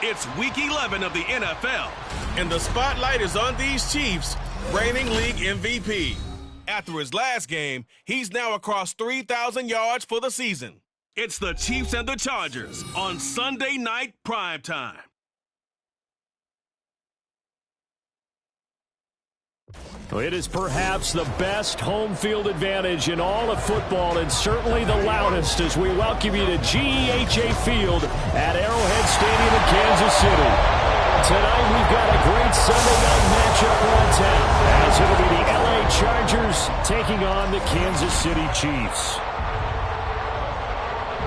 It's Week 11 of the NFL, and the spotlight is on these Chiefs, reigning league MVP. After his last game, he's now across 3,000 yards for the season. It's the Chiefs and the Chargers on Sunday Night Primetime. It is perhaps the best home field advantage in all of football, and certainly the loudest, as we welcome you to GEHA Field at Arrowhead Stadium in Kansas City. Tonight we've got a great Sunday night matchup on tap, as it'll be the LA Chargers taking on the Kansas City Chiefs.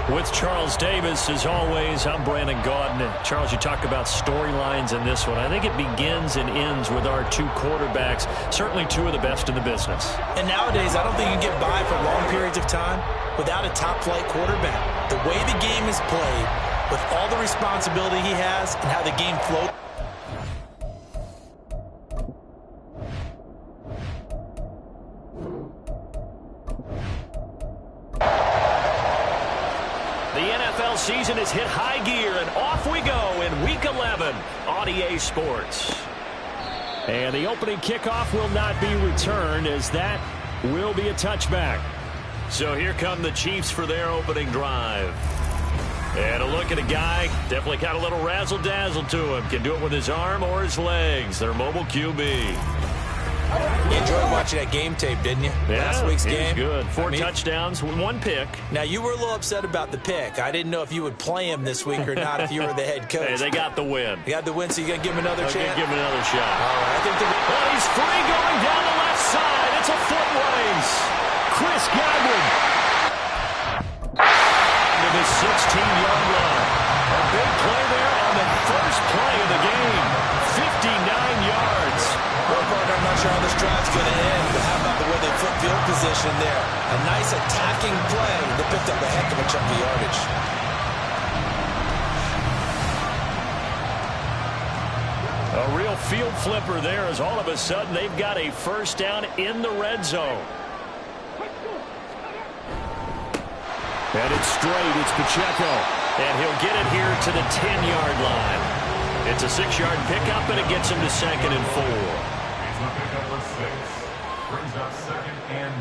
With Charles Davis, as always, I'm Brandon Gaudin. Charles, you talk about storylines in this one. I think it begins and ends with our two quarterbacks, certainly two of the best in the business. And nowadays, I don't think you can get by for long periods of time without a top-flight quarterback. The way the game is played, with all the responsibility he has and how the game flows. Season has hit high gear, and off we go in Week 11 on EA Sports. And the opening kickoff will not be returned, as that will be a touchback. So here come the Chiefs for their opening drive. And a look at a guy, definitely got a little razzle-dazzle to him. Can do it with his arm or his legs. Their mobile QB. You enjoyed watching that game tape, didn't you? Yeah, last week's game. Good. Four touchdowns, one pick. Now, you were a little upset about the pick. I didn't know if you would play him this week or not if you were the head coach. Hey, they got the win. You got the win, so you're going to give him another chance? Give him another shot. All right. I think he's free going down the left side. It's a foot race. Chris Godwin to the 16-yard line. A big play there on the first play of the game. 59 yards. Well, partner, I'm not sure how this drive's going to end, but how about the way they flip field position there? A nice attacking play that picked up a heck of a chunk of yardage. A real field flipper there, as all of a sudden they've got a first down in the red zone. And it's straight. It's Pacheco. And he'll get it here to the 10-yard line. It's a 6-yard pickup, and it gets him to 2nd and 4. It's a pickup of 6. Brings up 2nd and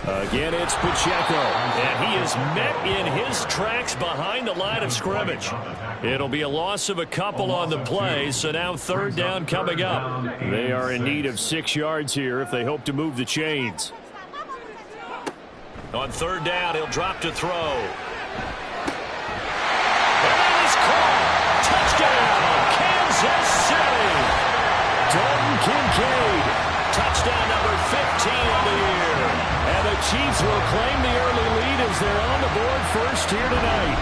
4. Again, it's Pacheco. And he is met in his tracks behind the line of scrimmage. It'll be a loss of a couple on the play, so now 3rd down coming up. They are in need of 6 yards here if they hope to move the chains. On 3rd down, he'll drop to throw. Touchdown, Kansas City. Dalton Kincaid, touchdown number 15 of the year. And the Chiefs will claim the early lead as they're on the board first here tonight.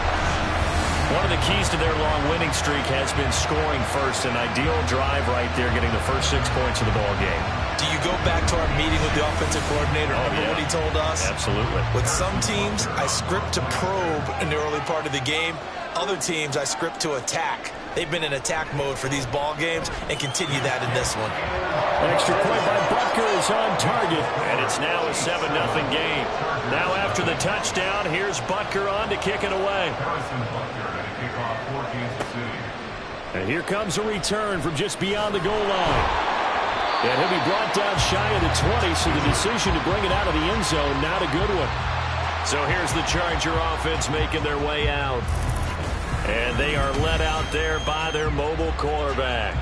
One of the keys to their long winning streak has been scoring first. An ideal drive right there, getting the first 6 points of the ball game. Do you go back to our meeting with the offensive coordinator? Remember what he told us? Absolutely. With some teams, I script to probe in the early part of the game. Other teams, I script to attack. They've been in attack mode for these ball games and continue that in this one. Extra point by Butker is on target. And it's now a 7-0 game. Now after the touchdown, here's Butker on to kick it away. And here comes a return from just beyond the goal line. And he'll be brought down shy of the 20, so the decision to bring it out of the end zone, not a good one. So here's the Charger offense making their way out. And they are led out there by their mobile quarterback.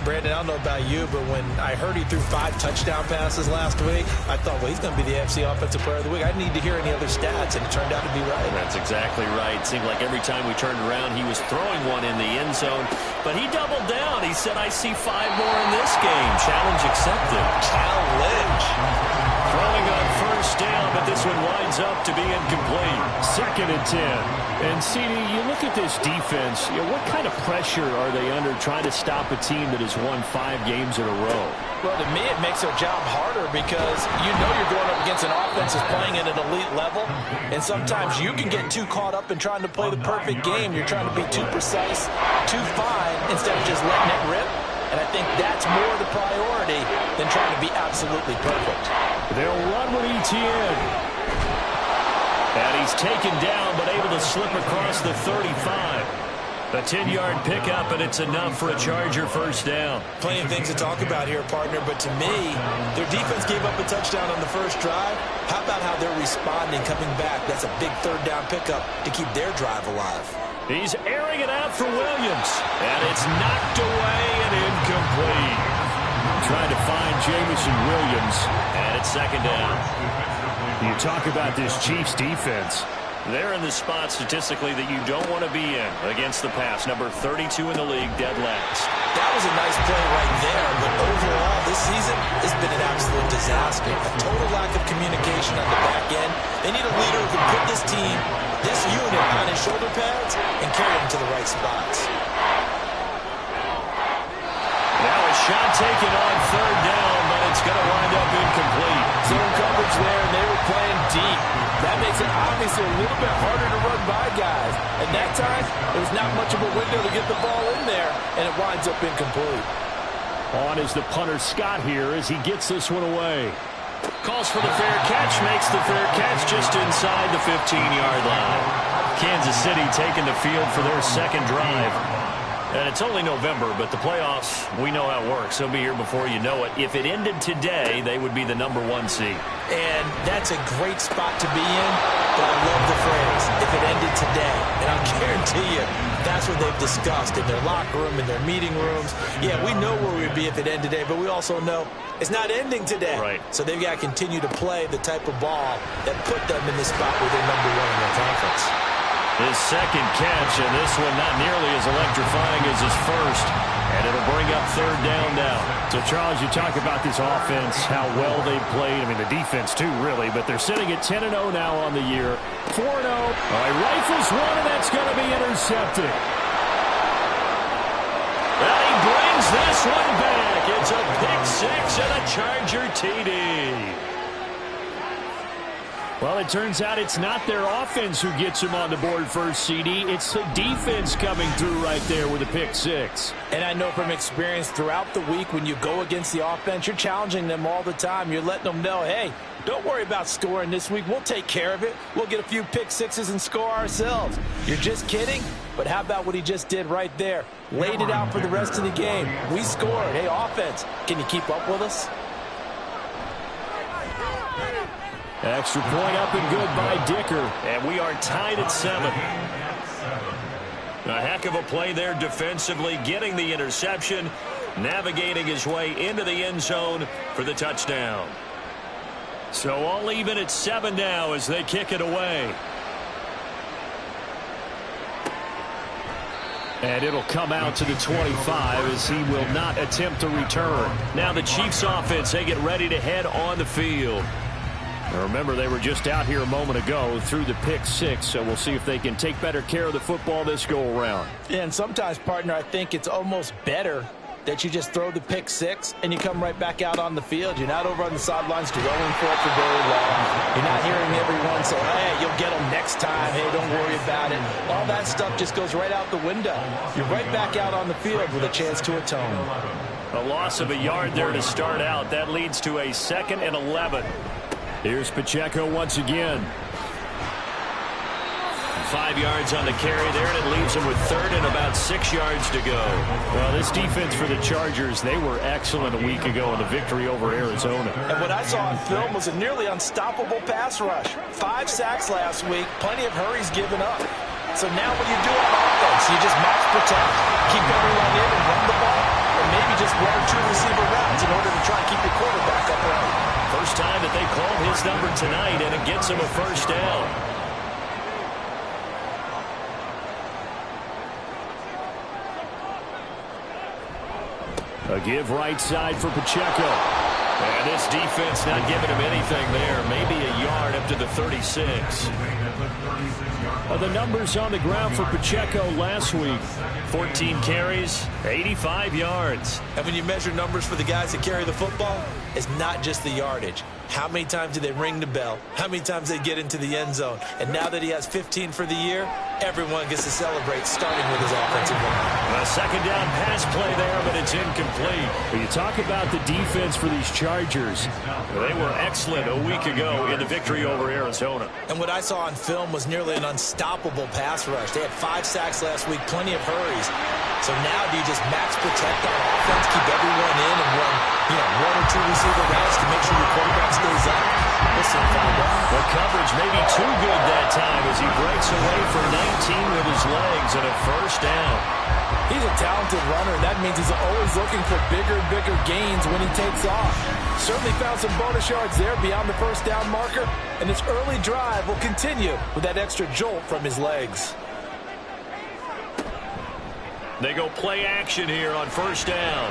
Brandon, I don't know about you, but when I heard he threw 5 touchdown passes last week, I thought, well, he's going to be the AFC Offensive Player of the Week. I didn't need to hear any other stats, and it turned out to be right. That's exactly right. It seemed like every time we turned around, he was throwing one in the end zone. But he doubled down. He said, I see 5 more in this game. Challenge accepted. Challenge. Throwing on first down, but this one winds up to be incomplete. 2nd and 10. And, CD, you look at this defense, what kind of pressure are they under trying to stop a team that has won 5 games in a row? Well, to me, it makes their job harder because you know you're going up against an offense that's playing at an elite level, and sometimes you can get too caught up in trying to play the perfect game. You're trying to be too precise, too fine, instead of just letting it rip. And I think that's more the priority than trying to be absolutely perfect. They'll run with ETN. And he's taken down, but able to slip across the 35. A 10-yard pickup, and it's enough for a Charger first down. Plenty of things to talk about here, partner, but to me, their defense gave up a touchdown on the first drive. How about how they're responding, coming back? That's a big third down pickup to keep their drive alive. He's airing it out for Williams, and it's knocked away and incomplete. Trying to find Jamison Williams, and it's second down. You talk about this Chiefs defense. They're in the spot statistically that you don't want to be in against the pass. Number 32 in the league, dead last. That was a nice play right there, but overall this season has been an absolute disaster. A total lack of communication on the back end. They need a leader who can put this team, this unit, on his shoulder pads and carry them to the right spots. Now a shot taken on third down, but it's going to wind up incomplete. Zone coverage there, and they were playing deep. That makes it obviously a little bit harder to run by guys. At that time, there was not much of a window to get the ball in there, and it winds up incomplete. On is the punter Scott here as he gets this one away. Calls for the fair catch, makes the fair catch just inside the 15-yard line. Kansas City taking the field for their second drive. And it's only November, but the playoffs, we know how it works. They'll be here before you know it. If it ended today, they would be the number 1 seed. And that's a great spot to be in, but I love the phrase, if it ended today. And I'll guarantee you, that's what they've discussed in their locker room, in their meeting rooms. Yeah, we know where we'd be if it ended today, but we also know it's not ending today. Right. So they've got to continue to play the type of ball that put them in the spot where they're number 1 in their conference. His second catch, and this one not nearly as electrifying as his first. And it'll bring up third down now. So, Charles, you talk about this offense, how well they played. I mean, the defense, too, really. But they're sitting at 10-0 now on the year. 4-0. All right, rifles one, and that's going to be intercepted. And he brings this one back. It's a pick six and a Charger TD. Well, it turns out it's not their offense who gets them on the board first, CD. It's the defense coming through right there with a pick six. And I know from experience throughout the week when you go against the offense, you're challenging them all the time. You're letting them know, hey, don't worry about scoring this week. We'll take care of it. We'll get a few pick sixes and score ourselves. You're just kidding? But how about what he just did right there? Laid it out for the rest of the game. We scored. Hey, offense, can you keep up with us? Extra point up and good by Dicker. And we are tied at 7. A heck of a play there defensively, getting the interception, navigating his way into the end zone for the touchdown. So all even at 7 now as they kick it away. And it'll come out to the 25 as he will not attempt to return. Now the Chiefs offense, they get ready to head on the field. Now remember, they were just out here a moment ago through the pick six, so we'll see if they can take better care of the football this go-around. Yeah, and sometimes, partner, I think it's almost better that you just throw the pick six and you come right back out on the field. You're not over on the sidelines dwelling for it for very long. You're not hearing everyone say, hey, you'll get them next time. Hey, don't worry about it. All that stuff just goes right out the window. You're right back out on the field with a chance to atone. A loss of a yard there to start out. That leads to a 2nd and 11. Here's Pacheco once again. 5 yards on the carry there, and it leaves him with 3rd and about 6 yards to go. Well, this defense for the Chargers, they were excellent a week ago in the victory over Arizona. And what I saw on film was a nearly unstoppable pass rush. 5 sacks last week, plenty of hurries given up. So now what do you do on offense? You just match protect, keep everyone in and run the ball, or maybe just 1 or 2 receiver routes in order to try and keep your quarterback upright. First time that they called his number tonight, and it gets him a first down. A give right side for Pacheco. And this defense not giving him anything there. Maybe a yard up to the 36. The numbers on the ground for Pacheco last week. 14 carries, 85 yards. And when you measure numbers for the guys that carry the football, it's not just the yardage. How many times do they ring the bell? How many times they get into the end zone? And now that he has 15 for the year, everyone gets to celebrate, starting with his offensive line. A second down pass play there, but it's incomplete. When you talk about the defense for these Chargers, they were excellent a week ago in the victory over Arizona. And what I saw on film was nearly an unstoppable pass rush. They had 5 sacks last week, plenty of hurries. So now do you just max protect on offense, keep everyone in, and run 1 or 2 receiver routes to make sure your quarterback stays up? Listen, the coverage may be too good that time as he breaks away for 19 with his legs and a first down. He's a talented runner, and that means he's always looking for bigger and bigger gains when he takes off. Certainly found some bonus yards there beyond the first down marker, and his early drive will continue with that extra jolt from his legs. They go play action here on first down.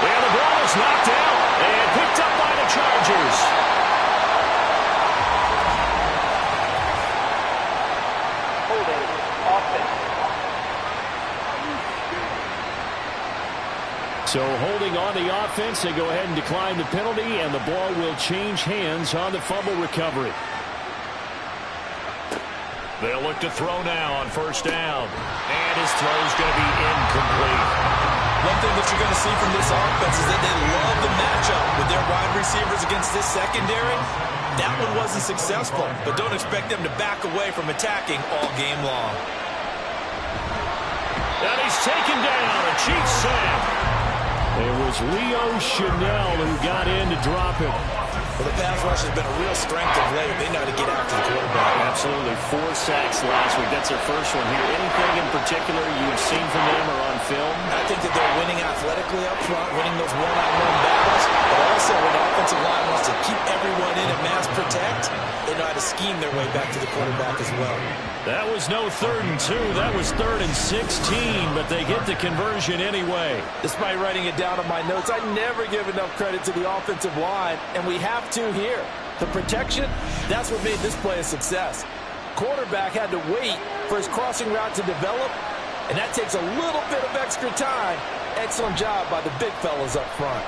And the ball is knocked out and picked up by the Chargers. Holding offense. So holding on the offense, they go ahead and decline the penalty, and the ball will change hands on the fumble recovery. They'll look to throw now on first down. And his throw's going to be incomplete. One thing that you're going to see from this offense is that they love the matchup with their wide receivers against this secondary. That one wasn't successful, but don't expect them to back away from attacking all game long. And he's taken down, a cheap sack. It was Leo Chanel who got in to drop him. Well, the pass rush has been a real strength of late. They know how to get after the quarterback. Absolutely. 4 sacks last week. That's their first one here. Anything in particular you've seen from them or on film? I think that they're winning athletically up front, winning those one-on-one battles, but also when the offensive line wants to keep everyone in and mass protect, they know how to scheme their way back to the quarterback as well. That was no 3rd and 2. That was 3rd and 16, but they get the conversion anyway. Despite writing it down on my notes, I never give enough credit to the offensive line, and we have to here. The protection, that's what made this play a success. Quarterback had to wait for his crossing route to develop, and that takes a little bit of extra time. Excellent job by the big fellas up front.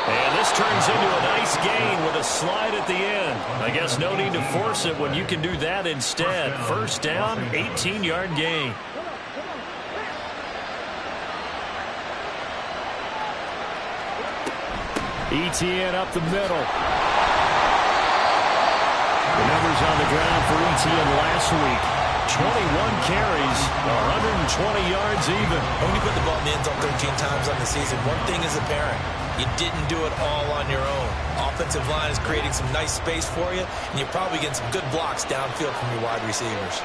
And this turns into a nice gain with a slide at the end. I guess no need to force it when you can do that instead. First down, 18-yard gain. ETN up the middle. The numbers on the ground for ETN last week. 21 carries, 120 yards even. When you put the ball in the end zone 13 times on the season, one thing is apparent. You didn't do it all on your own. Offensive line is creating some nice space for you, and you're probably getting some good blocks downfield from your wide receivers.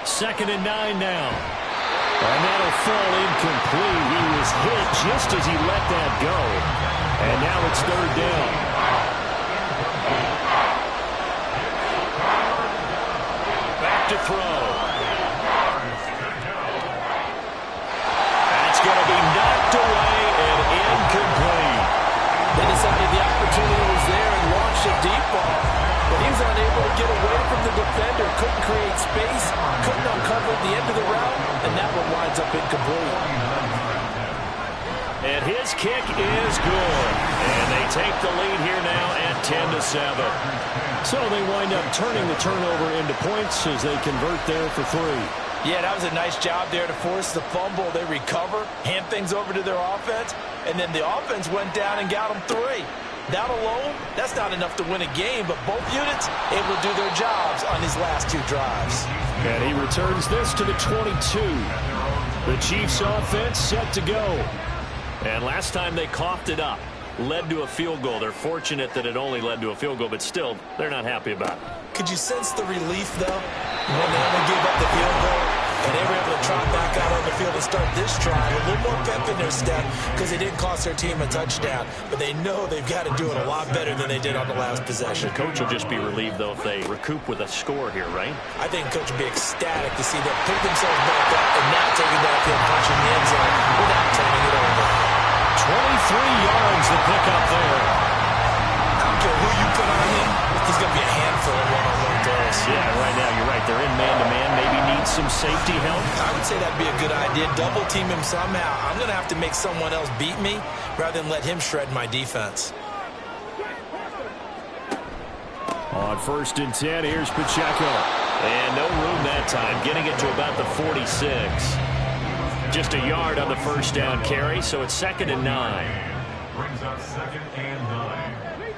2nd and 9 now. And that'll fall incomplete. He was hit just as he let that go. And now it's 3rd down. Back to throw. That's going to be knocked away and incomplete. They decided the opportunity was there and launched a deep ball, but he was unable to get away from the defender, couldn't create space, couldn't uncover the end of the route, and that one winds up incomplete. And his kick is good. And they take the lead here now at 10-7. So they wind up turning the turnover into points as they convert there for 3. Yeah, that was a nice job there to force the fumble. They recover, hand things over to their offense, and then the offense went down and got them 3. That alone, that's not enough to win a game, but both units able to do their jobs on these last 2 drives. And he returns this to the 22. The Chiefs offense set to go. And last time they coughed it up, led to a field goal. They're fortunate that it only led to a field goal, but still, they're not happy about it. Could you sense the relief, though, when they only gave up the field goal and they were able to trot back out on the field and start this drive? A little more pep in their step because they didn't cost their team a touchdown, but they know they've got to do it a lot better than they did on the last possession. The coach will just be relieved, though, if they recoup with a score here, right? I think the coach will be ecstatic to see them pick themselves back up and now taking that field, punching the end zone without turning it over. 23 yards to pick up there. I don't care who you put on him. He's going to be a handful of one-on-one throws. Yeah, right now, you're right. They're in man-to-man. Maybe need some safety help. I would say that'd be a good idea. Double team him somehow. I'm going to have to make someone else beat me rather than let him shred my defense. On 1st and 10, here's Pacheco. And no room that time, getting it to about the 46. Just a yard on the first down carry, so it's 2nd and 9. Brings up 2nd and 9.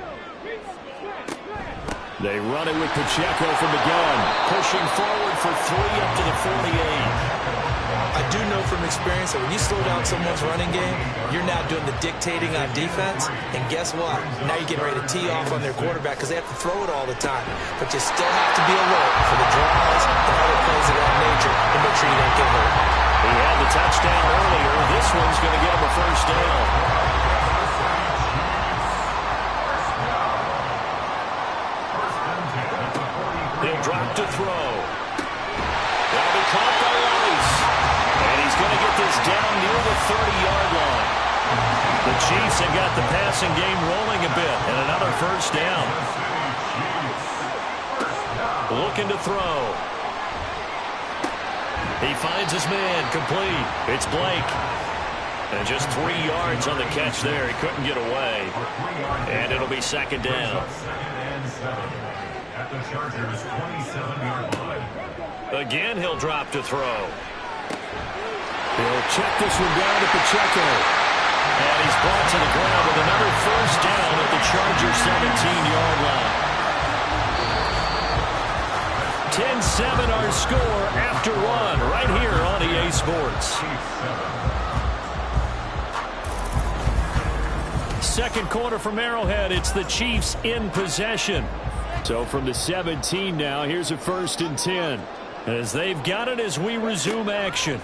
They run it with Pacheco from the gun. Pushing forward for 3 up to the 48. I do know from experience that when you slow down someone's running game, you're now doing the dictating on defense. And guess what? Now you're getting ready to tee off on their quarterback because they have to throw it all the time. But you still have to be alert for the draws and other plays of that nature and make sure you don't get hurt. He had the touchdown earlier. This one's going to get him a first down. He'll drop to throw. That'll be caught by Rice. And he's going to get this down near the 30-yard line. The Chiefs have got the passing game rolling a bit. And another first down. Looking to throw. He finds his man, complete. It's Blake. And just 3 yards on the catch there. He couldn't get away. And it'll be 2nd down. At the Chargers' 27-yard line. Again, he'll drop to throw. He'll check this one down to Pacheco. And he's brought to the ground with another first down at the Chargers' 17-yard line. 10-7 our score after 1 right here on EA Sports. Second quarter from Arrowhead. It's the Chiefs in possession. So from the 17 now, here's a 1st and 10. As they've got it as we resume action.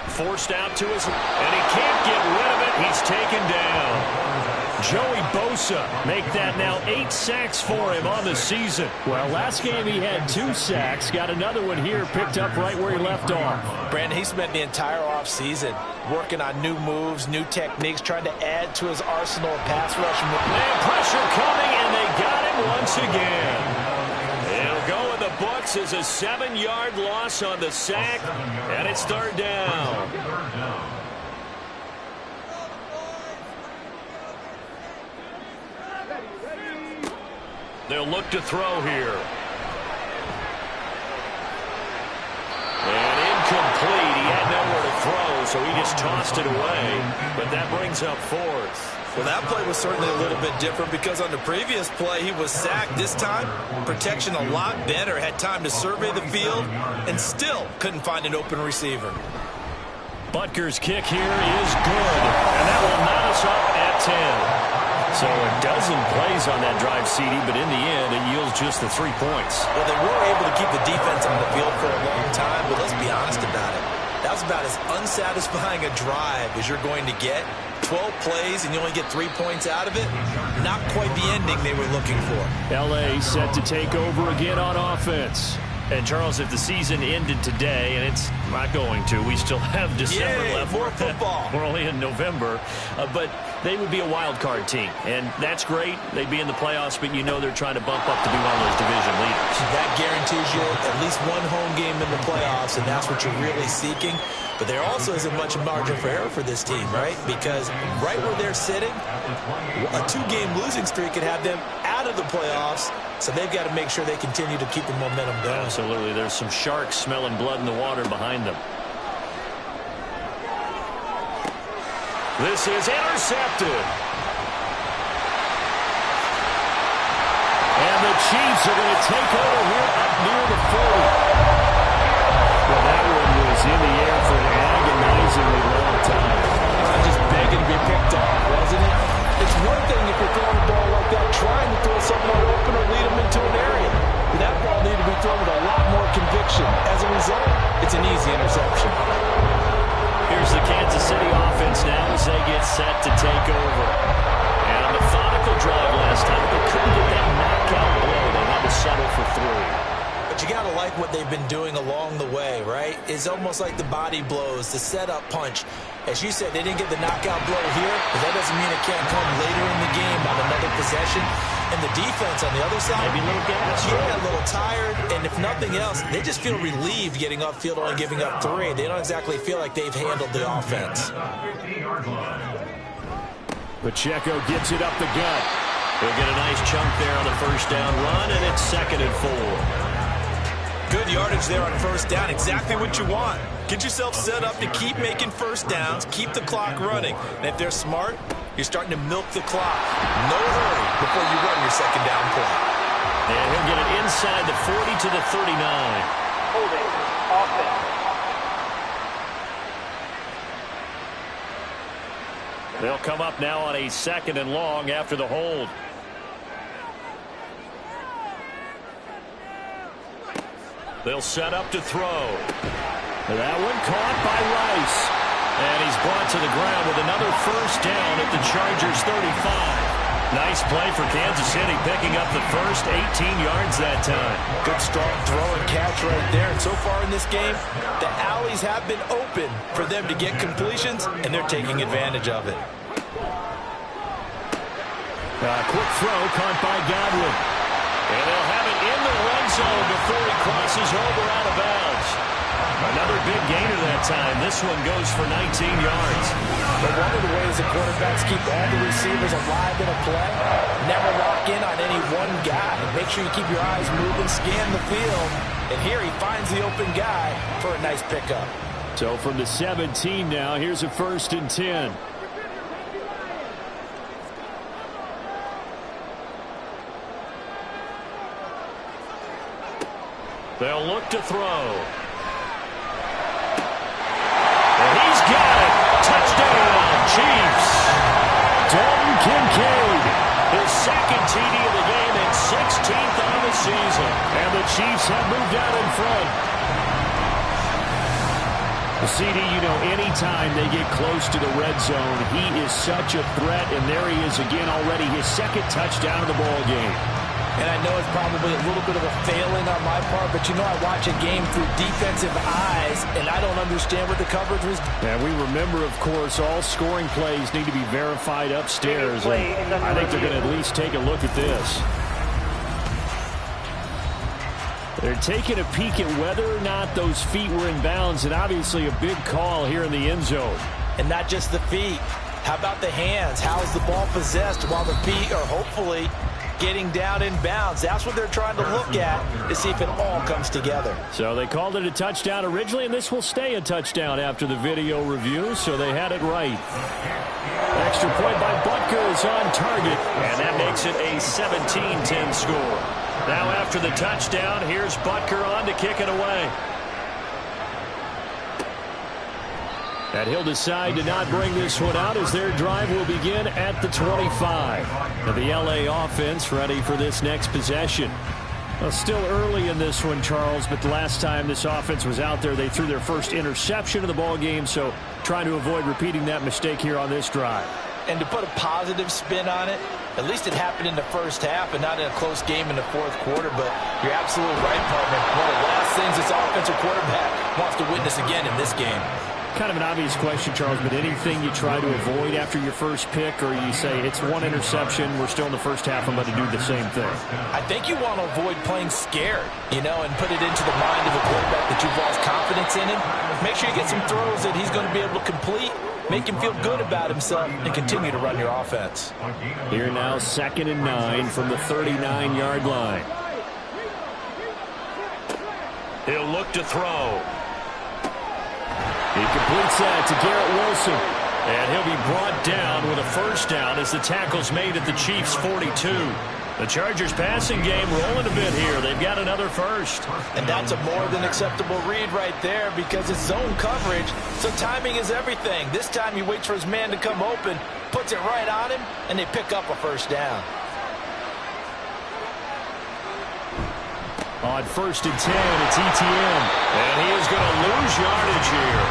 Forced out to his, and he can't get rid of it. He's taken down. Joey Bosa make that now 8 sacks for him on the season. Well, last game he had 2 sacks. Got another one here, picked up right where he left off. Brandon, he spent the entire offseason working on new moves, new techniques, trying to add to his arsenal of pass rush. And pressure coming, and they got him once again. It'll go in the books as a 7-yard loss on the sack, and it's 3rd down. They'll look to throw here. And incomplete. He had nowhere to throw, so he just tossed it away. But that brings up 4th. Well, that play was certainly a little bit different because on the previous play, he was sacked. This time, protection a lot better. Had time to survey the field and still couldn't find an open receiver. Butker's kick here is good. And that will knot us up at 10. So a dozen plays on that drive, CD, but in the end, it yields just the 3 points. Well, they were able to keep the defense on the field for a long time, but let's be honest about it. That was about as unsatisfying a drive as you're going to get. 12 plays and you only get 3 points out of it. Not quite the ending they were looking for. L.A. set to take over again on offense. And, Charles, if the season ended today, and it's not going to, we still have December left. More football. We're only in November. But they would be a wild card team. And that's great. They'd be in the playoffs, but you know they're trying to bump up to be one of those division leaders. That guarantees you at least one home game in the playoffs, and that's what you're really seeking. But there also isn't much margin for error for this team, right? Because right where they're sitting, a 2-game losing streak could have them out of the playoffs. So they've got to make sure they continue to keep the momentum going. Absolutely. There's some sharks smelling blood in the water behind them. This is intercepted. And the Chiefs are going to take over here up near the 40. Well, that one was in the air for an agonizingly long time. Just begging to be picked off, wasn't it? It's one thing if you're throwing a ball like that, trying to throw someone open or lead them into an area. But that ball needed to be thrown with a lot more conviction. As a result, it's an easy interception. Here's the Kansas City offense now as they get set to take over. And a methodical drive last time, but they couldn't get that knockout blow. They had to settle for 3. But you got to like what they've been doing along the way, right? It's almost like the body blows, the setup punch. As you said, they didn't get the knockout blow here, but that doesn't mean it can't come later in the game on another possession. And the defense on the other side, maybe a little gas. Yeah, a little tired. And if nothing else, they just feel relieved getting upfield only giving up 3. They don't exactly feel like they've handled the offense. Pacheco gets it up the gut. He'll get a nice chunk there on the first down run, and it's 2nd and 4. Good yardage there on first down. Exactly what you want. Get yourself set up to keep making first downs, keep the clock running. And if they're smart, you're starting to milk the clock. No hurry before you run your second down play. And he'll get it inside the 40 to the 39. Holding. Offense. They'll come up now on a 2nd and long after the hold. They'll set up to throw. That one caught by Rice. And he's brought to the ground with another first down at the Chargers' 35. Nice play for Kansas City, picking up the first 18 yards that time. Good strong throw and catch right there. And so far in this game, the alleys have been open for them to get completions, and they're taking advantage of it. Quick throw caught by Godwin. And they'll have it in the red zone before he crosses over out of bounds. Another big gainer that time. This one goes for 19 yards. But one of the ways the quarterbacks keep all the receivers alive in a play, never lock in on any one guy. Make sure you keep your eyes moving, scan the field. And here he finds the open guy for a nice pickup. So from the 17 now, here's a 1st and 10. They'll look to throw. And he's got it. Touchdown, Chiefs. Dalton Kincaid, his 2nd TD of the game and 16th on the season. And the Chiefs have moved out in front. The CD, you know, anytime they get close to the red zone, he is such a threat. And there he is again already, his 2nd touchdown of the ball game. And I know it's probably a little bit of a failing on my part, but you know I watch a game through defensive eyes, and I don't understand what the coverage was. And we remember, of course, all scoring plays need to be verified upstairs. And I think they're going to at least take a look at this. They're taking a peek at whether or not those feet were in bounds, and obviously a big call here in the end zone. And not just the feet. How about the hands? How's the ball possessed while the feet are hopefully getting down in bounds? That's what they're trying to look at to see if it all comes together. So they called it a touchdown originally, and this will stay a touchdown after the video review, so they had it right. Extra point by Butker is on target, and that makes it a 17-10 score. Now after the touchdown, here's Butker on to kick it away. And he'll decide to not bring this one out as their drive will begin at the 25. And the LA offense ready for this next possession. Well, still early in this one, Charles, but the last time this offense was out there, they threw their first interception of the ball game, so trying to avoid repeating that mistake here on this drive. And to put a positive spin on it, at least it happened in the first half and not in a close game in the 4th quarter, but you're absolutely right, partner. One of the last things this offensive quarterback wants to witness again in this game. Kind of an obvious question, Charles, but anything you try to avoid after your first pick, or you say it's one interception, we're still in the first half, I'm going to do the same thing? I think you want to avoid playing scared, you know, and put it into the mind of a quarterback that you've lost confidence in him. Make sure you get some throws that he's going to be able to complete, make him feel good about himself, and continue to run your offense. Here now, 2nd and 9 from the 39-yard line. He'll look to throw. He completes that to Garrett Wilson. And he'll be brought down with a first down as the tackle's made at the Chiefs' 42. The Chargers passing game rolling a bit here. They've got another first. And that's a more than acceptable read right there because it's zone coverage, so timing is everything. This time he waits for his man to come open, puts it right on him, and they pick up a first down. On 1st and 10, it's ETN. And he is going to lose yardage here.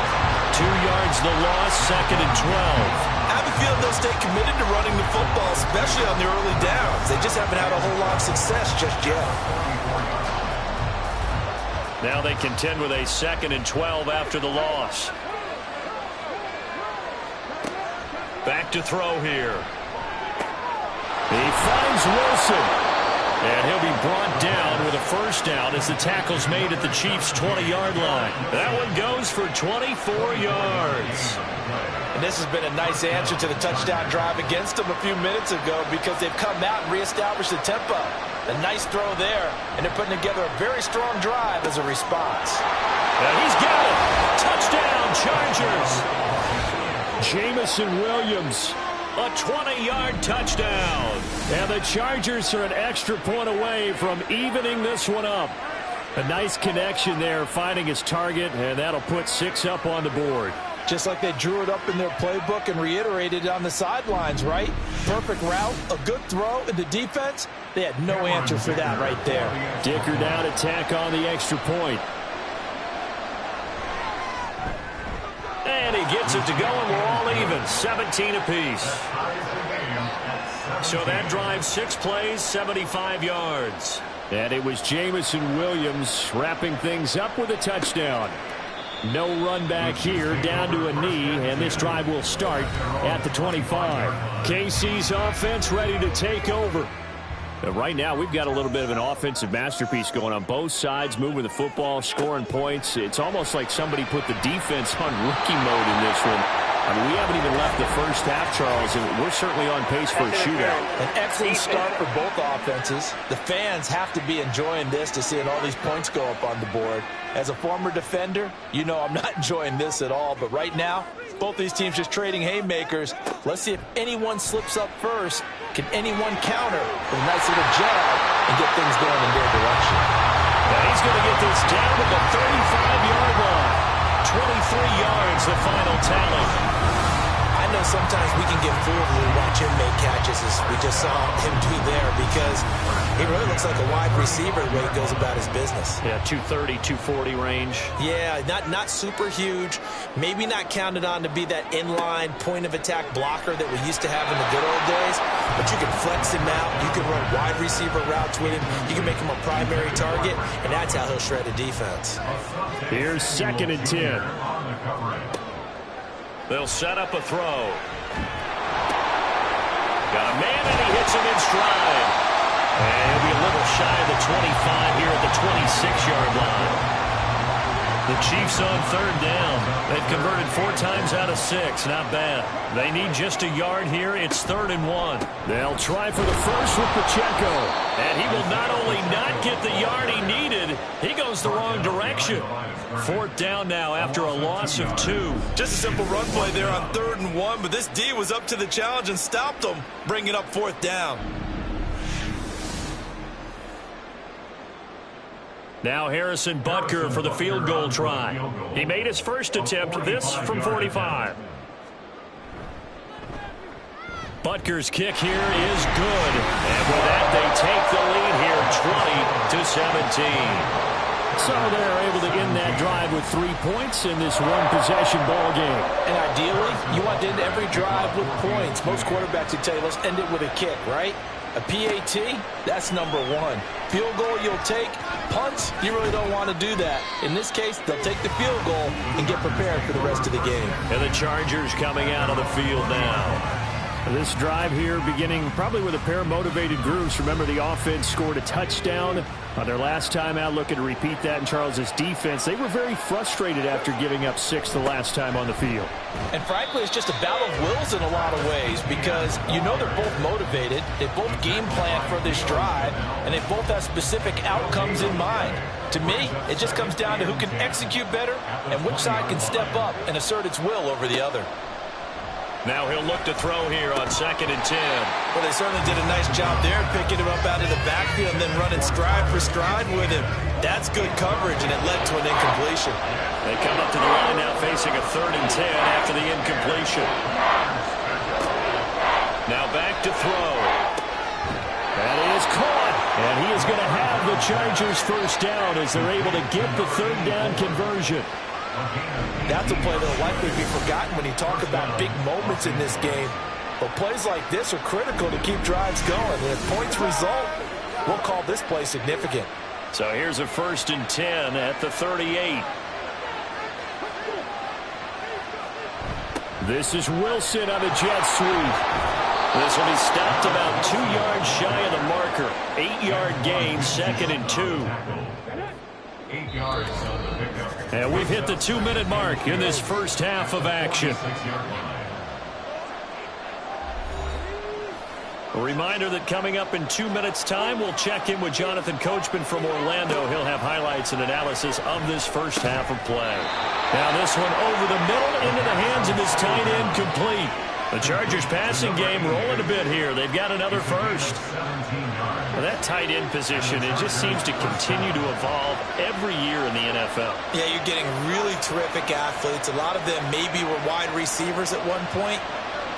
2 yards the loss, 2nd and 12. I have a feeling they'll stay committed to running the football, especially on the early downs. They just haven't had a whole lot of success just yet. Now they contend with a 2nd and 12 after the loss. Back to throw here. He finds Wilson. And he'll be brought down with a first down as the tackle's made at the Chiefs' 20-yard line. That one goes for 24 yards. And this has been a nice answer to the touchdown drive against them a few minutes ago because they've come out and reestablished the tempo. A nice throw there, and they're putting together a very strong drive as a response. And he's got it. Touchdown, Chargers. Jamison Williams, a 20-yard touchdown. And the Chargers are an extra point away from evening this one up. A nice connection there, finding his target, and that'll put 6 up on the board. Just like they drew it up in their playbook and reiterated it on the sidelines, right? Perfect route, a good throw, and the defense, they had no answer for that right there. Dicker down to tack on the extra point. And he gets it to go, and we're all even, 17 apiece. So that drive, 6 plays, 75 yards. And it was Jamison Williams wrapping things up with a touchdown. No run back here, down to a knee, and this drive will start at the 25. KC's offense ready to take over. Right now, we've got a little bit of an offensive masterpiece going on both sides, moving the football, scoring points. It's almost like somebody put the defense on rookie mode in this one. I mean, we haven't even left the first half, Charles, and we're certainly on pace for a shootout. An excellent start for both offenses. The fans have to be enjoying this to seeing all these points go up on the board. As a former defender, you know I'm not enjoying this at all, but right now, both these teams just trading haymakers. Let's see if anyone slips up first. Can anyone counter with a nice little jab and get things going in their direction? And he's going to get this down to the 35-yard line. 23 yards, the final tally. I know sometimes we can get fooled when we watch him make catches, as we just saw him do there, because he really looks like a wide receiver the way he goes about his business. Yeah, 230, 240 range. Yeah, not super huge. Maybe not counted on to be that inline point-of-attack blocker that we used to have in the good old days, but you can flex him out. You can run wide receiver routes with him. You can make him a primary target, and that's how he'll shred a defense. Here's 2nd and 10. They'll set up a throw. Got a man, and he hits him in stride. And he'll be a little shy of the 25 here at the 26-yard line. The Chiefs on 3rd down. They've converted 4 times out of 6. Not bad. They need just a yard here. It's 3rd and 1. They'll try for the first with Pacheco. And he will not only not get the yard he needed, he goes the wrong direction. 4th down now after a loss of 2. Just a simple run play there on 3rd and 1, but this D was up to the challenge and stopped him, bringing up 4th down. Now Harrison Butker for the field goal try. He made his first attempt, this from 45. Butker's kick here is good. And with that, they take the lead here, 20-17. So they're able to end that drive with 3 points in this one-possession ball game. And ideally, you want to end every drive with points. Most quarterbacks would tell you, let's end it with a kick, right? A PAT, that's number 1. Field goal you'll take. Punts, you really don't want to do that. In this case, they'll take the field goal and get prepared for the rest of the game. And the Chargers coming out of the field now. This drive here beginning probably with a pair of motivated groups. Remember, the offense scored a touchdown on their last time out. Looking to repeat that in Charles's defense. They were very frustrated after giving up 6 the last time on the field. And frankly, it's just a battle of wills in a lot of ways, because you know they're both motivated. They both game plan for this drive, and they both have specific outcomes in mind. To me, it just comes down to who can execute better and which side can step up and assert its will over the other. Now he'll look to throw here on 2nd and 10. Well, they certainly did a nice job there, picking him up out of the backfield and then running stride for stride with him. That's good coverage, and it led to an incompletion. They come up to the line now facing a 3rd and 10 after the incompletion. Now back to throw. That is caught. And he is going to have the Chargers first down as they're able to get the 3rd down conversion. That's a play that will likely be forgotten when you talk about big moments in this game. But plays like this are critical to keep drives going. And if points result, we'll call this play significant. So here's a 1st and 10 at the 38. This is Wilson on a jet sweep. This will be stopped about 2 yards shy of the marker. 8-yard gain, 2nd and 2. 8 yards on the pickup. And we've hit the 2-minute mark in this first half of action. A reminder that coming up in 2 minutes' time, we'll check in with Jonathan Coachman from Orlando. He'll have highlights and analysis of this first half of play. Now this one over the middle into the hands of his tight end, complete. The Chargers passing game rolling a bit here. They've got another first. Well, that tight end position, it just seems to continue to evolve every year in the NFL. Yeah, you're getting really terrific athletes. A lot of them maybe were wide receivers at one point.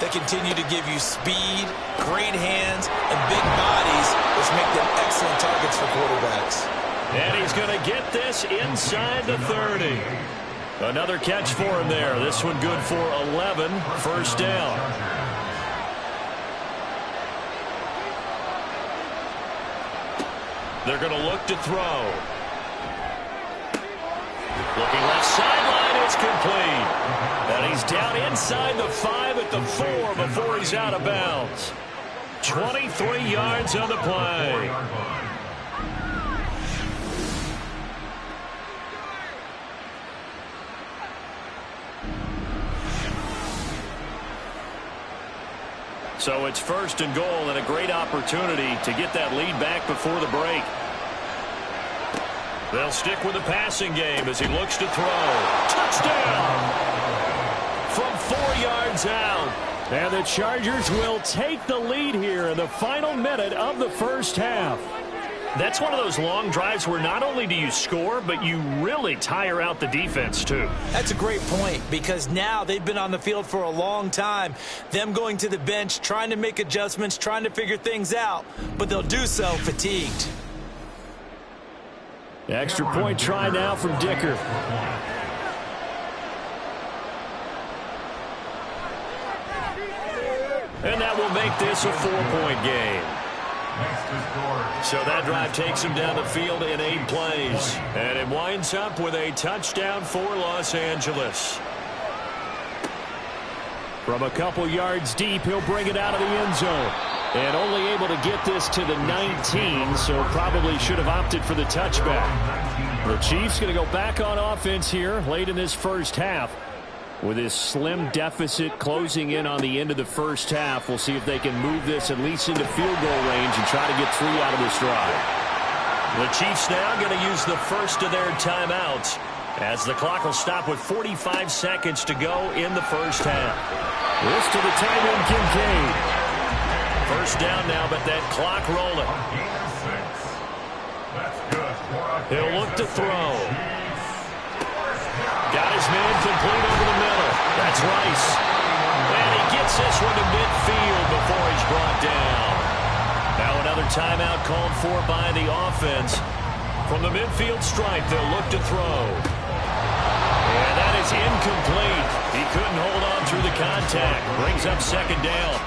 They continue to give you speed, great hands, and big bodies, which make them excellent targets for quarterbacks. And he's going to get this inside the 30. Another catch for him there. This one good for 11. First down. They're going to look to throw. Looking left sideline, it's complete. And he's down inside the 5 at the 4 before he's out of bounds. 23 yards on the play. So it's first and goal and a great opportunity to get that lead back before the break. They'll stick with the passing game as he looks to throw. Touchdown! From 4 yards out. And the Chargers will take the lead here in the final minute of the first half. That's one of those long drives where not only do you score, but you really tire out the defense, too. That's a great point, because now they've been on the field for a long time. Them going to the bench, trying to make adjustments, trying to figure things out, but they'll do so fatigued. Extra point try now from Dicker. And that will make this a 4-point game. So that drive takes him down the field in 8 plays. And it winds up with a touchdown for Los Angeles. From a couple yards deep, he'll bring it out of the end zone. And only able to get this to the 19, so probably should have opted for the touchback. The Chiefs going to go back on offense here late in this first half. With his slim deficit closing in on the end of the first half, we'll see if they can move this at least into field goal range and try to get 3 out of this drive. The Chiefs now going to use the first of their timeouts as the clock will stop with 45 seconds to go in the first half. This to the tight end, Kincaid. First down now, but that clock rolling. He'll look to throw. Got his man complete over the middle. That's Rice. And he gets this one to midfield before he's brought down. Now another timeout called for by the offense. From the midfield stripe, they'll look to throw. And that is incomplete. He couldn't hold on through the contact. Brings up second down.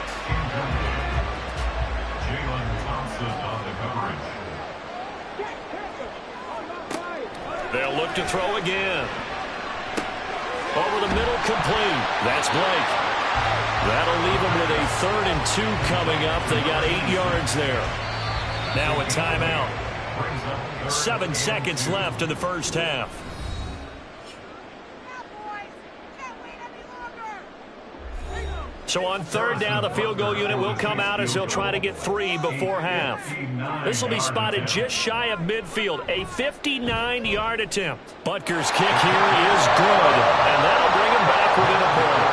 They'll look to throw again. Over the middle, complete. That's Blake. That'll leave them with a 3rd and 2 coming up. They got 8 yards there. Now a timeout. 7 seconds left in the first half. So on 3rd down, the field goal unit will come out as he'll try to get 3 before half. This will be spotted just shy of midfield, a 59-yard attempt. Butker's kick here is good, and that'll bring him back within a point.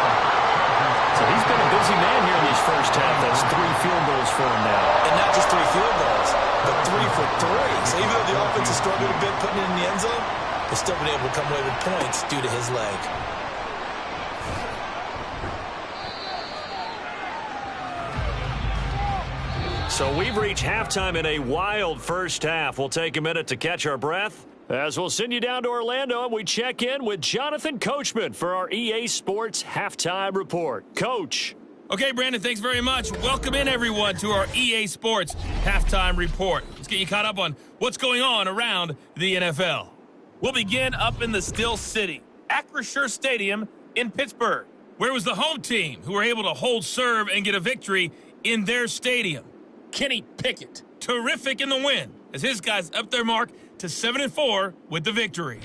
So he's been a busy man here in this first half. That's 3 field goals for him now. And not just 3 field goals, but 3 for 3. So even though the offense has struggled a bit putting it in the end zone, they've still been able to come away with points due to his leg. So we've reached halftime in a wild first half. We'll take a minute to catch our breath as we'll send you down to Orlando and we check in with Jonathan Coachman for our EA Sports Halftime Report. Coach. Okay, Brandon, thanks very much. Welcome in, everyone, to our EA Sports Halftime Report. Let's get you caught up on what's going on around the NFL. We'll begin up in the Still City, Acrisure Stadium in Pittsburgh, where it was the home team who were able to hold serve and get a victory in their stadium. Kenny Pickett, terrific in the win, as his guys up their mark to 7-4 with the victory.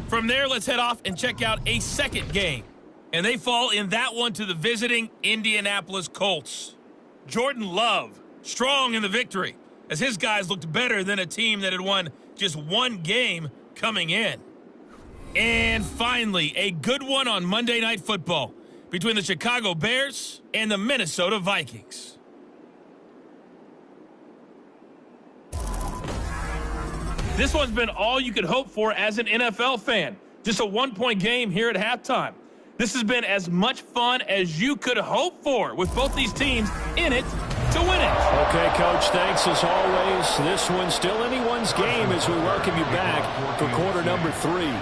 From there, let's head off and check out a second game. And they fall in that one to the visiting Indianapolis Colts. Jordan Love, strong in the victory, as his guys looked better than a team that had won just one game coming in. And finally, a good one on Monday Night Football between the Chicago Bears and the Minnesota Vikings. This one's been all you could hope for as an NFL fan. Just a one-point game here at halftime. This has been as much fun as you could hope for, with both these teams in it to win it. Okay, Coach, thanks as always. This one's still anyone's game as we welcome you back for quarter number 3.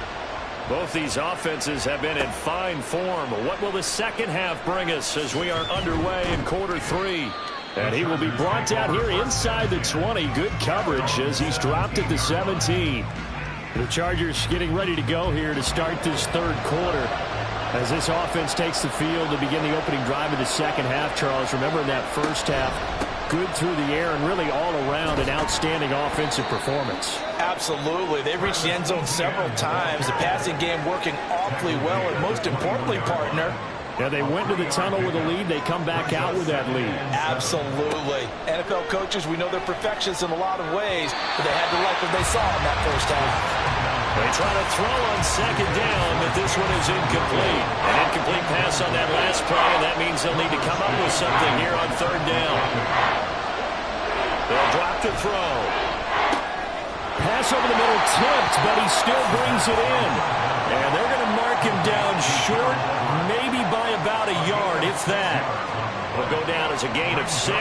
Both these offenses have been in fine form. What will the second half bring us as we are underway in quarter 3? And he will be brought down here inside the 20. Good coverage as he's dropped at the 17. The Chargers getting ready to go here to start this third quarter. As this offense takes the field to begin the opening drive of the second half, Charles, remember in that first half, good through the air and really all around an outstanding offensive performance. Absolutely. They reached the end zone several times. The passing game working awfully well, and most importantly, partner, yeah, they went to the tunnel with a lead. They come back out with that lead. Absolutely. NFL coaches, we know they're perfectionists in a lot of ways, but they had to like what they saw in that first half. They try to throw on second down, but this one is incomplete. An incomplete pass on that last play, and that means they'll need to come up with something here on third down. They'll drop to throw. Pass over the middle tipped, but he still brings it in. And they're going to mark him down short, maybe by about a yard, if that. Will go down as a gain of 6,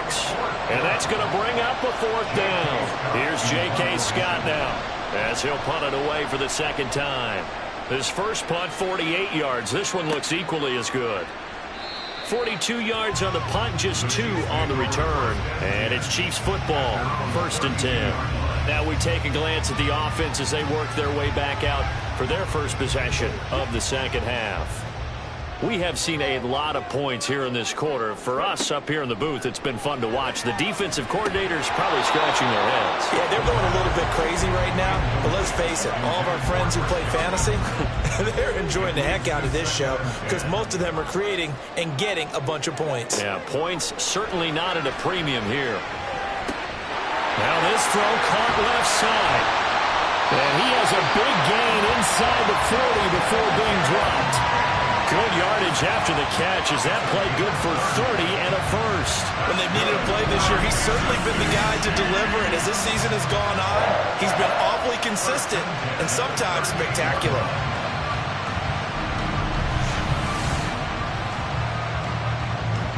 and that's going to bring up a fourth down. Here's J.K. Scott now, as he'll punt it away for the second time. His first punt, 48 yards. This one looks equally as good. 42 yards on the punt, just 2 on the return. And it's Chiefs football, 1st and 10. Now we take a glance at the offense as they work their way back out for their first possession of the second half. We have seen a lot of points here in this quarter. For us up here in the booth, it's been fun to watch. The defensive coordinators probably scratching their heads. Yeah, they're going a little bit crazy right now. But let's face it, all of our friends who play fantasy, they're enjoying the heck out of this show because most of them are creating and getting a bunch of points. Yeah, points certainly not at a premium here. Now this throw caught left side. And he has a big gain inside the 40 before being dropped. Good yardage after the catch as that play good for 30 and a first. When they've needed a play this year, he's certainly been the guy to deliver. And as this season has gone on, he's been awfully consistent and sometimes spectacular.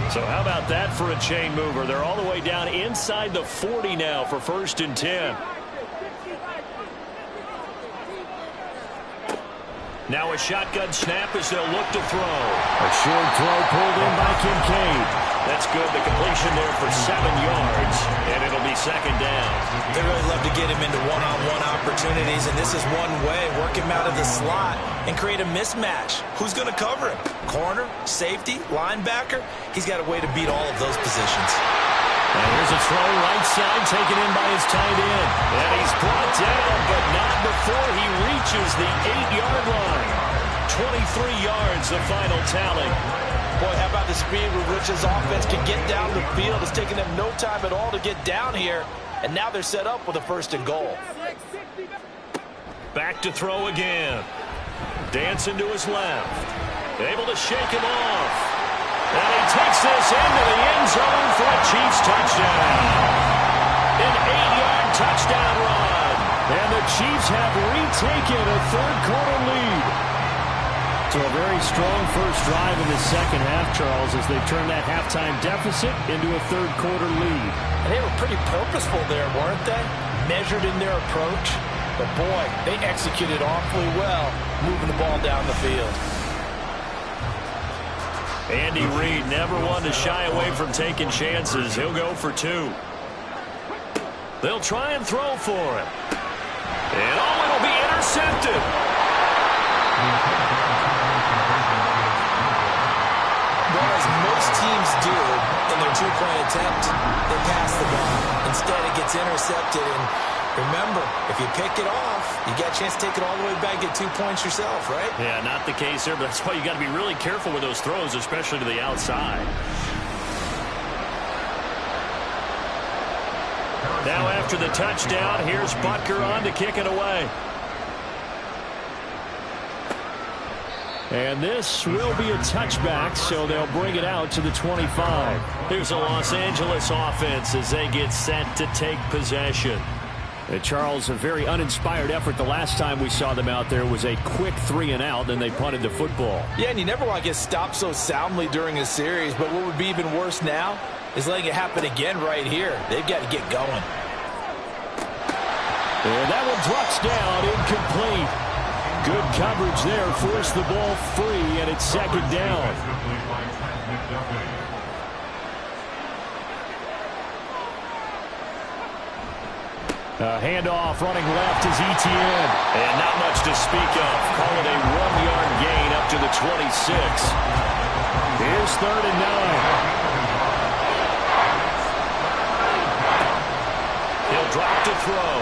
So how about that for a chain mover? They're all the way down inside the 40 now for 1st and 10. Now a shotgun snap as they'll look to throw. A short throw pulled in by Kincaid. That's good. The completion there for 7 yards, and it'll be second down. They really love to get him into one-on-one opportunities, and this is one way. Work him out of the slot and create a mismatch. Who's going to cover him? Corner, safety, linebacker? He's got a way to beat all of those positions. And here's a throw right side taken in by his tight end. And he's brought down, but not before he reaches the 8-yard line. 23 yards, the final tally. Boy, how about the speed with which his offense can get down the field? It's taken them no time at all to get down here. And now they're set up with a 1st and goal. Back to throw again. Dancing to his left. Able to shake him off. And he takes this into the end zone for a Chiefs touchdown. An 8-yard touchdown run. And the Chiefs have retaken a third-quarter lead. So a very strong first drive in the second half, Charles, as they turn that halftime deficit into a third-quarter lead. And they were pretty purposeful there, weren't they? Measured in their approach. But, boy, they executed awfully well, moving the ball down the field. Andy Reid never one to shy away from taking chances. He'll go for 2. They'll try and throw for it. And it'll be intercepted. Well, as most teams do in their 2-point attempt, they pass the ball. Instead, it gets intercepted. And remember, if you pick it off, you got a chance to take it all the way back, get 2 points yourself, right? Yeah, not the case there, but that's why you got to be really careful with those throws, especially to the outside. Now after the touchdown, here's Butker on to kick it away. And this will be a touchback, so they'll bring it out to the 25. Here's a Los Angeles offense as they get set to take possession. Charles, a very uninspired effort. The last time we saw them out there was a quick 3-and-out, then they punted the football. Yeah, and you never want to get stopped so soundly during a series, but what would be even worse now is letting it happen again right here. They've got to get going. And that one drops down, incomplete. Good coverage there, forced the ball free, and it's second down. Handoff running left is Etienne. And not much to speak of. Call it a 1-yard gain up to the 26. Here's 3rd and 9. He'll drop to throw.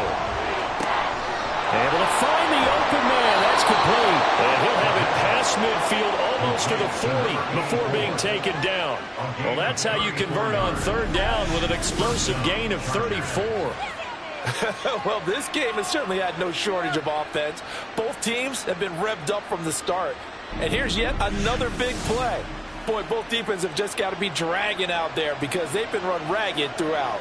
Able to find the open man. That's complete. And he'll have it past midfield almost to the 40 before being taken down. Well, that's how you convert on 3rd down with an explosive gain of 34. Well, this game has certainly had no shortage of offense. Both teams have been revved up from the start. And here's yet another big play. Boy, both defenses have just got to be dragging out there because they've been run ragged throughout.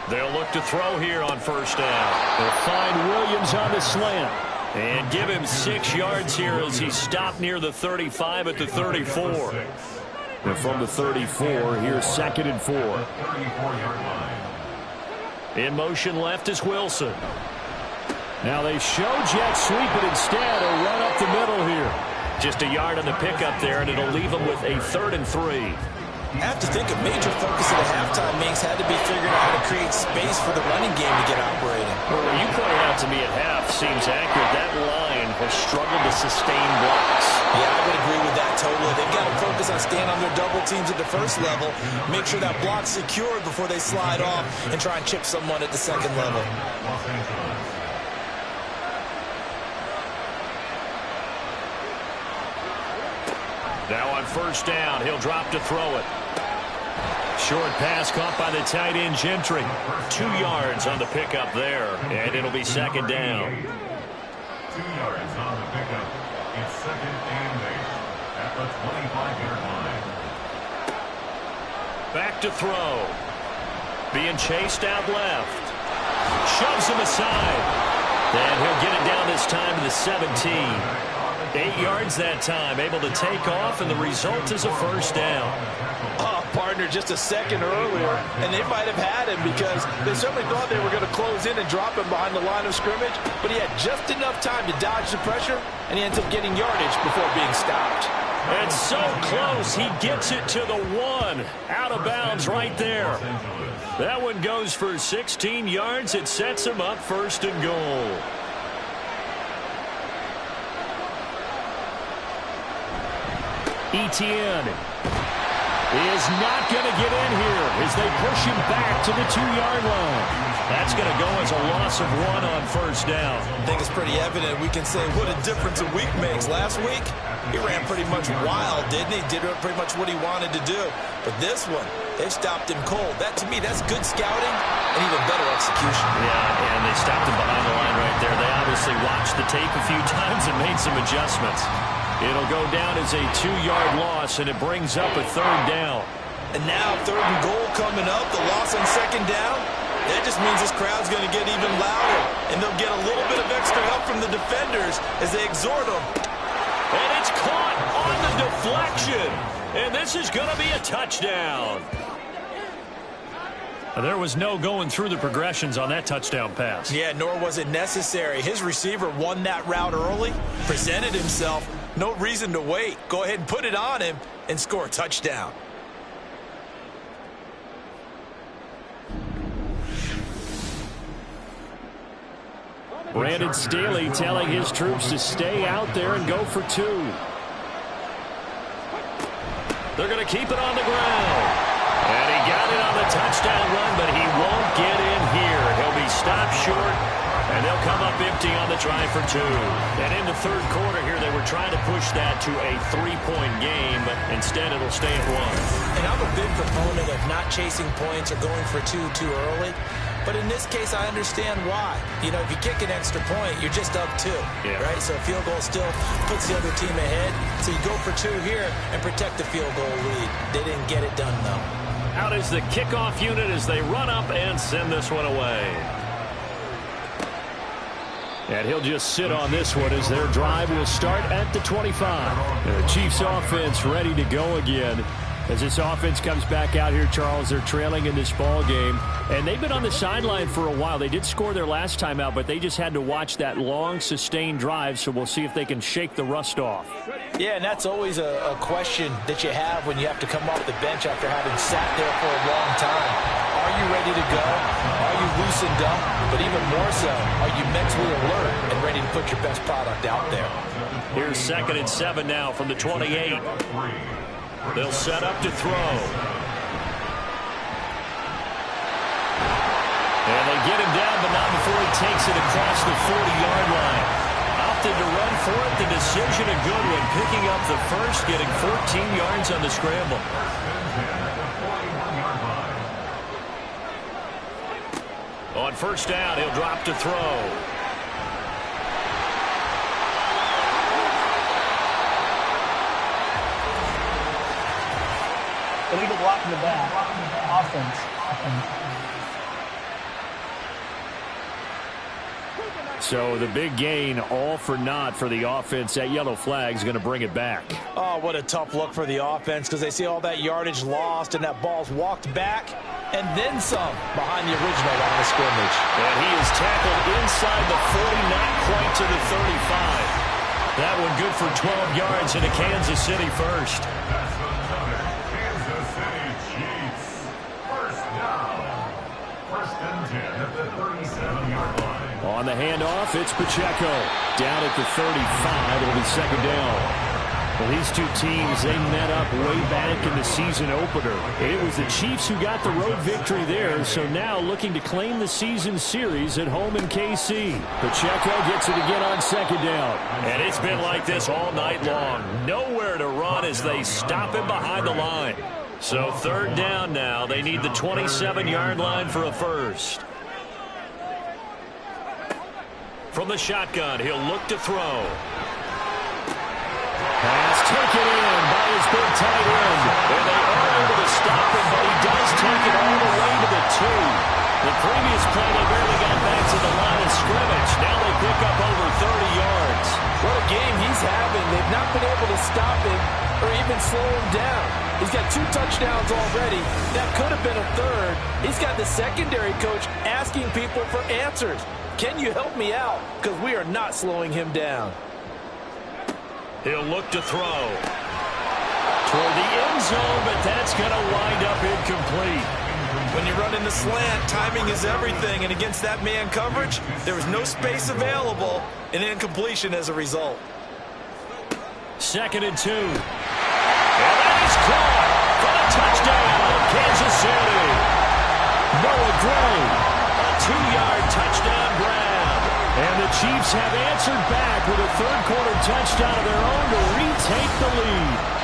They'll look to throw here on 1st down. They'll find Williams on the slant. And give him 6 yards here as he stopped near the 35 at the 34. And from the 34, here's 2nd and 4. In motion left is Wilson. Now they show jet sweep, but instead a run up the middle here. Just a yard on the pickup there, and it'll leave them with a 3rd and 3. I have to think a major focus of the halftime makes had to be figuring out how to create space for the running game to get operating. Well, what you pointed out to me at half seems accurate. That line has struggled to sustain blocks. Yeah, I would agree with that totally. They've got to focus on staying on their double teams at the first level, make sure that block's secured before they slide off and try and chip someone at the second level. Now on 1st down, he'll drop to throw it. Short pass caught by the tight end Gentry. 2 yards on the pickup there, and it'll be 2nd down. 2 yards on the pickup. It's 2nd and 8 at the 25-yard line. Back to throw. Being chased out left. Shoves him aside. And he'll get it down this time to the 17. 8 yards that time, able to take off, and the result is a 1st down. Oh, partner, just a second earlier, and they might have had him because they certainly thought they were going to close in and drop him behind the line of scrimmage, but he had just enough time to dodge the pressure, and he ends up getting yardage before being stopped. And so close, he gets it to the 1. Out of bounds right there. That one goes for 16 yards. It sets him up 1st and goal. Etienne is not going to get in here as they push him back to the 2-yard line. That's going to go as a loss of 1 on 1st down. I think it's pretty evident. We can say what a difference a week makes. Last week, he ran pretty much wild, didn't he? Did pretty much what he wanted to do. But this one, they stopped him cold. That, to me, that's good scouting and even better execution. Yeah, and they stopped him behind the line right there. They obviously watched the tape a few times and made some adjustments. It'll go down as a 2-yard loss, and it brings up a 3rd down. And now 3rd and goal coming up, the loss on 2nd down. That just means this crowd's going to get even louder, and they'll get a little bit of extra help from the defenders as they exhort them. And it's caught on the deflection, and this is going to be a touchdown. There was no going through the progressions on that touchdown pass. Yeah, nor was it necessary. His receiver won that route early, presented himself. No reason to wait. Go ahead and put it on him and score a touchdown. Brandon Staley telling his troops to stay out there and go for 2. They're going to keep it on the ground. And he got it on the touchdown run, but he won't get in here. He'll be stopped short And they'll come up empty on the drive for 2. And in the third quarter here, they were trying to push that to a 3-point game, but instead it'll stay at 1. And I'm a big proponent of not chasing points or going for 2 too early. But in this case, I understand why. You know, if you kick an extra point, you're just up 2, right? So a field goal still puts the other team ahead. So you go for 2 here and protect the field goal lead. They didn't get it done, though. Out is the kickoff unit as they run up and send this one away. And he'll just sit on this one as their drive will start at the 25. And the Chiefs offense ready to go again. As this offense comes back out here, Charles, they're trailing in this ball game. And they've been on the sideline for a while. They did score their last time out, but they just had to watch that long, sustained drive. So we'll see if they can shake the rust off. Yeah, and that's always a question that you have when you have to come off the bench after having sat there for a long time. Are you ready to go? Are you loosened up? But even more so, are you mentally alert and ready to put your best product out there? Here's 2nd and 7 now from the 28. They'll set up to throw. And they get him down, but not before he takes it across the 40-yard line. Opted to run for it. The decision a good one. Picking up the first, getting 14 yards on the scramble. On first down, he'll drop to throw. Illegal block in the back. Offense. So the big gain, all for naught for the offense. That yellow flag is going to bring it back. Oh, what a tough look for the offense because they see all that yardage lost and that ball's walked back and then some behind the original line of scrimmage. And he is tackled inside the 40, not quite to the 35. That one good for 12 yards into Kansas City first. Kansas City Chiefs. First down. First and 10 at the 37-yard line. On the handoff, it's Pacheco. Down at the 35, it'll be 2nd down. Well, these two teams, they met up way back in the season opener. It was the Chiefs who got the road victory there, so now looking to claim the season series at home in KC. Pacheco gets it again on 2nd down. And it's been like this all night long. Nowhere to run as they stop him behind the line. So 3rd down now. They need the 27-yard line for a first. From the shotgun, he'll look to throw. Pass taken in by his big tight end. And they are able to stop him, but he does take it all the way to the 2. The previous play, they barely got back to the line of scrimmage. Now they pick up over 30 yards. What a game he's having. They've not been able to stop him or even slow him down. He's got 2 touchdowns already. That could have been a 3rd. He's got the secondary coach asking people for answers. Can you help me out? Because we are not slowing him down. He'll look to throw. Toward the end zone, but that's going to wind up incomplete. When you run in the slant, timing is everything. And against that man coverage, there was no space available and incompletion as a result. 2nd and 2. And that is caught for a touchdown, Kansas City. Noah Gray, a 2-yard touchdown grab. And the Chiefs have answered back with a 3rd quarter touchdown of their own to retake the lead.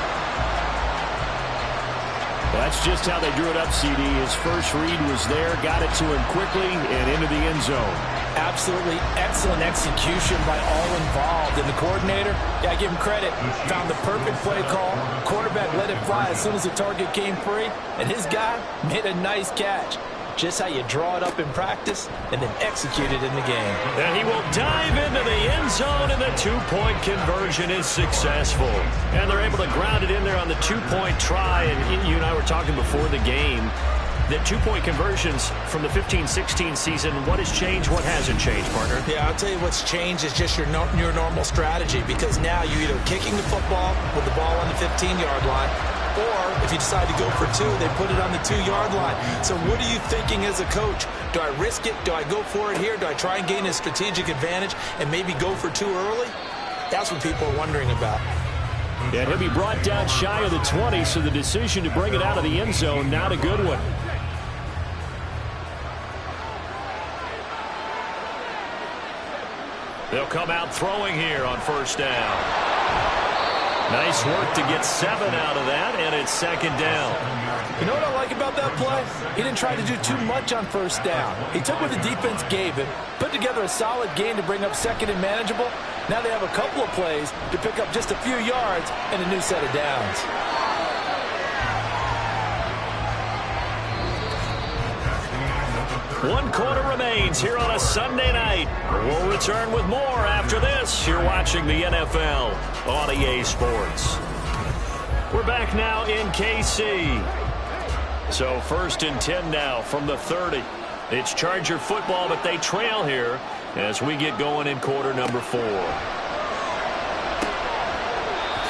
That's just how they drew it up, CD. His first read was there, got it to him quickly, and into the end zone. Absolutely excellent execution by all involved. And the coordinator, yeah, I give him credit, found the perfect play call. Quarterback let it fly as soon as the target came free, and his guy made a nice catch. Just how you draw it up in practice and then execute it in the game. And he will dive into the end zone, and the 2-point conversion is successful. And they're able to ground it in there on the 2-point try. And you and I were talking before the game that 2-point conversions from the 15-16 season, what has changed, what hasn't changed, partner? Yeah, I'll tell you what's changed is just your normal strategy, because now you're either kicking the football with the ball on the 15-yard line, or if you decide to go for 2, they put it on the 2-yard line. So what are you thinking as a coach? Do I risk it? Do I go for it here? Do I try and gain a strategic advantage and maybe go for 2 early? That's what people are wondering about. And he'll be brought down shy of the 20, so the decision to bring it out of the end zone, not a good one. They'll come out throwing here on first down. Nice work to get 7 out of that, and it's second down. You know what I like about that play? He didn't try to do too much on first down. He took what the defense gave him, put together a solid game to bring up second and manageable. Now they have a couple of plays to pick up just a few yards and a new set of downs. One quarter remains here on a Sunday night. We'll return with more after this. You're watching the NFL on EA Sports. We're back now in KC. So 1st and 10 now from the 30. It's Charger football, but they trail here as we get going in quarter number 4.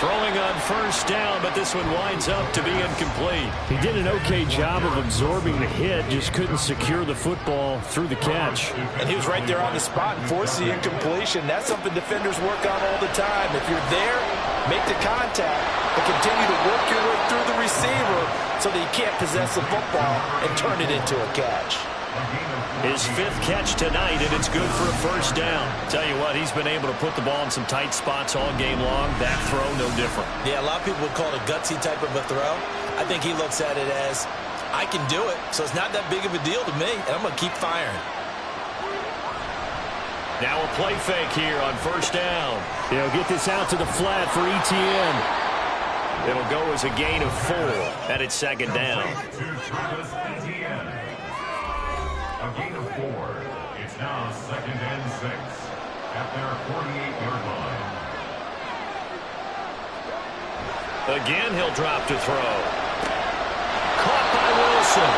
Throwing on first down, but this one winds up to be incomplete. He did an okay job of absorbing the hit, just couldn't secure the football through the catch. And he was right there on the spot and forced the incompletion. That's something defenders work on all the time. If you're there, make the contact, but continue to work your way through the receiver so that you can't possess the football and turn it into a catch. His 5th catch tonight, and it's good for a first down. Tell you what, he's been able to put the ball in some tight spots all game long. That throw, no different. Yeah, a lot of people would call it a gutsy type of a throw. I think he looks at it as, I can do it, so it's not that big of a deal to me, and I'm going to keep firing. Now a play fake here on first down. They'll get this out to the flat for ETN. It'll go as a gain of 4, and it's second down. A gain of 4. It's now 2nd and 6 at their 48-yard line. Again, he'll drop to throw. Caught by Wilson.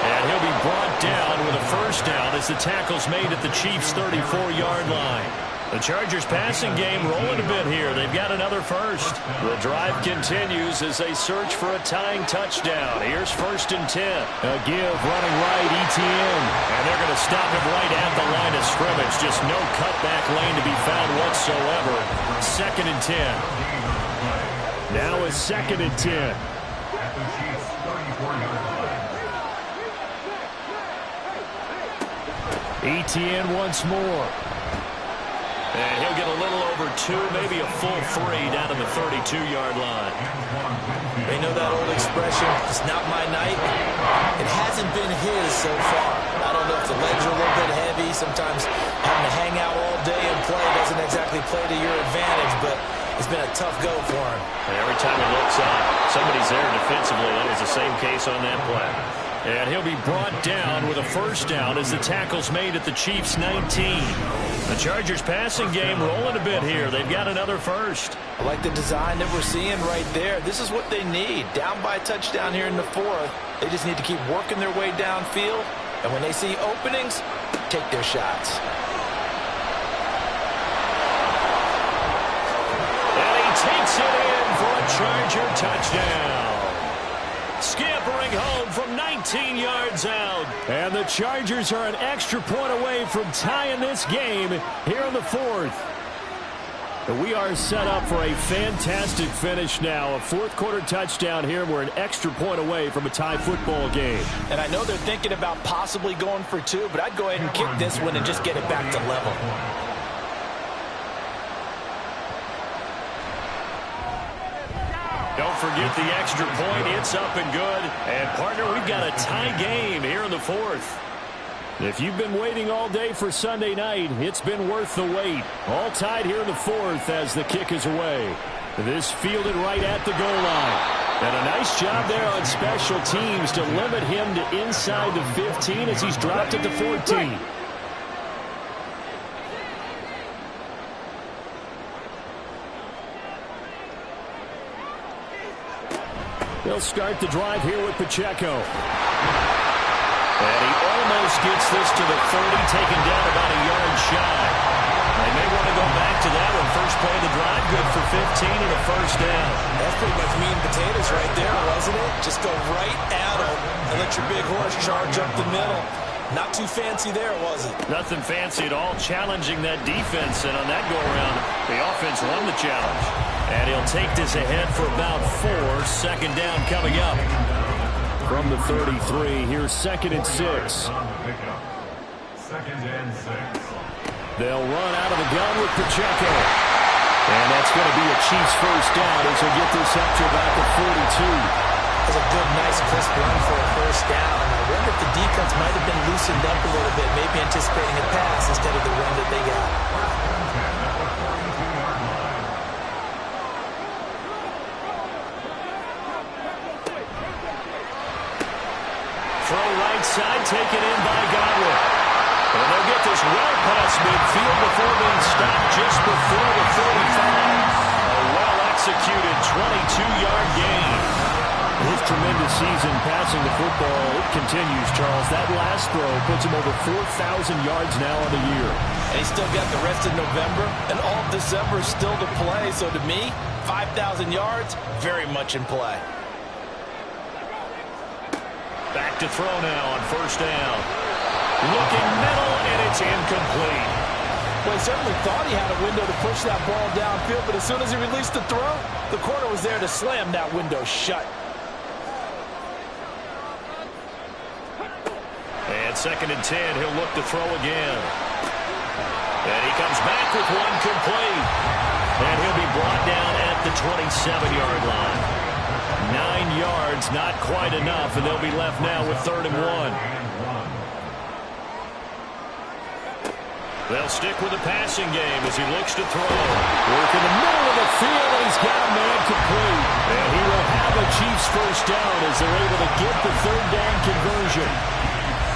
And he'll be brought down with a first down as the tackle's made at the Chiefs' 34-yard line. The Chargers passing game rolling a bit here. They've got another first. The drive continues as they search for a tying touchdown. Here's 1st and 10. A give running right, ETN. And they're going to stop him right at the line of scrimmage. Just no cutback lane to be found whatsoever. 2nd and 10. Now a 2nd and 10. At the Chiefs' 34-yard line. ETN once more. And he'll get a little over 2, maybe a full 3 down to the 32-yard line. They know that old expression, it's not my night. It hasn't been his so far. I don't know if the legs are a little bit heavy. Sometimes having to hang out all day and play doesn't exactly play to your advantage, but it's been a tough go for him. And every time he looks up, somebody's there defensively. That was the same case on that play. And he'll be brought down with a first down as the tackle's made at the Chiefs' 19. The Chargers passing game rolling a bit here. They've got another first. I like the design that we're seeing right there. This is what they need. Down by a touchdown here in the 4th. They just need to keep working their way downfield. And when they see openings, take their shots. And he takes it in for a Charger touchdown. Scampering home from 19 yards out. And the Chargers are an extra point away from tying this game here in the 4th. We are set up for a fantastic finish now. A 4th quarter touchdown here. We're an extra point away from a tie football game. And I know they're thinking about possibly going for 2, but I'd go ahead and kick this one and just get it back to level. Don't forget the extra point. It's up and good. And, partner, we've got a tie game here in the 4th. If you've been waiting all day for Sunday night, it's been worth the wait. All tied here in the 4th as the kick is away. This fielded right at the goal line. And a nice job there on special teams to limit him to inside the 15 as he's dropped it to 14. They'll start the drive here with Pacheco. And he almost gets this to the 30, taken down about a yard shy. They may want to go back to that one. First play of the drive, good for 15 and a first down. That's pretty much meat and potatoes right there, wasn't it? Just go right at them and let your big horse charge up the middle. Not too fancy there, was it? Nothing fancy at all, challenging that defense. And on that go-around, the offense won the challenge. And he'll take this ahead for about 4. Second down coming up. From the 33, here's 2nd and 6. 2nd and 6. They'll run out of the gun with Pacheco. And that's going to be a Chiefs first down as they get this up to about the 42. That's a good, nice, crisp run for a first down. I wonder if the defense might have been loosened up a little bit, maybe anticipating a pass instead of the run that they got. Throw right side, taken in by Godwin. And they'll get this well past midfield before being stopped just before the 35. A well-executed 22-yard gain. His tremendous season passing the football, it continues, Charles. That last throw puts him over 4,000 yards now on the year. And he's still got the rest of November and all of December still to play. So to me, 5,000 yards, very much in play. Back to throw now on first down. Looking middle, and it's incomplete. Well, he certainly thought he had a window to push that ball downfield, but as soon as he released the throw, the corner was there to slam that window shut. And 2nd and 10, he'll look to throw again. And he comes back with one complete. And he'll be brought down at the 27-yard line. 9 yards, not quite enough, and they'll be left now with 3rd and 1. They'll stick with the passing game as he looks to throw. Work in the middle of the field, and he's got a man complete. And he will have a Chiefs first down as they're able to get the 3rd down conversion.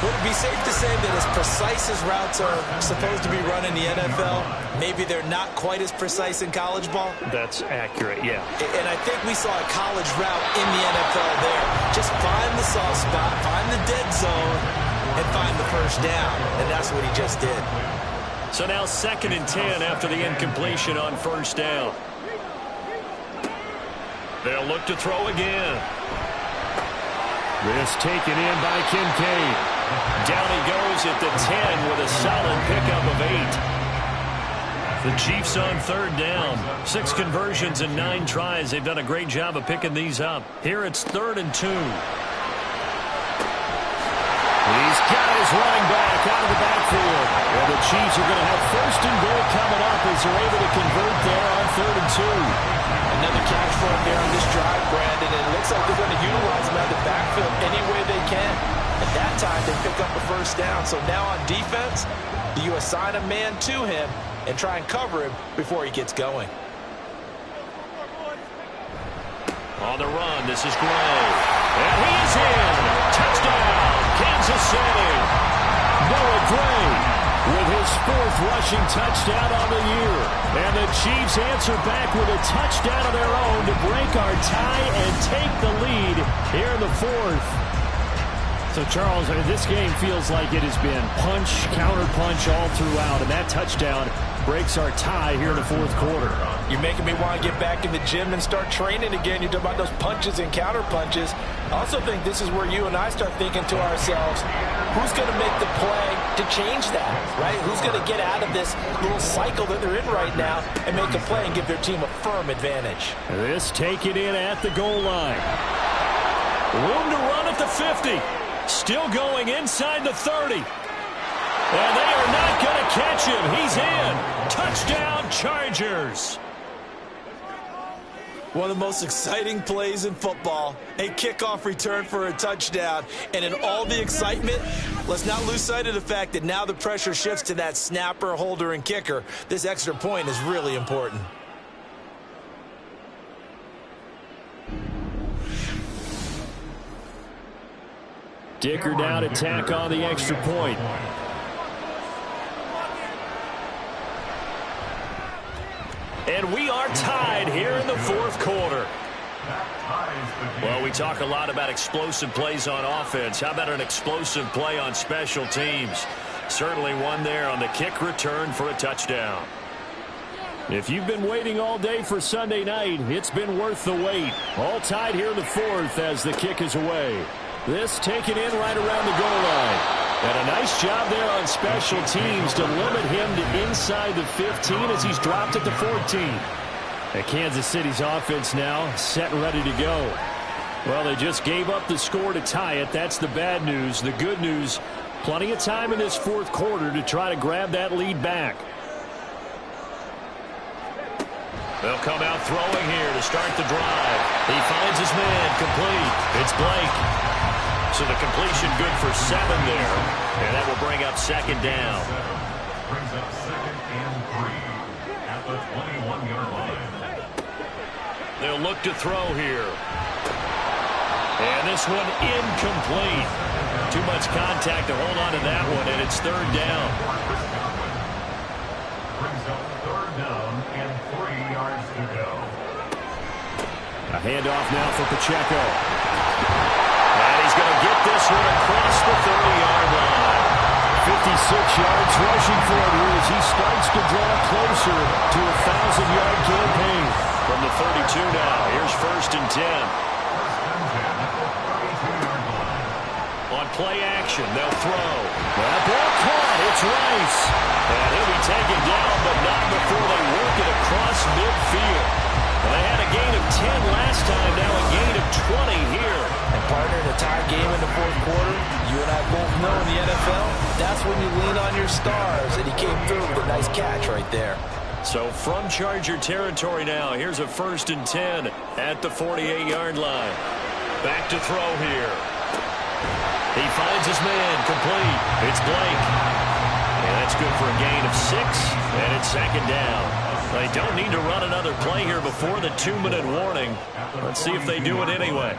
Would it be safe to say that as precise as routes are supposed to be run in the NFL, maybe they're not quite as precise in college ball? That's accurate, yeah. And I think we saw a college route in the NFL there. Just find the soft spot, find the dead zone, and find the first down. And that's what he just did. So now 2nd and 10 after the incompletion on first down. They'll look to throw again. This taken in by Kincaid. Down he goes at the 10 with a solid pickup of 8. The Chiefs on 3rd down. 6 conversions and 9 tries. They've done a great job of picking these up. Here it's 3rd and 2. He's got his running back out of the backfield. Well, the Chiefs are going to have 1st and goal coming up as they're able to convert there on 3rd and 2. Another catch for him there on this drive, Brandon. And it looks like they're going to utilize him out of the backfield any way they can. At that time, they pick up a first down. So now on defense, do you assign a man to him and try and cover him before he gets going? On the run, this is Gray. And he's in. Touchdown, Kansas City. Noah Gray with his 4th rushing touchdown on the year. And the Chiefs answer back with a touchdown of their own to break our tie and take the lead here in the 4th. So, Charles, this game feels like it has been punch, counter-punch all throughout, and that touchdown breaks our tie here in the 4th quarter. You're making me want to get back in the gym and start training again. You're talking about those punches and counter-punches. I also think this is where you and I start thinking to ourselves, who's going to make the play to change that, right? Who's going to get out of this little cycle that they're in right now and make a play and give their team a firm advantage? This taken in at the goal line. Room to run at the 50. Still going inside the 30. And they are not going to catch him. He's in. Touchdown, Chargers. One of the most exciting plays in football, a kickoff return for a touchdown. And in all the excitement, let's not lose sight of the fact that now the pressure shifts to that snapper, holder, and kicker. This extra point is really important. Dicker down to tack on the extra point. And we are tied here in the 4th quarter. Well, we talk a lot about explosive plays on offense. How about an explosive play on special teams? Certainly one there on the kick return for a touchdown. If you've been waiting all day for Sunday night, it's been worth the wait. All tied here in the 4th as the kick is away. This taken in right around the goal line. And a nice job there on special teams to limit him to inside the 15 as he's dropped at the 14. And Kansas City's offense now set and ready to go. Well, they just gave up the score to tie it. That's the bad news. The good news, plenty of time in this 4th quarter to try to grab that lead back. They'll come out throwing here to start the drive. He finds his man, complete. It's Blake. So the completion good for 7 there. And that will bring up second down. Brings up 2nd and 3 at the 21-yard line. They'll look to throw here. And this one incomplete. Too much contact to hold on to that one, and it's 3rd down. Brings up 3rd down and 3 yards to go. A handoff now for Pacheco. And he's going to get this one across the 30-yard line. 56 yards rushing for it here as he starts to draw closer to a 1,000-yard campaign. From the 32 now, here's 1st and 10. On play action, they'll throw. That ball caught. It's Rice. And he'll be taken down, but not before they work it across midfield. And they had a gain of 10 last time, now a gain of 20 here. And partner, in a tie game in the 4th quarter, you and I both know in the NFL, that's when you lean on your stars. And he came through with a nice catch right there. So from Charger territory now, here's a 1st and 10 at the 48-yard line. Back to throw here. He finds his man, complete. It's Blake. And that's good for a gain of 6, and it's 2nd down. They don't need to run another play here before the 2-minute warning. Let's see if they do it anyway.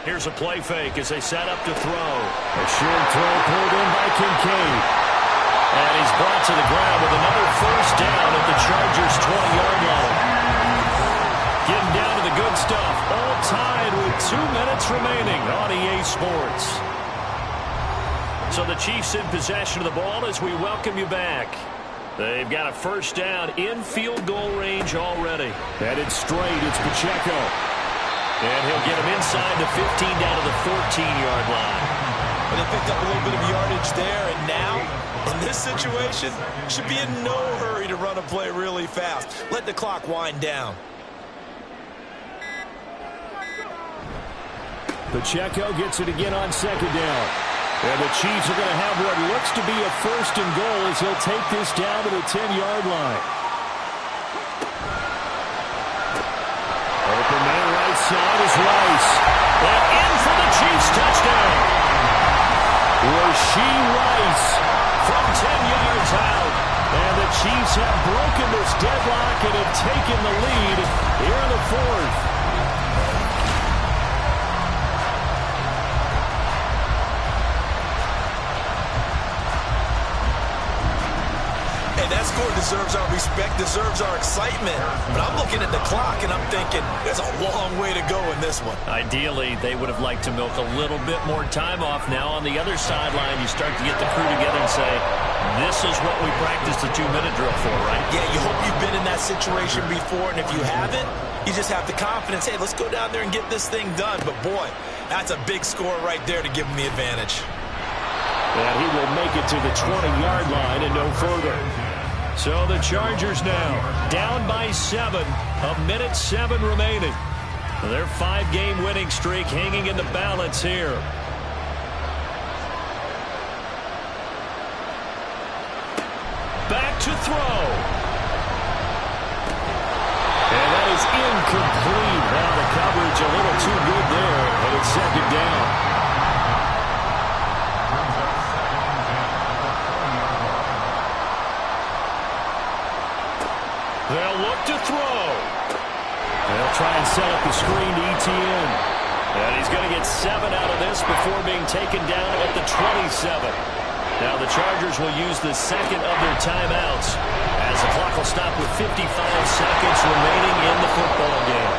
Here's a play fake as they set up to throw. A short throw pulled in by Kincaid. And he's brought to the ground with another 1st down at the Chargers' 20-yard line. Getting down to the good stuff. All tied with 2 minutes remaining on EA Sports. So the Chiefs in possession of the ball as we welcome you back. They've got a 1st down in field goal range already. Headed straight, it's Pacheco. And he'll get him inside the 15 down to the 14-yard line. Well, they picked up a little bit of yardage there, and now, in this situation, should be in no hurry to run a play really fast. Let the clock wind down. Pacheco gets it again on 2nd down. And the Chiefs are going to have what looks to be a 1st and goal as he'll take this down to the 10-yard line. Open man right side is Rice. And in for the Chiefs touchdown. Rasheed Rice from 10 yards out. And the Chiefs have broken this deadlock and have taken the lead here in the 4th. That score deserves our respect, deserves our excitement. But I'm looking at the clock, and I'm thinking there's a long way to go in this one. Ideally, they would have liked to milk a little bit more time off. Now on the other sideline, you start to get the crew together and say, this is what we practiced the 2-minute drill for, right? Yeah, you hope you've been in that situation before, and if you haven't, you just have the confidence, hey, let's go down there and get this thing done. But, boy, that's a big score right there to give them the advantage. And he will make it to the 20-yard line and no further. So the Chargers now down by 7, 1:07 remaining. Their 5-game winning streak hanging in the balance here. Back to throw. And that is incomplete. Now the coverage a little too good there, and it's 2nd down. They'll look to throw. They'll try and set up the screen to Etienne. And he's going to get 7 out of this before being taken down at the 27. Now the Chargers will use the 2nd of their timeouts as the clock will stop with 55 seconds remaining in the football game.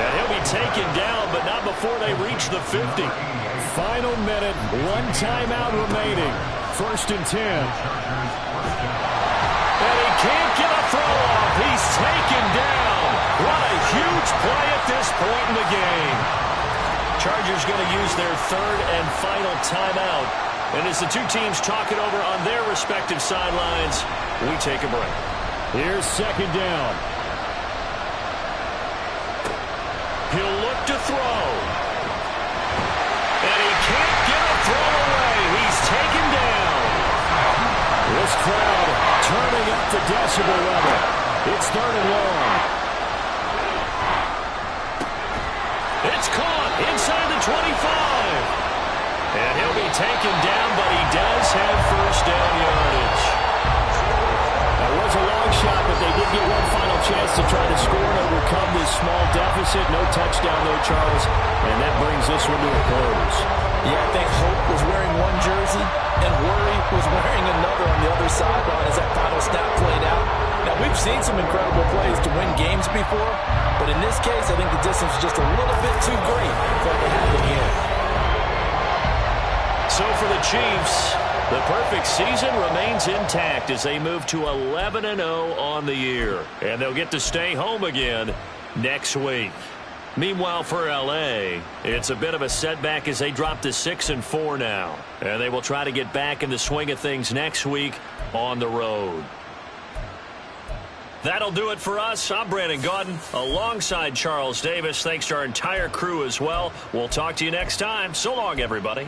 And he'll be taken down, but not before they reach the 50. Final minute, 1 timeout remaining. 1st and 10. And he can't get a throw off. He's taken down. What a huge play at this point in the game. Chargers going to use their 3rd and final timeout. And as the two teams talk it over on their respective sidelines, we take a break. Here's 2nd down. He'll look to throw. And he can't get a throw away. He's taken down. This crowd turning up the decibel level. It's 3rd and long. It's caught inside the 25. And he'll be taken down, but he does have first down yardage. That was a long shot, but they did get one final chance to try to score and overcome this small deficit. No touchdown, though, Charles. And that brings this one to a close. Yeah, I think Hope was wearing one jersey and Worry was wearing another on the other sideline as that final snap played out. Now, we've seen some incredible plays to win games before, but in this case, I think the distance is just a little bit too great for it to happen here. So for the Chiefs, the perfect season remains intact as they move to 11-0 on the year. And they'll get to stay home again next week. Meanwhile, for L.A., it's a bit of a setback as they drop to 6-4 now. And they will try to get back in the swing of things next week on the road. That'll do it for us. I'm Brandon Gaudin alongside Charles Davis. Thanks to our entire crew as well. We'll talk to you next time. So long, everybody.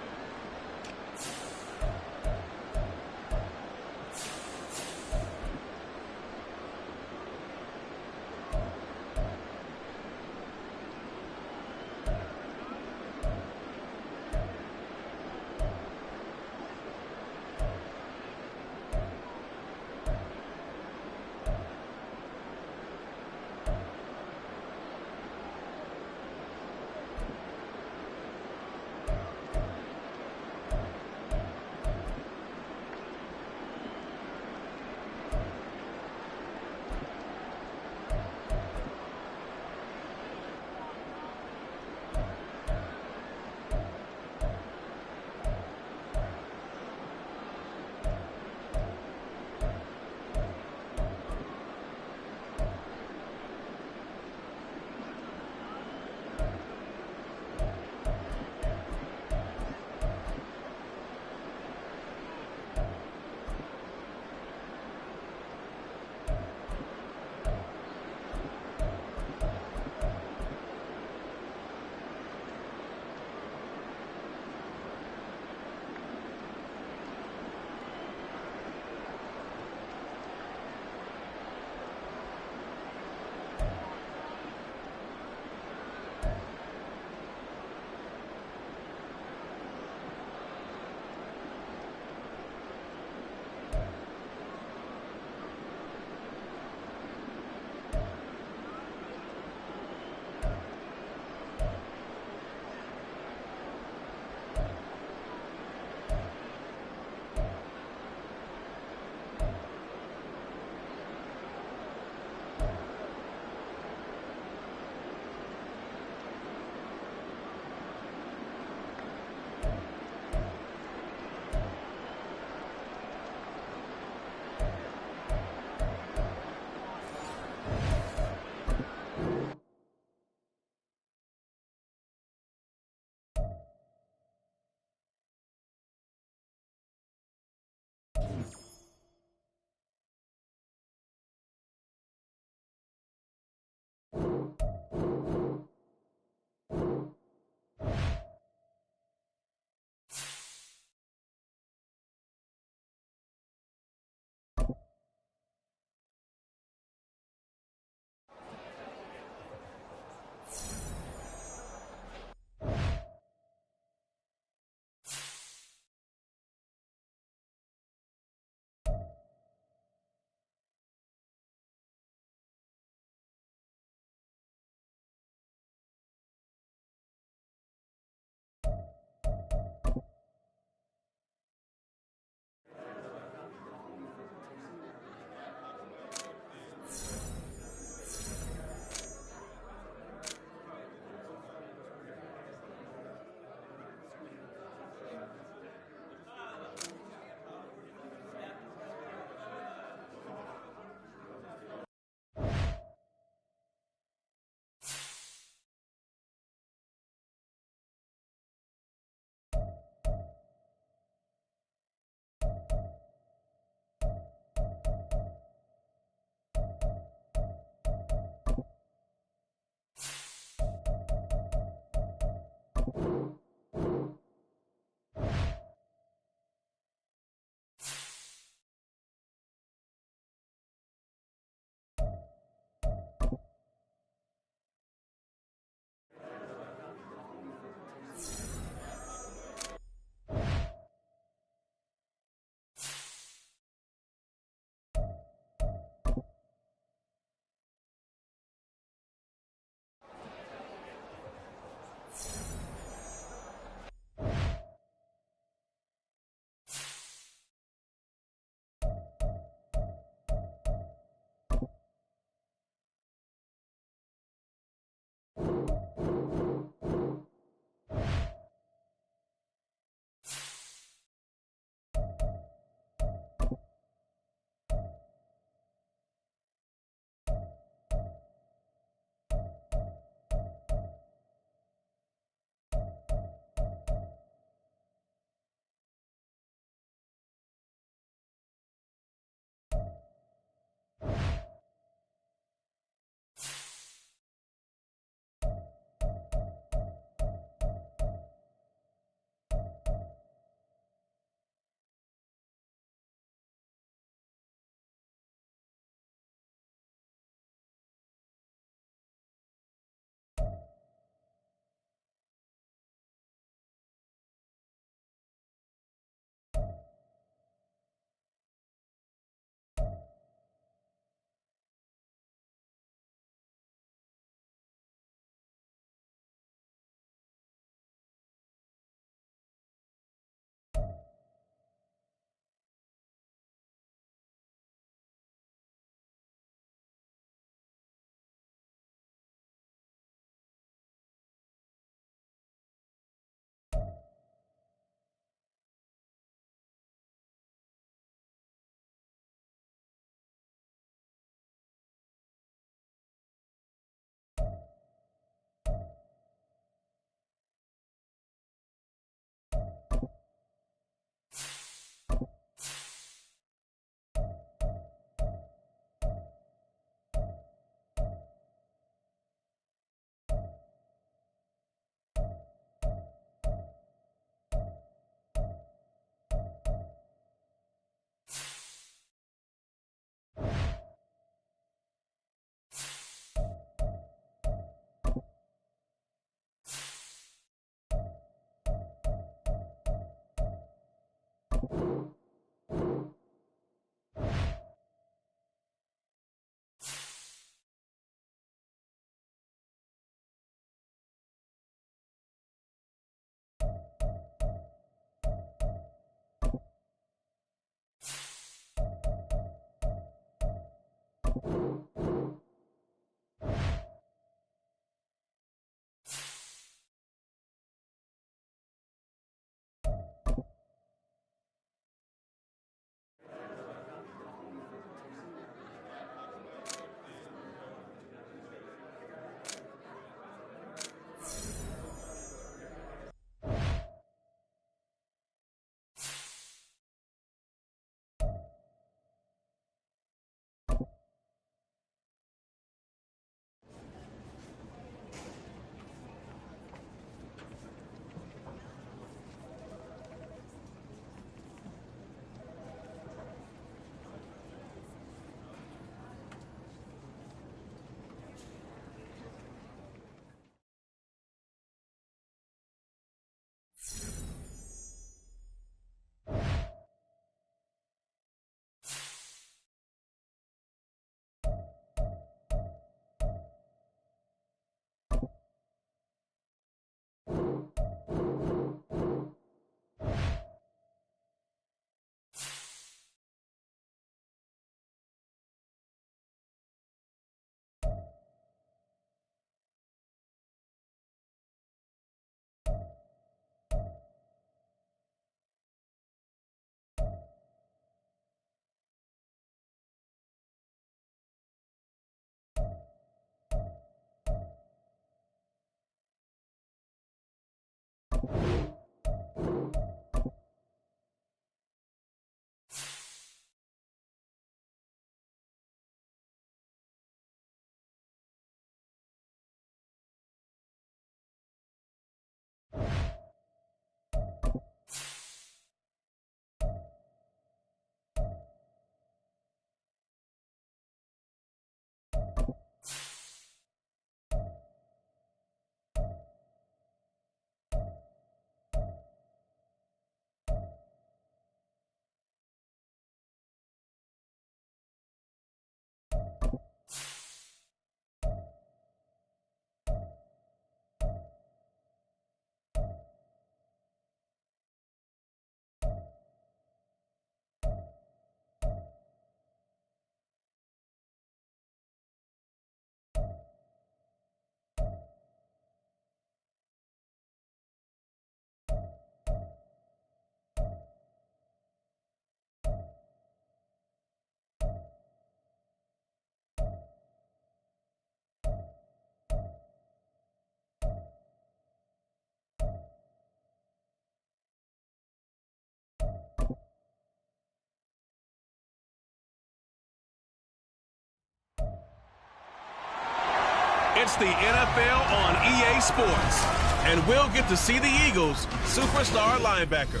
It's the NFL on EA Sports. And we'll get to see the Eagles' superstar linebacker,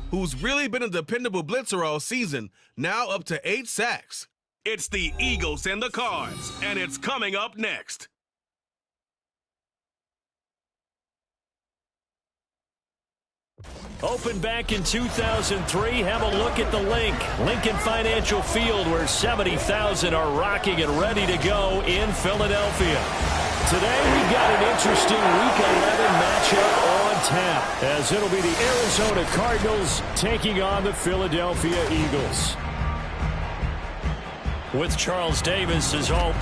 who's really been a dependable blitzer all season, now up to 8 sacks. It's the Eagles and the Cards, and it's coming up next. Opened back in 2003, have a look at the Lincoln Financial Field, where 70,000 are rocking and ready to go in Philadelphia. Today we've got an interesting Week 11 matchup on tap, as it'll be the Arizona Cardinals taking on the Philadelphia Eagles. With Charles Davis as all.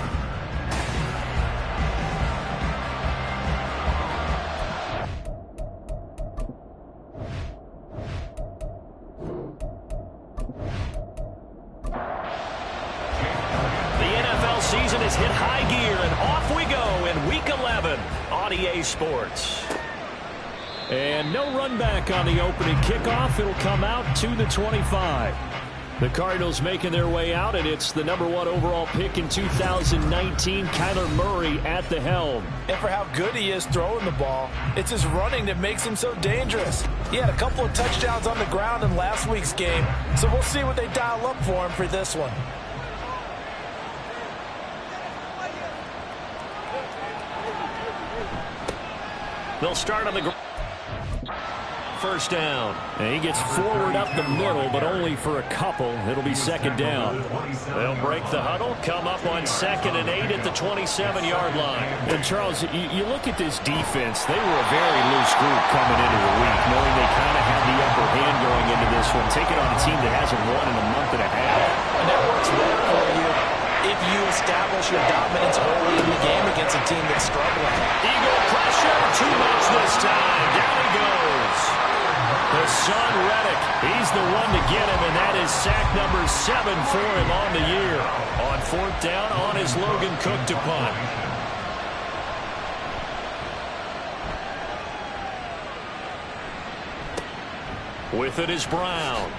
Season has hit high gear, and off we go in Week 11 on EA Sports. And no run back on the opening kickoff. It'll come out to the 25. The Cardinals making their way out, and it's the #1 overall pick in 2019, Kyler Murray at the helm. And for how good he is throwing the ball, it's his running that makes him so dangerous. He had a couple of touchdowns on the ground in last week's game, so we'll see what they dial up for him for this one. They'll start on the first down. And he gets forward up the middle, but only for a couple. It'll be second down. They'll break the huddle, come up on 2nd and 8 at the 27-yard line. And, Charles, you look at this defense. They were a very loose group coming into the week, knowing they kind of had the upper hand going into this one. Take it on a team that hasn't won in a month and a half. And that works well for you if you establish your dominance early in the game against a team that's struggling. Eagle pressure, too much this time. Down he goes. The son Reddick, he's the one to get him, and that is sack number 7 for him on the year. On 4th down, on his Logan Cook to punt. With it is Brown.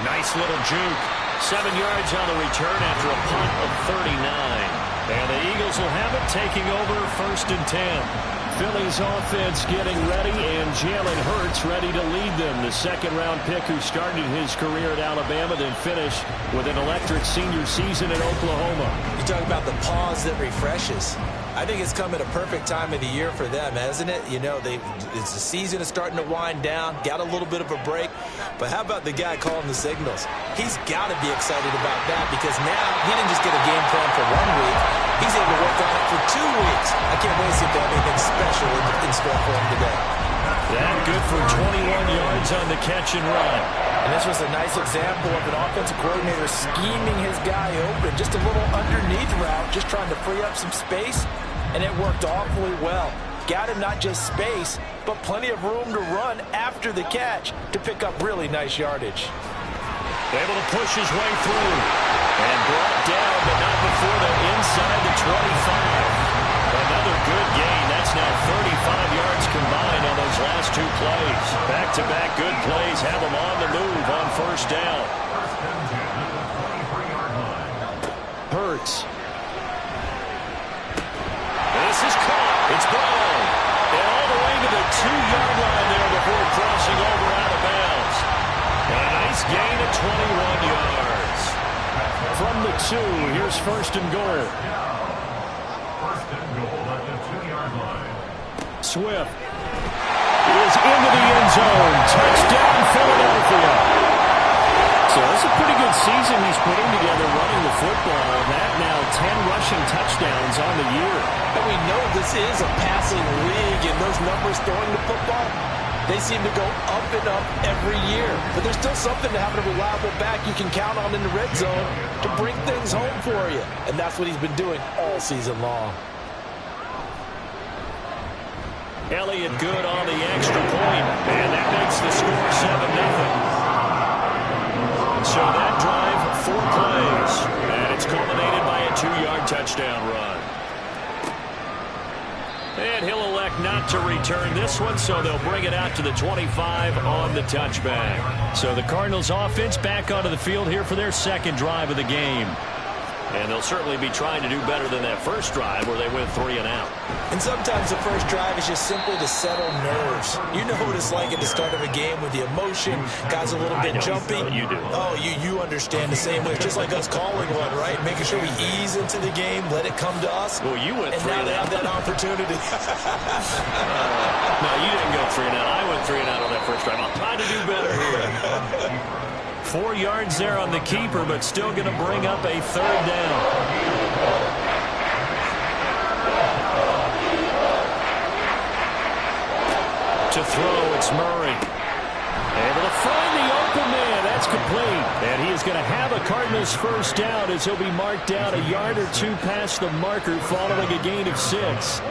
A nice little juke. 7 yards on the return after a punt of 39. And the Eagles will have it, taking over 1st and 10. Philly's offense getting ready, and Jalen Hurts ready to lead them. The second-round pick who started his career at Alabama, then finished with an electric senior season in Oklahoma. You talk about the pause that refreshes. I think it's come at a perfect time of the year for them, hasn't it? You know, the season is starting to wind down, got a little bit of a break. But how about the guy calling the signals? He's got to be excited about that, because now he didn't just get a game plan for 1 week. He's able to work on it for 2 weeks. I can't wait to see if they have anything special in store for him today. That good for 21 yards on the catch and run. And this was a nice example of an offensive coordinator scheming his guy open. Just a little underneath route, just trying to free up some space, and it worked awfully well. Got him not just space, but plenty of room to run after the catch to pick up really nice yardage. Able to push his way through. And brought down, but not before the inside the 25. Another good gain. That's now 35 yards combined on those last 2 plays. Back-to-back good plays have them on the move on 1st down. Hurts. This is caught. It's Brown. And all the way to the 2-yard line there before crossing over out of bounds. And a nice gain of 21 yards. From the 2, here's 1st and goal. 1st and goal at the 2-yard line. Swift is into the end zone. Touchdown, Philadelphia. So that's a pretty good season he's putting together running the football. That now 10 rushing touchdowns on the year. And we know this is a passing league, and those numbers throwing the football, they seem to go up and up every year. But there's still something to having a reliable back you can count on in the red zone to bring things home for you. And that's what he's been doing all season long. Elliott good on the extra point, and that makes the score 7-0. So that drive, 4 plays, and it's culminated by a 2-yard touchdown run. And he'll elect not to return this one, so they'll bring it out to the 25 on the touchback. So the Cardinals offense back onto the field here for their 2nd drive of the game. And they'll certainly be trying to do better than that first drive where they went 3 and out. And sometimes the first drive is just simply to settle nerves. You know what it's like at the start of a game with the emotion, guys a little bit jumpy. You do. Oh, you understand the same way. It's just like us calling one, right? Making sure we ease into the game, let it come to us. Well, you went 3 and now and they out. have that opportunity. No, you didn't go 3 and out. I went 3 and out on that first drive. I'm trying to do better here. 4 yards there on the keeper, but still going to bring up a 3rd down. To throw, it's Murray. Able to find the open man. That's complete. And he is going to have a Cardinals first down as he'll be marked down a yard or 2 past the marker following a gain of 6.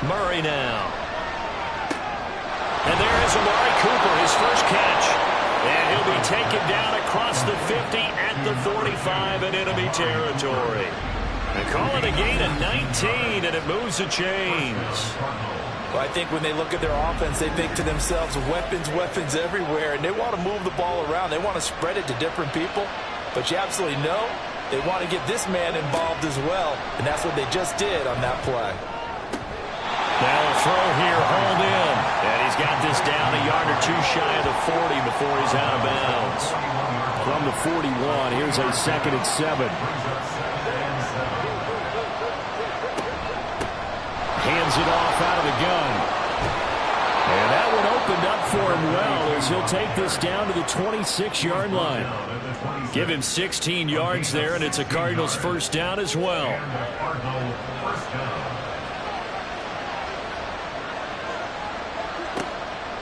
Murray now. And there is Amari Cooper, his first catch. And he'll be taken down across the 50 at the 45 in enemy territory. And call it a gain of 19, and it moves the chains. Well, I think when they look at their offense, they think to themselves, weapons, weapons everywhere, and they want to move the ball around. They want to spread it to different people, but you absolutely know they want to get this man involved as well, and that's what they just did on that play. Now a throw here, hold in, and he's got this down a yard or 2 shy of the 40 before he's out of bounds. From the 41, here's a 2nd and 7. Hands it off out of the gun. And that one opened up for him well as he'll take this down to the 26-yard line. Give him 16 yards there, and it's a Cardinals first down as well.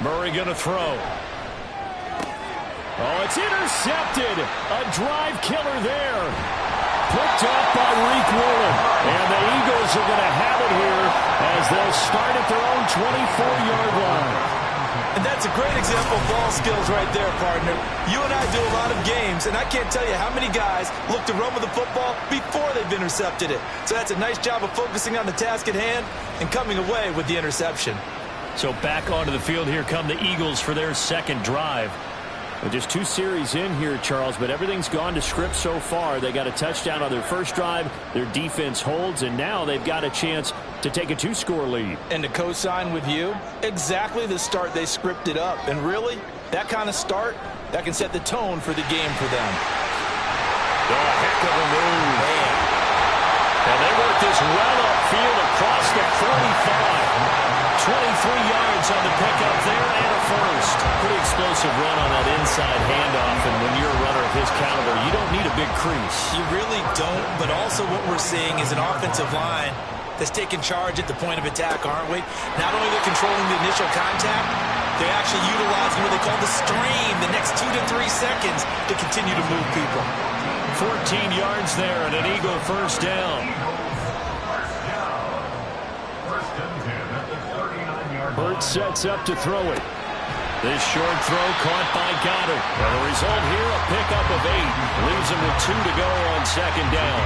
Murray going to throw. Oh, it's intercepted. A drive killer there. Picked up by Reek Woolen. And the Eagles are going to have it here as they'll start at their own 24-yard line. And that's a great example of ball skills right there, partner. You and I do a lot of games, and I can't tell you how many guys look to run with the football before they've intercepted it. So that's a nice job of focusing on the task at hand and coming away with the interception. So back onto the field here come the Eagles for their 2nd drive. Well, just 2 series in here, Charles, but everything's gone to script so far. They got a touchdown on their first drive. Their defense holds, and now they've got a chance to take a 2-score lead. And to co-sign with you, exactly the start they scripted up. And really, that kind of start, that can set the tone for the game for them. Oh, a heck of a move. Man. And they work this well upfield across the 45. 23 yards on the pickup there and a first. Pretty explosive run on that inside handoff, and when you're a runner of his caliber, you don't need a big crease. You really don't, but also what we're seeing is an offensive line that's taking charge at the point of attack, aren't we? Not only they're controlling the initial contact, they're actually utilizing what they call the stream, the next 2 to 3 seconds to continue to move people. 14 yards there and an Eagle first down. Hurts sets up to throw it. This short throw caught by Goddard. And the result here, a pickup of 8. Leaves him with 2 to go on 2nd down.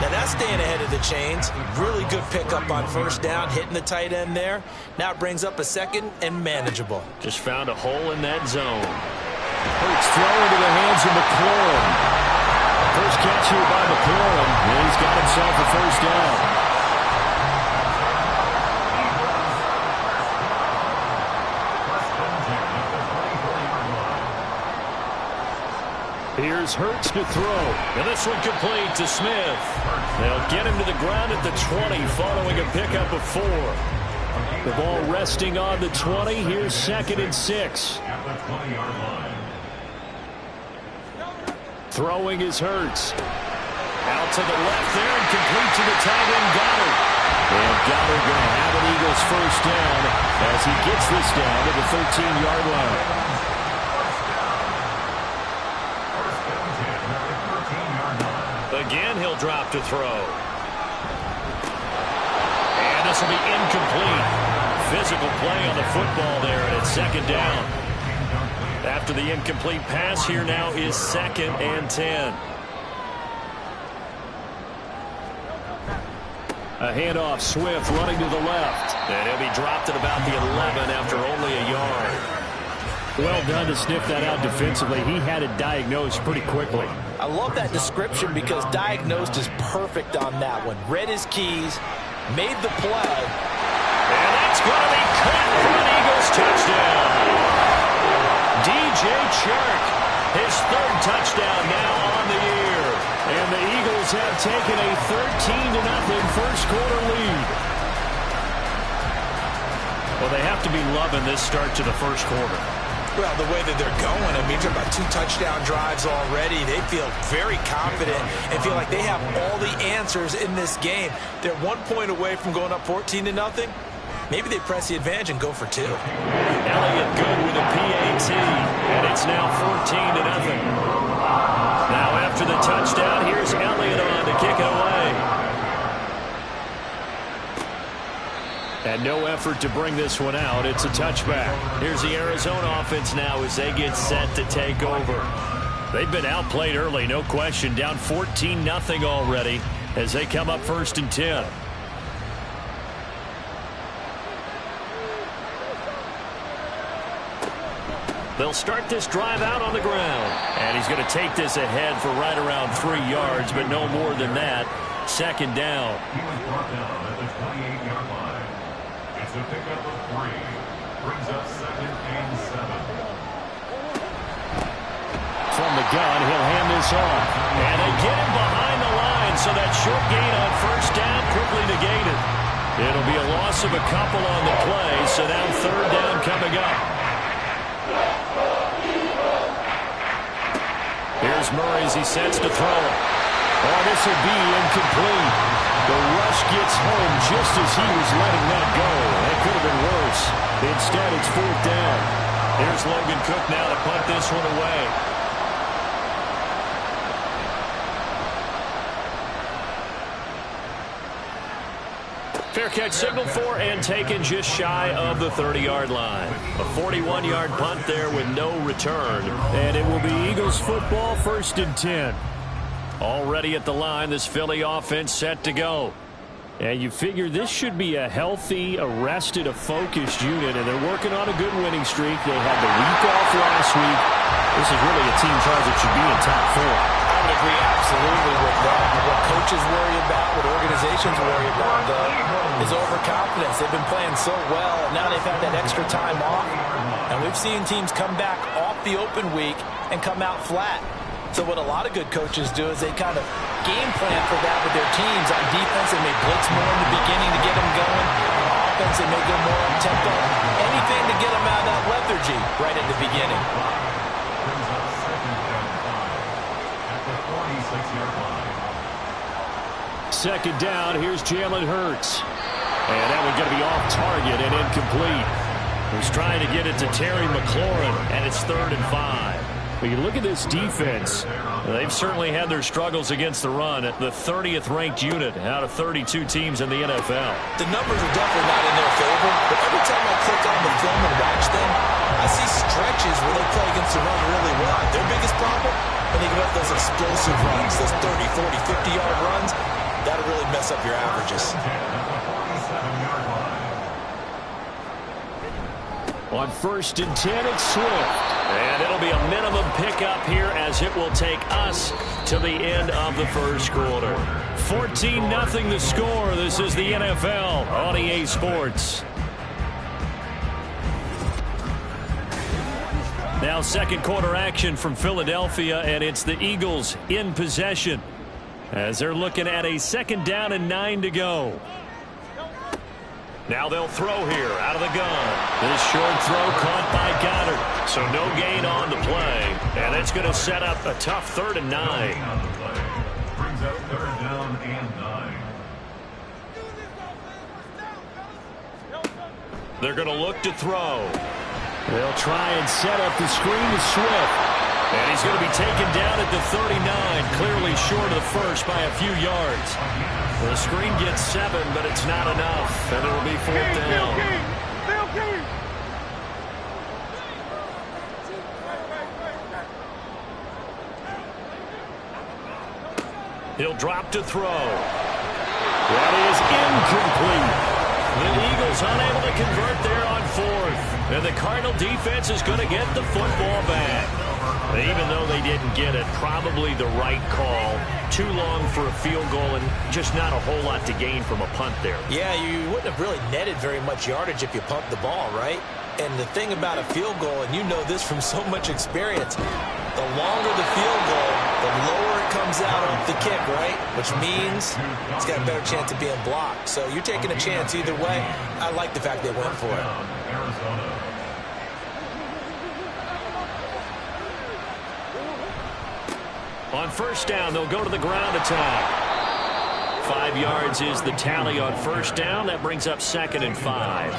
Now that's staying ahead of the chains. Really good pickup on first down, hitting the tight end there. Now it brings up a 2nd and manageable. Just found a hole in that zone. Hurts throw into the hands of McLaurin. First catch here by McLaurin, and he's got himself a first down. Here's Hurts to throw. And this one complete to Smith. They'll get him to the ground at the 20 following a pickup of 4. The ball resting on the 20. Here's 2nd and 6. Throwing is Hurts. Out to the left there and complete to the tight end Goddard. And Goddard going to have an Eagles first down as he gets this down to the 13-yard line. Again, he'll drop to throw. And this will be incomplete. Physical play on the football there, and it's 2nd down. After the incomplete pass, here now is 2nd and 10. A handoff, Swift running to the left. And he'll be dropped at about the 11 after only a yard. Well done to sniff that out defensively. He had it diagnosed pretty quickly. I love that description because diagnosed is perfect on that one. Read his keys, made the play. And that's going to be caught for an Eagles touchdown. DJ Chark, his third touchdown now on the year. And the Eagles have taken a 13-0 first quarter lead. Well, they have to be loving this start to the first quarter. Well, the way that they're going, I mean, you're about 2 touchdown drives already. They feel very confident and feel like they have all the answers in this game. They're 1 point away from going up 14-0. Maybe they press the advantage and go for 2. Elliott good with a PAT, and it's now 14-0. Now after the touchdown, here's Elliott on to kick it away. And no effort to bring this one out. It's a touchback. Here's the Arizona offense now as they get set to take over. They've been outplayed early, no question. Down 14-0 already as they come up 1st and 10. They'll start this drive out on the ground. And he's going to take this ahead for right around 3 yards, but no more than that. 2nd down. He was brought down at the 28-yard line. It's a pickup of 3. Brings up 2nd and 7. From the gun, he'll hand this off. And they get him behind the line, so that short gain on 1st down quickly negated. It'll be a loss of a couple on the play, so now 3rd down coming up. Here's Murray as he sets to throw it. Oh, this will be incomplete. The rush gets home just as he was letting that go. That could have been worse. Instead, it's 4th down. Here's Logan Cook now to punt this one away. Fair catch signaled for and taken just shy of the 30-yard line. A 41-yard punt there with no return. And it will be Eagles football 1st and 10. Already at the line, this Philly offense set to go. And you figure this should be a healthy, arrested, a focused unit, and they're working on a good winning streak. They had the week off last week. This is really a team charge that should be in top 4. I would agree absolutely with that. What coaches worry about, what organizations worry about, though, is overconfidence. They've been playing so well, and now they've had that extra time off. And we've seen teams come back off the open week and come out flat. So what a lot of good coaches do is they kind of game plan for that with their teams. On defense, they may blitz more in the beginning to get them going. On offense, they may go more up-tempo. Anything to get them out of that lethargy right at the beginning. Brings up 2nd and 5 at the 46-yard line. 2nd down, here's Jalen Hurts. And that one's going to be off target and incomplete. He's trying to get it to Terry McLaurin, and it's 3rd and 5. When you look at this defense, they've certainly had their struggles against the run. The 30th ranked unit out of 32 teams in the NFL. The numbers are definitely not in their favor, but every time I click on the film and watch them, I see stretches where they play against the run really well. Their biggest problem, when they give up those explosive runs, those 30, 40, 50-yard runs, that'll really mess up your averages. On 1st and 10, it's Swift. And it'll be a minimum pickup here as it will take us to the end of the first quarter. 14-0 the score. This is the NFL on EA Sports. Now 2nd quarter action from Philadelphia, and it's the Eagles in possession as they're looking at a 2nd down and 9 to go. Now they'll throw here out of the gun. This short throw caught by Goddard. So no gain on the play. And it's going to set up a tough 3rd and 9. Brings up 3rd down and 9. They're going to look to throw. They'll try and set up the screen to Swift. And he's going to be taken down at the 39, clearly short of the first by a few yards. The screen gets 7, but it's not enough, and it'll be 4th down. He'll drop to throw. That is incomplete. The Eagles unable to convert there on 4th. And the Cardinal defense is going to get the football back. Even though they didn't get it, probably the right call. Too long for a field goal and just not a whole lot to gain from a punt there. Yeah, you wouldn't have really netted very much yardage if you pumped the ball, right? And the thing about a field goal, and you know this from so much experience, the longer the field goal, the lower it comes out off the kick, right? Which means it's got a better chance of being blocked. So you're taking a chance either way. I like the fact they went for it. On first down, they'll go to the ground attack. 5 yards is the tally on first down. That brings up 2nd and 5.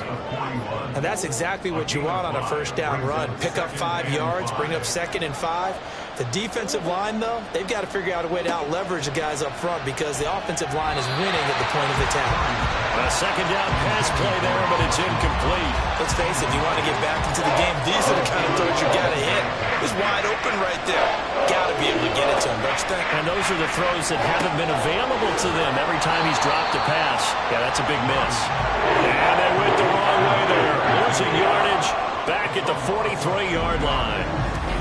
And that's exactly what you want on a first down run. Pick up 5 yards, bring up 2nd and 5. The defensive line, though, they've got to figure out a way to out-leverage the guys up front because the offensive line is winning at the point of attack. A second down pass play there, but it's incomplete. Let's face it, if you want to get back into the game, these are the kind of throws you got to hit. It's wide open right there. Got to be able to get it to him, don't you think? And those are the throws that haven't been available to them every time he's dropped a pass. Yeah, that's a big miss. And they went the wrong way there. Losing yardage back at the 43-yard line.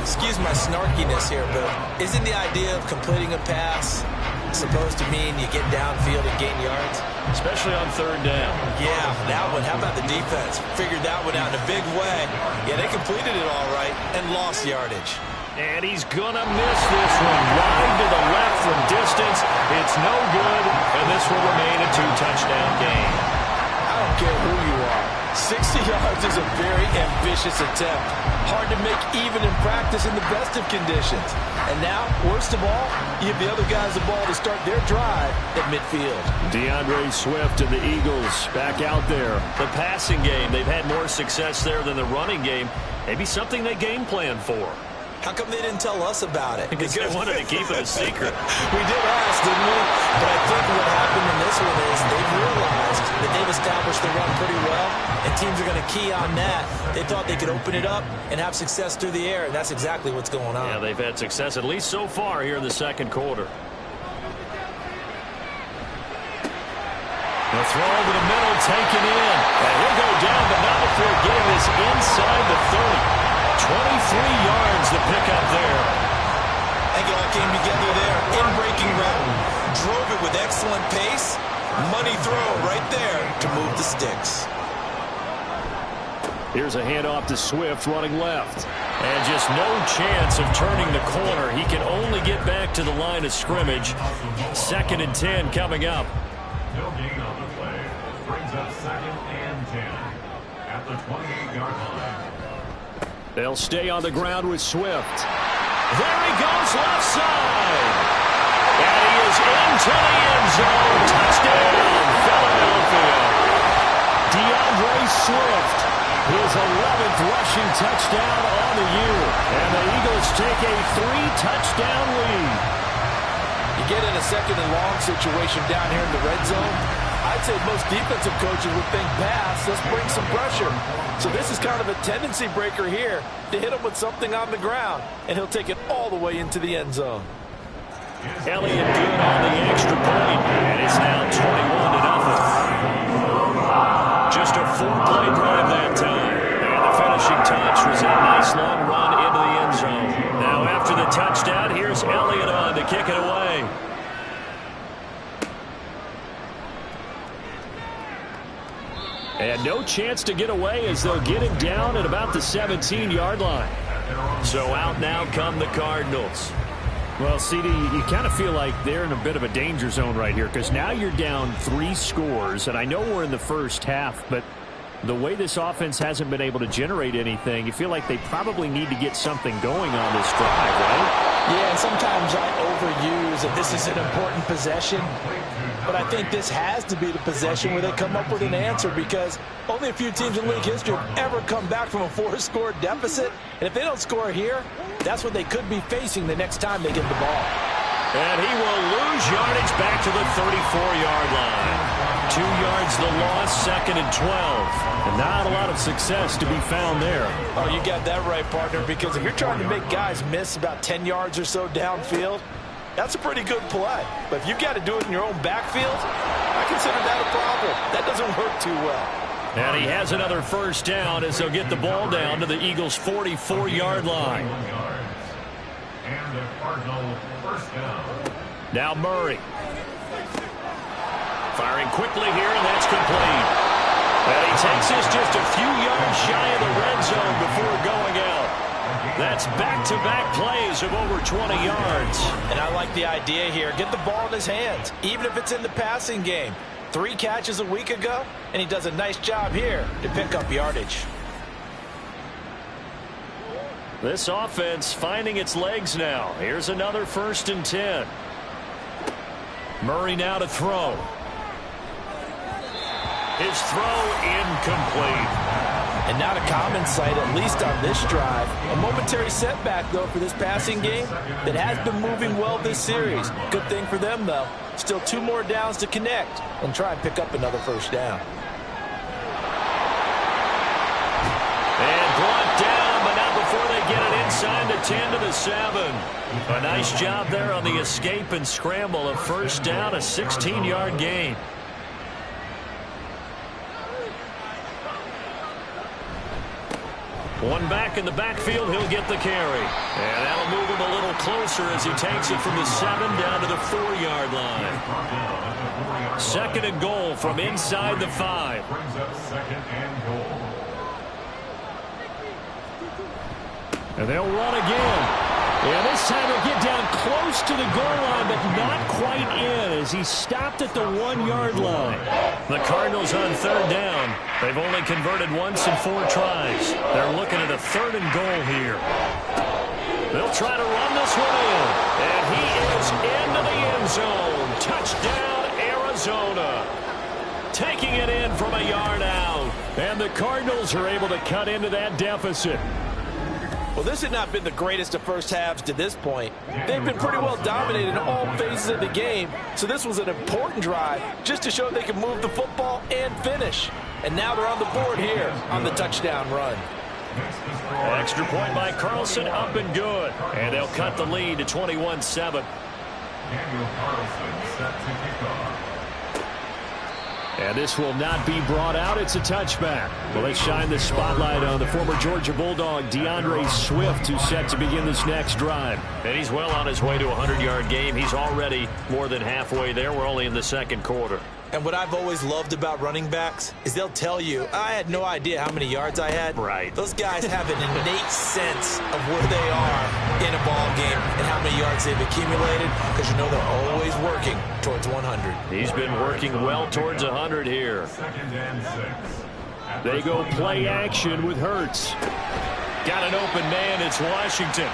Excuse my snarkiness here, but isn't the idea of completing a pass supposed to mean you get downfield and gain yards? Especially on third down. Yeah, that one. How about the defense? Figured that one out in a big way. Yeah, they completed it all right and lost yardage. And he's going to miss this one. Wide to the left from distance. It's no good, and this will remain a 2-touchdown game. I don't care who you are. 60 yards is a very ambitious attempt. Hard to make even in practice in the best of conditions. And now, worst of all, you give the other guys the ball to start their drive at midfield. DeAndre Swift and the Eagles back out there. The passing game, they've had more success there than the running game. Maybe something they game plan for. How come they didn't tell us about it? Because they wanted to keep it a secret. We did ask, didn't we? But I think what happened in this one is they've realized that they've established the run pretty well, and teams are going to key on that. They thought they could open it up and have success through the air, and that's exactly what's going on. Yeah, they've had success at least so far here in the second quarter. The throw over the middle, taken in. And he'll go down, but not before getting this inside the 30. 23 yards to pick up there. I think it all came together there. In breaking route. Drove it with excellent pace. Money throw right there to move the sticks. Here's a handoff to Swift running left. And just no chance of turning the corner. He can only get back to the line of scrimmage. 2nd and 10 coming up. No gain on the play. Brings up 2nd and 10 at the 28-yard line. They'll stay on the ground with Swift. There he goes left side. And he is into the end zone. Touchdown, Philadelphia. DeAndre Swift, his 11th rushing touchdown on the year. And the Eagles take a 3-touchdown lead. You get in a 2nd and long situation down here in the red zone, I'd say most defensive coaches would think pass, let's bring some pressure. So this is kind of a tendency breaker here to hit him with something on the ground, and he'll take it all the way into the end zone. Elliott good on the extra point, and it's now 21-0. Just a 4-play drive that time. And the finishing touch was a nice long run into the end zone. Now after the touchdown, here's Elliott on to kick it away. And no chance to get away as they'll get him down at about the 17-yard line. So out now come the Cardinals. Well, CD, you kind of feel like they're in a bit of a danger zone right here because now you're down 3 scores, and I know we're in the first half, but the way this offense hasn't been able to generate anything, you feel like they probably need to get something going on this drive, right? Yeah, and sometimes I overuse that this is an important possession. But I think this has to be the possession where they come up with an answer because only a few teams in league history have ever come back from a 4-score deficit. And if they don't score here, that's what they could be facing the next time they get the ball. And he will lose yardage back to the 34-yard line. 2 yards the loss, 2nd and 12. And not a lot of success to be found there. Oh, you got that right, partner, because if you're trying to make guys miss about 10 yards or so downfield, that's a pretty good play. But if you've got to do it in your own backfield, I consider that a problem. That doesn't work too well. And he has another first down as they'll get the ball down to the Eagles' 44-yard line. And the Cardinal first down. Now Murray. Firing quickly here, and that's complete. And he takes this just a few yards shy of the red zone before going out. That's back-to-back plays of over 20 yards. And I like the idea here. Get the ball in his hands, even if it's in the passing game. 3 catches a week ago, and he does a nice job here to pick up yardage. This offense finding its legs now. Here's another 1st and 10. Murray now to throw. His throw incomplete. And not a common sight, at least on this drive. A momentary setback, though, for this passing game that has been moving well this series. Good thing for them, though. Still 2 more downs to connect and try and pick up another first down. And brought down, but not before they get it inside the 10 to the 7. A nice job there on the escape and scramble. A first down, a 16-yard gain. One back in the backfield, he'll get the carry. And that'll move him a little closer as he takes it from the 7 down to the 4-yard line. 2nd and goal from inside the 5. Brings up 2nd and goal. And they'll run again. And this time he'll get down close to the goal line, but not quite in as he stopped at the 1-yard line. The Cardinals on 3rd down. They've only converted once in 4 tries. They're looking at a 3rd and goal here. They'll try to run this one in. And he is into the end zone. Touchdown, Arizona. Taking it in from a yard out. And the Cardinals are able to cut into that deficit. Well, this had not been the greatest of first halves to this point. They've been pretty well dominated in all phases of the game, so this was an important drive just to show they can move the football and finish. And now they're on the board here on the touchdown run. Extra point by Carlson, up and good. And they'll cut the lead to 21-7. Daniel Carlson set to kick off. And this will not be brought out. It's a touchback. Well, let's shine the spotlight on the former Georgia Bulldog, DeAndre Swift, who's set to begin this next drive. And he's well on his way to a 100-yard game. He's already more than halfway there. We're only in the 2nd quarter. And what I've always loved about running backs is they'll tell you, I had no idea how many yards I had. Right. Those guys have an innate sense of where they are in a ball game and how many yards they've accumulated because you know they're always working towards 100. He's been working well towards 100 here. 2nd and 6. They go play action with Hurts. Got an open man. It's Washington.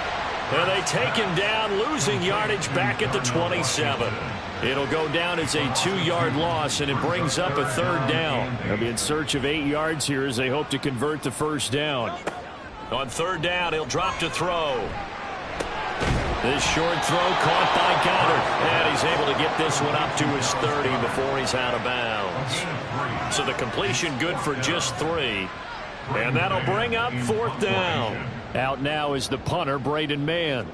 And they take him down, losing yardage back at the 27. It'll go down as a 2-yard loss, and it brings up a 3rd down. They'll be in search of 8 yards here as they hope to convert the first down. On 3rd down, he'll drop to throw. This short throw caught by Goddard. And he's able to get this one up to his 30 before he's out of bounds. So the completion good for just 3. And that'll bring up 4th down. Out now is the punter, Braden Mann.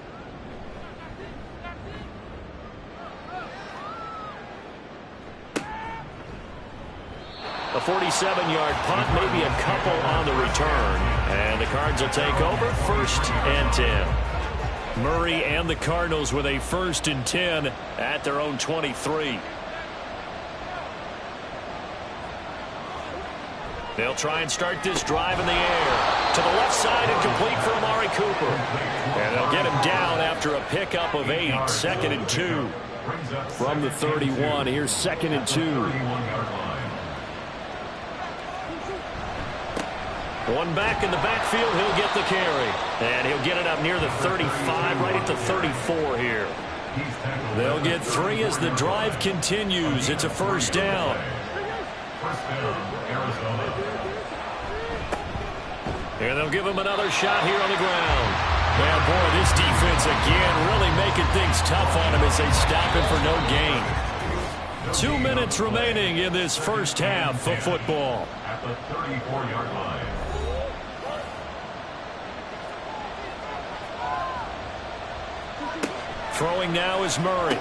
A 47-yard punt, maybe a couple on the return. And the Cards will take over 1st and 10. Murray and the Cardinals with a 1st and 10 at their own 23. They'll try and start this drive in the air. To the left side and complete for Amari Cooper. And they'll get him down after a pickup of 8. 2nd and 2. From the 31, here's 2nd and 2. One back in the backfield, he'll get the carry. And he'll get it up near the 35, right at the 34 here. They'll get 3 as the drive continues. It's a first down. And they'll give him another shot here on the ground. Well, boy, this defense again really making things tough on him as they stop him for no gain. 2 minutes remaining in this first half of football. At the 34-yard line. Throwing now is Murray.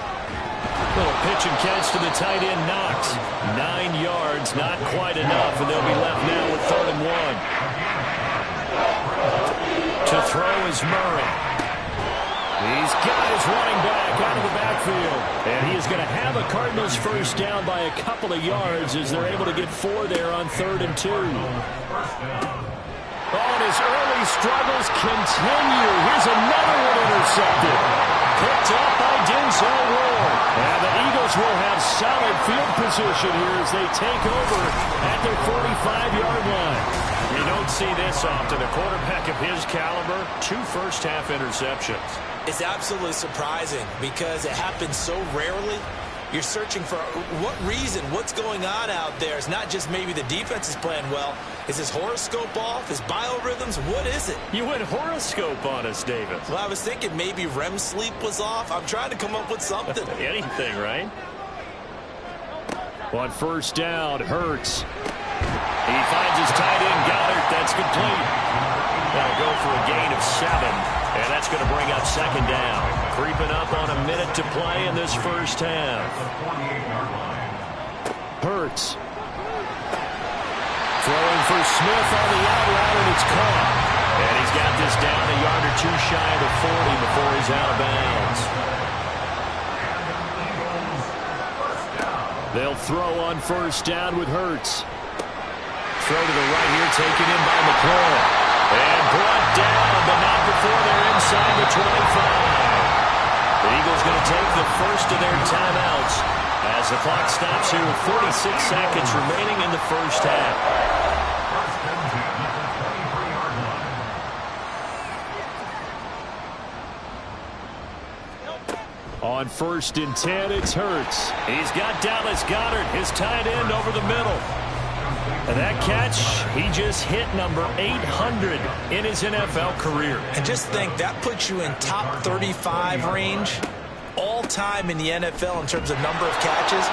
Little pitch and catch to the tight end, Knox. 9 yards, not quite enough, and they'll be left now with 3rd and 1. To throw is Murray. He's got his running back out of the backfield. And he is going to have a Cardinals first down by a couple of yards as they're able to get 4 there on 3rd and 2. And his early struggles continue. Here's another one intercepted. Picked up by Denzel Ward. And the Eagles will have solid field position here as they take over at their 45-yard line. You don't see this often. A quarterback of his caliber, 2 first-half interceptions. It's absolutely surprising because it happens so rarely. You're searching for what reason, what's going on out there. It's not just maybe the defense is playing well. Is his horoscope off? His biorhythms? What is it? You went horoscope on us, David. Well, I was thinking maybe REM sleep was off. I'm trying to come up with something. Anything, right? On first down, Hurts. He finds his tight end, Goddard. That's complete. That'll go for a gain of 7. And that's going to bring up 2nd down. Creeping up on a minute to play in this first half. Hurts. Throwing for Smith on the out route, and it's caught. And he's got this down a yard or 2 shy of the 40 before he's out of bounds. They'll throw on first down with Hurts. Throw to the right here, taken in by McLaurin. And brought down, but not before they're inside the 25. The Eagles going to take the first of their timeouts as the clock stops here with 46 seconds remaining in the first half. On 1st and 10, it's Hurts. He's got Dallas Goedert, his tight end, over the middle. And that catch, he just hit number 800 in his NFL career. And just think, that puts you in top 35 range all time in the NFL in terms of number of catches.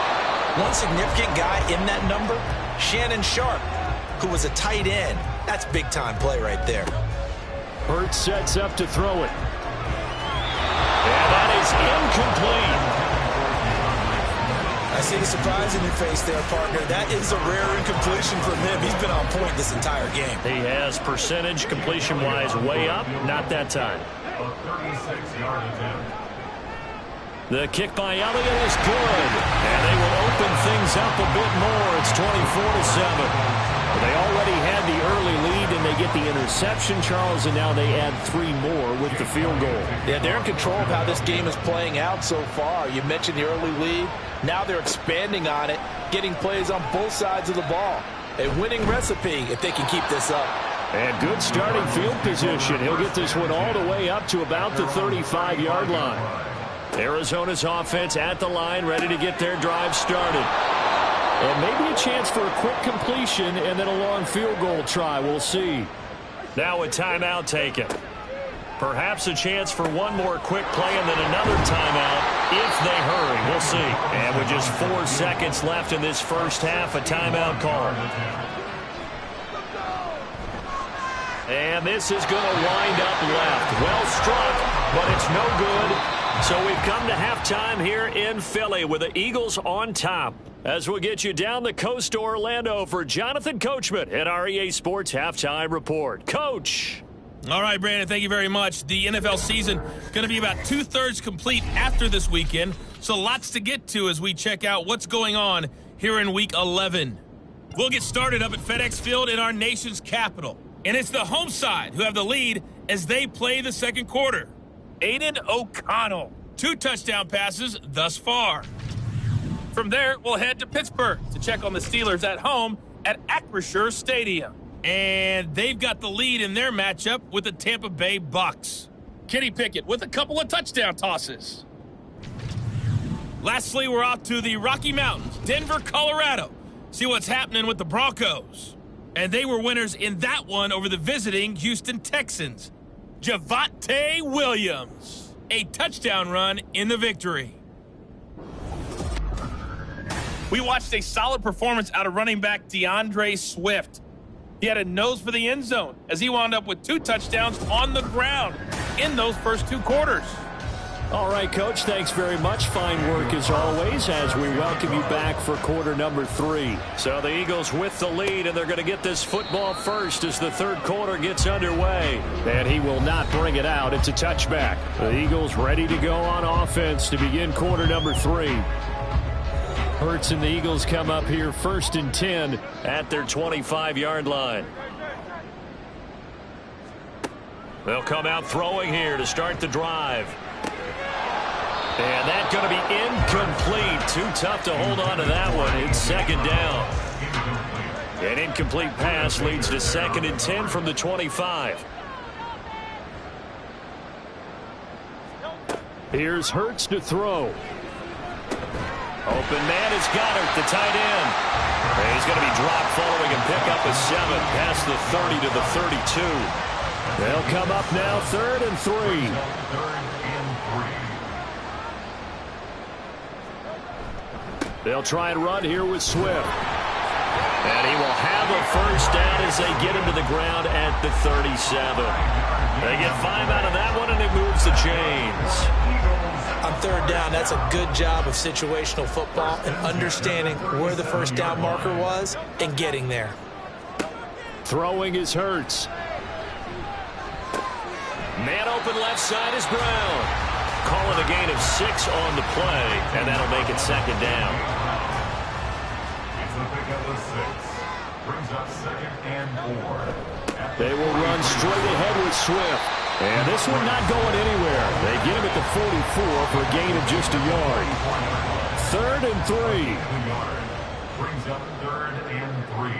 One significant guy in that number, Shannon Sharp, who was a tight end. That's big-time play right there. Hurts sets up to throw it. And that is incomplete. I see the surprise in your face there, partner. That is a rare incompletion from him. He's been on point this entire game. He has percentage completion-wise way up. Not that time. The kick by Elliott is good. And they will open things up a bit more. It's 24-7. They already had the early lead, and they get the interception, Charles, and now they add 3 more with the field goal. Yeah, they're in control of how this game is playing out so far. You mentioned the early lead. Now they're expanding on it, getting plays on both sides of the ball. A winning recipe if they can keep this up. And good starting field position. He'll get this one all the way up to about the 35-yard line. Arizona's offense at the line, ready to get their drive started. And maybe a chance for a quick completion and then a long field goal try. We'll see. Now a timeout taken. Perhaps a chance for one more quick play and then another timeout if they hurry. We'll see. And with just 4 seconds left in this first half, a timeout call. And this is going to wind up left. Well struck, but it's no good. So we've come to halftime here in Philly with the Eagles on top. As we'll get you down the coast to Orlando for Jonathan Coachman at our EA Sports Halftime Report. Coach. All right, Brandon, thank you very much. The NFL season going to be about 2/3 complete after this weekend, so lots to get to as we check out what's going on here in Week 11. We'll get started up at FedEx Field in our nation's capital, and it's the home side who have the lead as they play the second quarter. Aiden O'Connell, 2 touchdown passes thus far. From there, we'll head to Pittsburgh to check on the Steelers at home at Acrisure Stadium. And they've got the lead in their matchup with the Tampa Bay Bucks. Kenny Pickett with a couple of touchdown tosses. Lastly, we're off to the Rocky Mountains, Denver, Colorado. See what's happening with the Broncos. And they were winners in that one over the visiting Houston Texans. Javonte Williams, a touchdown run in the victory. We watched a solid performance out of running back DeAndre Swift. He had a nose for the end zone as he wound up with 2 touchdowns on the ground in those first 2 quarters. All right, Coach, thanks very much. Fine work as always as we welcome you back for quarter number 3. So the Eagles with the lead, and they're going to get this football first as the third quarter gets underway. And he will not bring it out. It's a touchback. The Eagles ready to go on offense to begin quarter number 3. Hurts and the Eagles come up here 1st and 10 at their 25-yard line. They'll come out throwing here to start the drive. And that's going to be incomplete. Too tough to hold on to that one. It's second down. An incomplete pass leads to 2nd and 10 from the 25. Here's Hurts to throw. Open man is Goddard, the tight end. And he's going to be dropped following and pick up a 7 past the 30 to the 32. They'll come up now 3rd and 3. They'll try and run here with Swift. And he will have a first down as they get him to the ground at the 37. They get 5 out of that one, and it moves the chains. On 3rd down, that's a good job of situational football and understanding where the first down marker was and getting there. Throwing is Hurts. Man open left side is Brown. Calling a gain of 6 on the play, and that'll make it 2nd down. It's the pick of the 6. Brings up 2nd and 4. They will run straight ahead with Swift. And this one not going anywhere. They get him at the 44 for a gain of just a yard. 3rd and 3. Brings up 3rd and 3.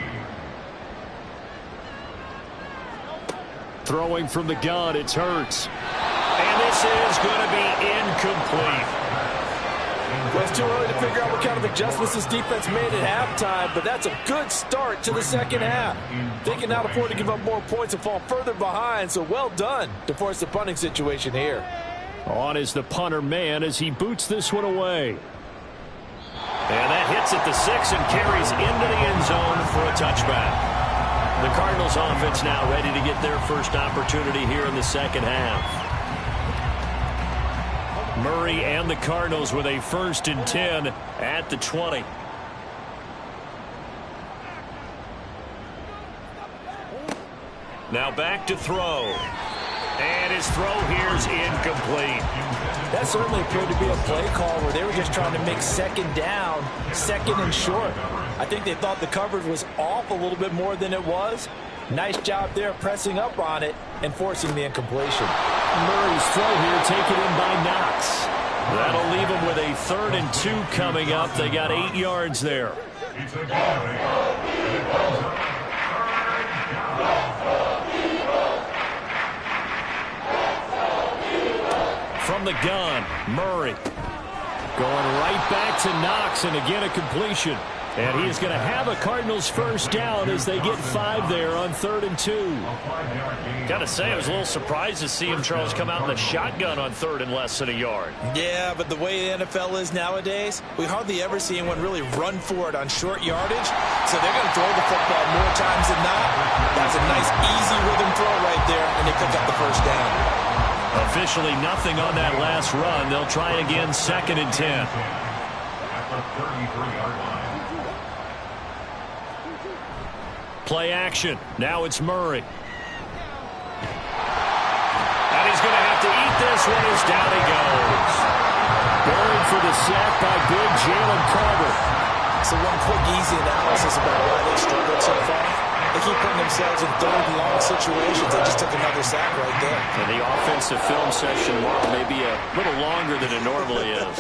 Throwing from the gun, it's Hurts. And this is going to be incomplete. Well, it's too early to figure out what kind of adjustments this defense made at halftime, but that's a good start to the second half. They can now afford to give up more points and fall further behind, so well done to force the punting situation here. On is the punter man as he boots this one away. And that hits at the 6 and carries into the end zone for a touchback. The Cardinals offense now ready to get their first opportunity here in the second half. Murray and the Cardinals with a 1st and 10 at the 20. Now back to throw. And his throw here's incomplete. That certainly appeared to be a play call where they were just trying to make 2nd down, 2nd and short. I think they thought the coverage was off a little bit more than it was. Nice job there pressing up on it and forcing the incompletion. Murray's throw here taken in by Knox. That'll leave him with a 3rd and 2 coming up. They got 8 yards there. From the gun, Murray. Going right back to Knox, and again a completion. And he is going to have a Cardinals first down as they get 5 there on 3rd and 2. Got to say, I was a little surprised to see him, Charles, come out in the shotgun on 3rd and less than a yard. Yeah, but the way the NFL is nowadays, we hardly ever see anyone really run for it on short yardage. So they're going to throw the football more times than not. That's a nice, easy rhythm throw right there, and they pick up the first down. Officially nothing on that last run. They'll try again 2nd and 10. At the 33-yard line. Play action. Now it's Murray. And he's going to have to eat this one as down he goes. Buried for the sack by big Jalen Carter. So one quick, easy analysis about why they struggled so far. They keep putting themselves in 3rd and long situations. They just took another sack right there. And the offensive film session tomorrow may be a little longer than it normally is.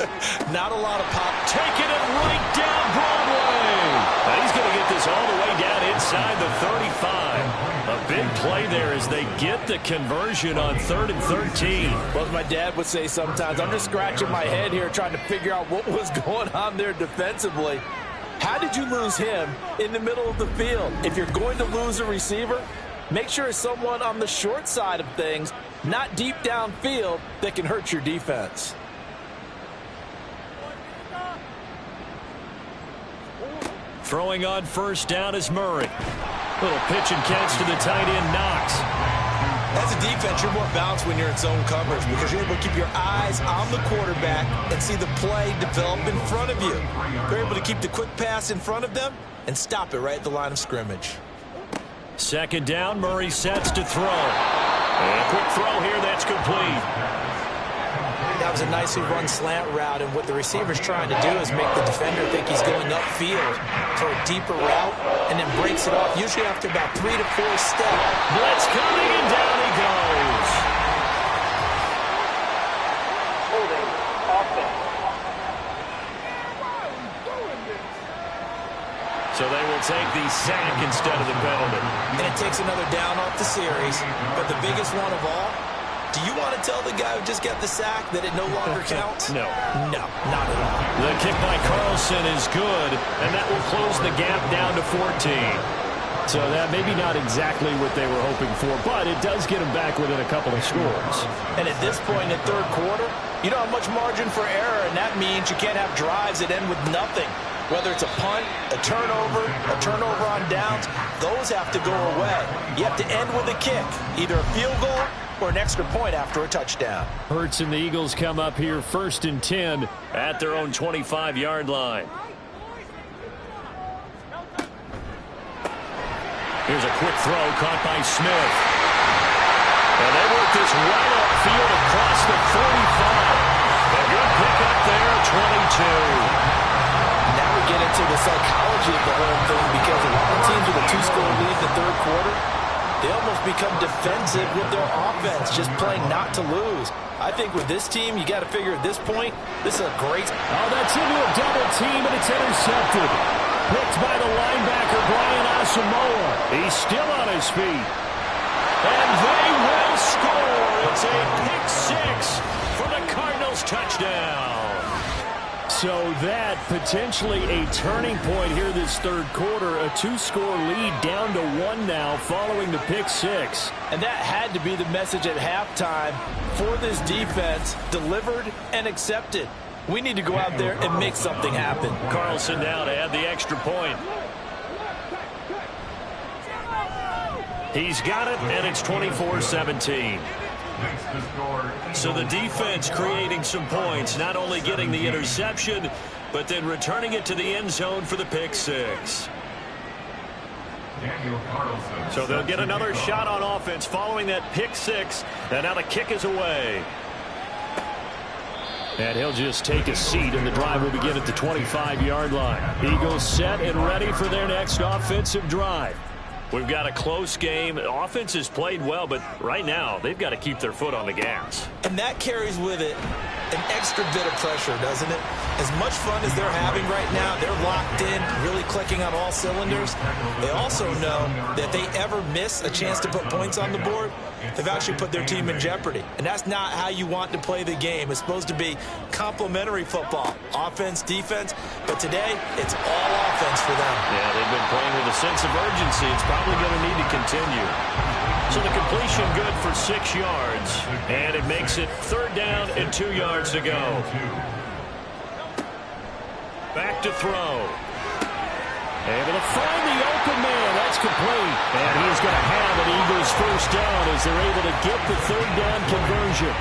Not a lot of pop. Taking it right down Broadway. Now he's going to get this all the way down inside the 35. A big play there as they get the conversion on 3rd and 13. Well, as my dad would say sometimes, I'm just scratching my head here trying to figure out what was going on there defensively. How did you lose him in the middle of the field? If you're going to lose a receiver, make sure it's someone on the short side of things, not deep downfield, that can hurt your defense. Throwing on first down is Murray. Little pitch and catch to the tight end, Knox. As a defense, you're more balanced when you're in zone coverage because you're able to keep your eyes on the quarterback and see the play develop in front of you. You're able to keep the quick pass in front of them and stop it right at the line of scrimmage. Second down, Murray sets to throw. And a quick throw here, that's complete. That was a nicely run slant route, and what the receiver's trying to do is make the defender think he's going upfield for a deeper route, and then breaks it off, usually after about 3 to 4 steps. Blitz coming, and down he goes. Holding offense. So they will take the sack instead of the penalty. And it takes another down off the series, but the biggest one of all, do you want to tell the guy who just got the sack that it no longer counts? No. No, not at all. The kick by Carlson is good, and that will close the gap down to 14. So that maybe not exactly what they were hoping for, but it does get them back within a couple of scores. And at this point in the third quarter, you don't have much margin for error, and that means you can't have drives that end with nothing. Whether it's a punt, a turnover on downs, those have to go away. You have to end with a kick, either a field goal or an extra point after a touchdown. Hurts and the Eagles come up here 1st and 10 at their own 25-yard line. Here's a quick throw caught by Smith. And they work this right upfield across the 45. A good pick up there, 22. Now we get into the psychology of the whole thing, because a lot of teams with a 2-score lead in the third quarter, they almost become defensive with their offense, just playing not to lose. I think with this team, you got to figure at this point, this is a great... Oh, that's into a double team, and it's intercepted. Picked by the linebacker, Brian Asamoah. He's still on his feet. And they will score. It's a pick six for the Cardinals touchdown. So that potentially a turning point here this third quarter. A 2-score lead down to 1 now following the pick six. And that had to be the message at halftime for this defense, delivered and accepted. We need to go out there and make something happen. Carlson now to add the extra point. He's got it, and it's 24-17. So the defense creating some points, not only getting the interception, but then returning it to the end zone for the pick six. So they'll get another shot on offense following that pick six, and now the kick is away. And he'll just take a seat, and the drive will begin at the 25-yard line. Eagles set and ready for their next offensive drive. We've got a close game. The offense has played well, but right now they've got to keep their foot on the gas. And that carries with it an extra bit of pressure, doesn't it? As much fun as they're having right now, they're locked in, really clicking on all cylinders. They also know that if they ever miss a chance to put points on the board, they've actually put their team in jeopardy. And that's not how you want to play the game. It's supposed to be complementary football, offense, defense. But today, it's all offense for them. Yeah, they've been playing with a sense of urgency. It's probably going to need to continue. So the completion good for 6 yards. And it makes it 3rd down and 2 yards to go. Back to throw. Able to find the open man. That's complete. And he's going to have an Eagles 1st down as they're able to get the 3rd down conversion.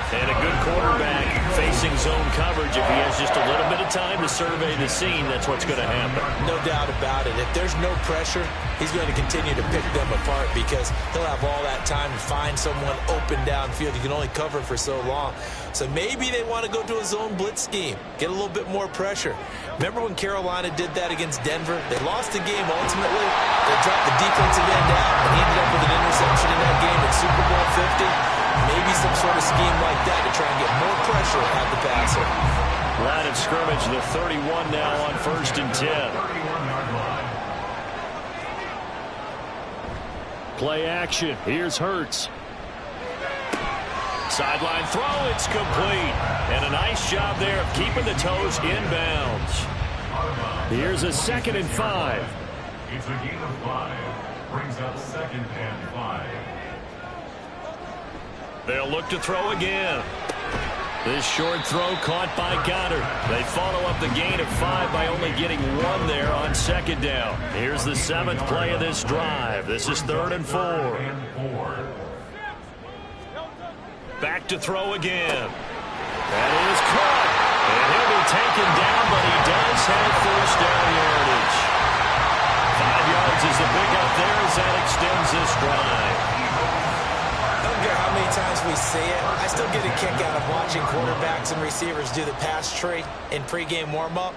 And a good quarterback facing zone coverage. If he has just a little bit of time to survey the scene, that's what's going to happen. No doubt about it. If there's no pressure, he's going to continue to pick them apart because he'll have all that time to find someone open downfield. He can only cover for so long. So maybe they want to go to a zone blitz scheme, get a little bit more pressure. Remember when Carolina did that against Denver? They lost the game ultimately. They dropped the defensive end out, and he ended up with an interception in that game at Super Bowl 50. Maybe some sort of scheme like that to try and get more pressure at the passer. Line of scrimmage, the 31 now on 1st and 10. Play action. Here's Hurts. Sideline throw. It's complete. And a nice job there of keeping the toes inbounds. Here's a 2nd and 5. It's a gain of 5. Brings up 2nd and 5. They'll look to throw again. This short throw caught by Goddard. They follow up the gain of 5 by only getting 1 there on 2nd down. Here's the 7th play of this drive. This is 3rd and 4. Back to throw again. That is caught. And he'll be taken down, but he does have first down yardage. 5 yards is the pickup there as that extends this drive. I don't care how many times we see it. I still get a kick out of watching quarterbacks and receivers do the pass tree in pregame warm-up.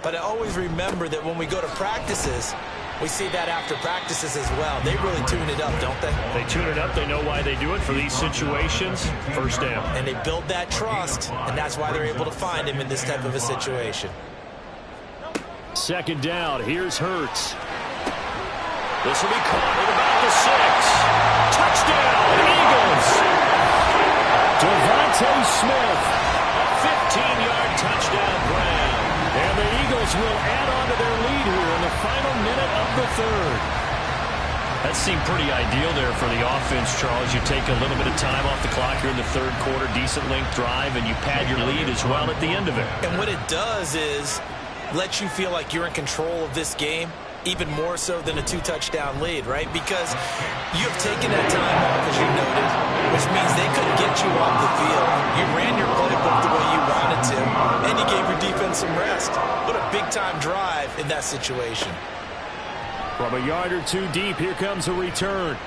But I always remember that when we go to practices, we see that after practices as well. They really tune it up, don't they? They tune it up. They know why they do it for these situations. First down. And they build that trust, and that's why they're able to find him in this type of a situation. Second down. Here's Hurts. This will be caught at about the 6. Touchdown, Eagles. Devontae Smith, a 15-yard touchdown grab. And the Eagles will add on to their lead here in the final minute of the third. That seemed pretty ideal there for the offense, Charles. You take a little bit of time off the clock here in the third quarter, decent length drive, and you pad your lead as well at the end of it. And what it does is let you feel like you're in control of this game, even more so than a 2-touchdown lead, right? Because you have taken that time off, as you noted, which means they couldn't get you off the field. You ran your playbook the way you wanted to, and you gave your defense some rest. What a big-time drive in that situation. From a yard or two deep, here comes a return.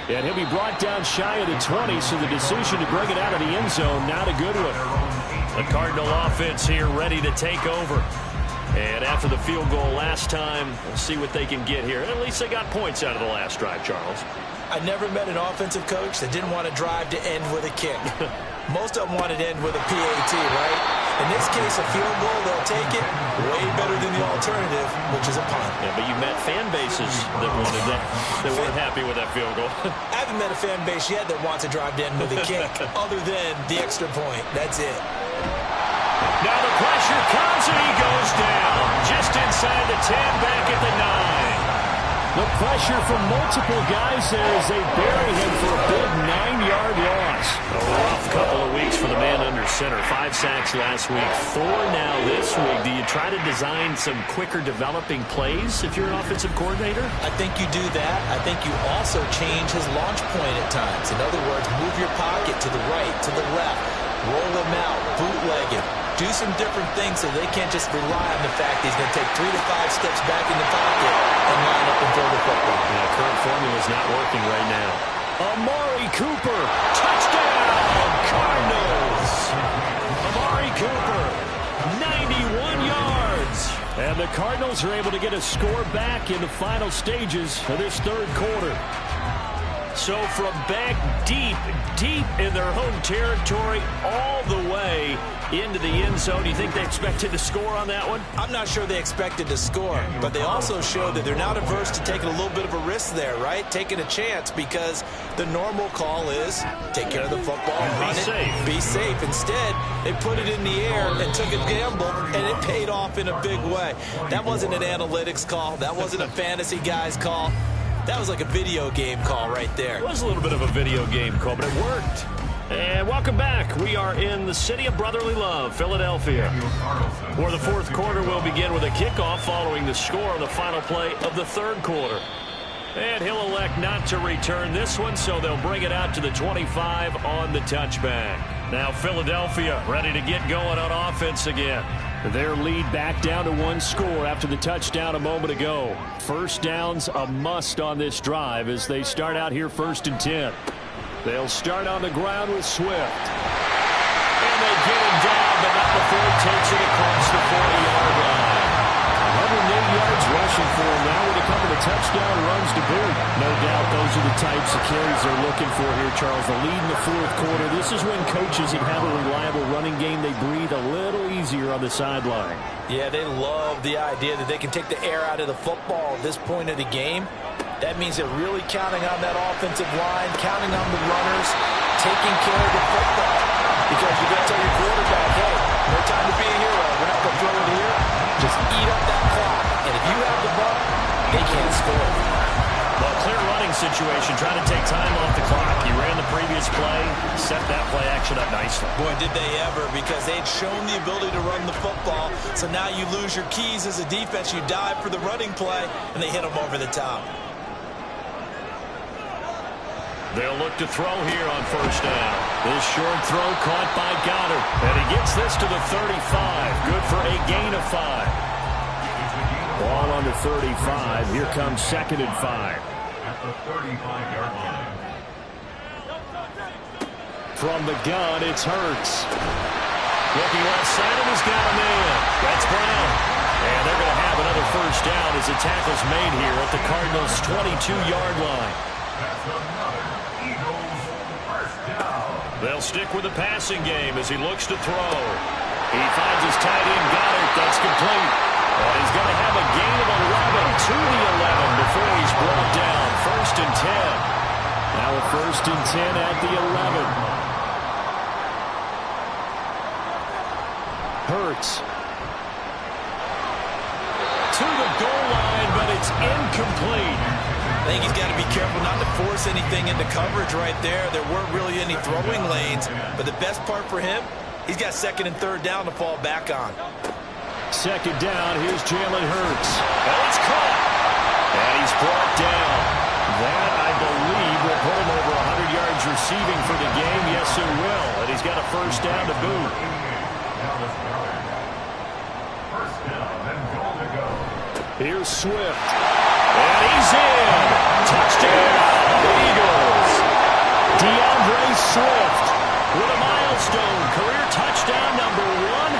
And he'll be brought down shy of the 20, so the decision to bring it out of the end zone, not a good one. The Cardinal offense here ready to take over. And after the field goal last time, we'll see what they can get here. At least they got points out of the last drive, Charles. I never met an offensive coach that didn't want a drive to end with a kick. Most of them wanted to end with a PAT, right? In this case, a field goal, they'll take it way better than the alternative, which is a punt. Yeah, but you met fan bases that wanted that. They weren't happy with that field goal. I haven't met a fan base yet that wants a drive to end with a kick, other than the extra point. That's it. Now the pressure comes and he goes down. Just inside the 10, back at the 9. The pressure from multiple guys there as they bury him for a big 9-yard loss. A rough couple of weeks for the man under center. 5 sacks last week, 4 now this week. Do you try to design some quicker developing plays if you're an offensive coordinator? I think you do that. I think you also change his launch point at times. In other words, move your pocket to the right, to the left, roll him out, bootleg him. Do some different things so they can't just rely on the fact that he's going to take 3 to 5 steps back in the pocket and line up and throw the football. Yeah, current formula is not working right now. Amari Cooper, touchdown, Cardinals. Amari Cooper, 91 yards. And the Cardinals are able to get a score back in the final stages of this third quarter. So from back deep in their home territory, all the way into the end zone, do you think they expected to score on that one? I'm not sure they expected to score, but they also showed that they're not averse to taking a little bit of a risk there, right? Taking a chance, because the normal call is take care of the football, run it, be safe. Instead, they put it in the air and took a gamble, and it paid off in a big way. That wasn't an analytics call. That wasn't a fantasy guy's call. That was like a video game call right there. It was a little bit of a video game call, but it worked. And welcome back. We are in the city of brotherly love, Philadelphia, where the fourth quarter will begin with a kickoff following the score on the final play of the third quarter. And he'll elect not to return this one, so they'll bring it out to the 25 on the touchback. Now Philadelphia ready to get going on offense again. Their lead back down to 1 score after the touchdown a moment ago. First down's a must on this drive as they start out here 1st and 10. They'll start on the ground with Swift. And they get him down, but not before he takes it across the 40-yard line. 108 yards rushing for him now with a couple of touchdown runs to boot. No doubt those are the types of carries they're looking for here, Charles. The lead in the fourth quarter. This is when coaches that have a reliable running game, they breathe a little easier on the sideline. Yeah, they love the idea that they can take the air out of the football at this point of the game. That means they're really counting on that offensive line, counting on the runners, taking care of the football. Because you're going to tell your quarterback, hey, no time to be a hero. We're not going to throw it here. Just eat up that clock. And if you have the ball, they can't score. Well, clear running situation, trying to take time off the clock. He ran the previous play, set that play action up nicely. Boy, did they ever, because they'd shown the ability to run the football. So now you lose your keys as a defense. You dive for the running play, and they hit them over the top. They'll look to throw here on first down. This short throw caught by Goddard. And he gets this to the 35. Good for a gain of 5. Ball on the 35. Here comes 2nd and 5. At the 35-yard line. From the gun, it's Hurts. Looking left side, and he's got a man. That's Brown. And they're going to have another first down as the tackle's made here at the Cardinals' 22-yard line. That's another Eagles first down. They'll stick with the passing game as he looks to throw. He finds his tight end, Goddard. That's complete. And he's going to have a gain of 11 to the 11 before he's brought down. 1st and 10. Now a 1st and 10 at the 11. Hurts. To the goal line, but it's incomplete. I think he's got to be careful not to force anything into coverage right there. There weren't really any throwing lanes, but the best part for him, he's got 2nd and 3rd down to fall back on. 2nd down, here's Jalen Hurts. Oh, it's caught. And he's brought down. That, I believe, will put him over 100 yards receiving for the game. Yes, it will. And he's got a first down to boot. First down and goal to go. Here's Swift. And he's in. Touchdown, Eagles. DeAndre Swift with a milestone career touchdown number 100.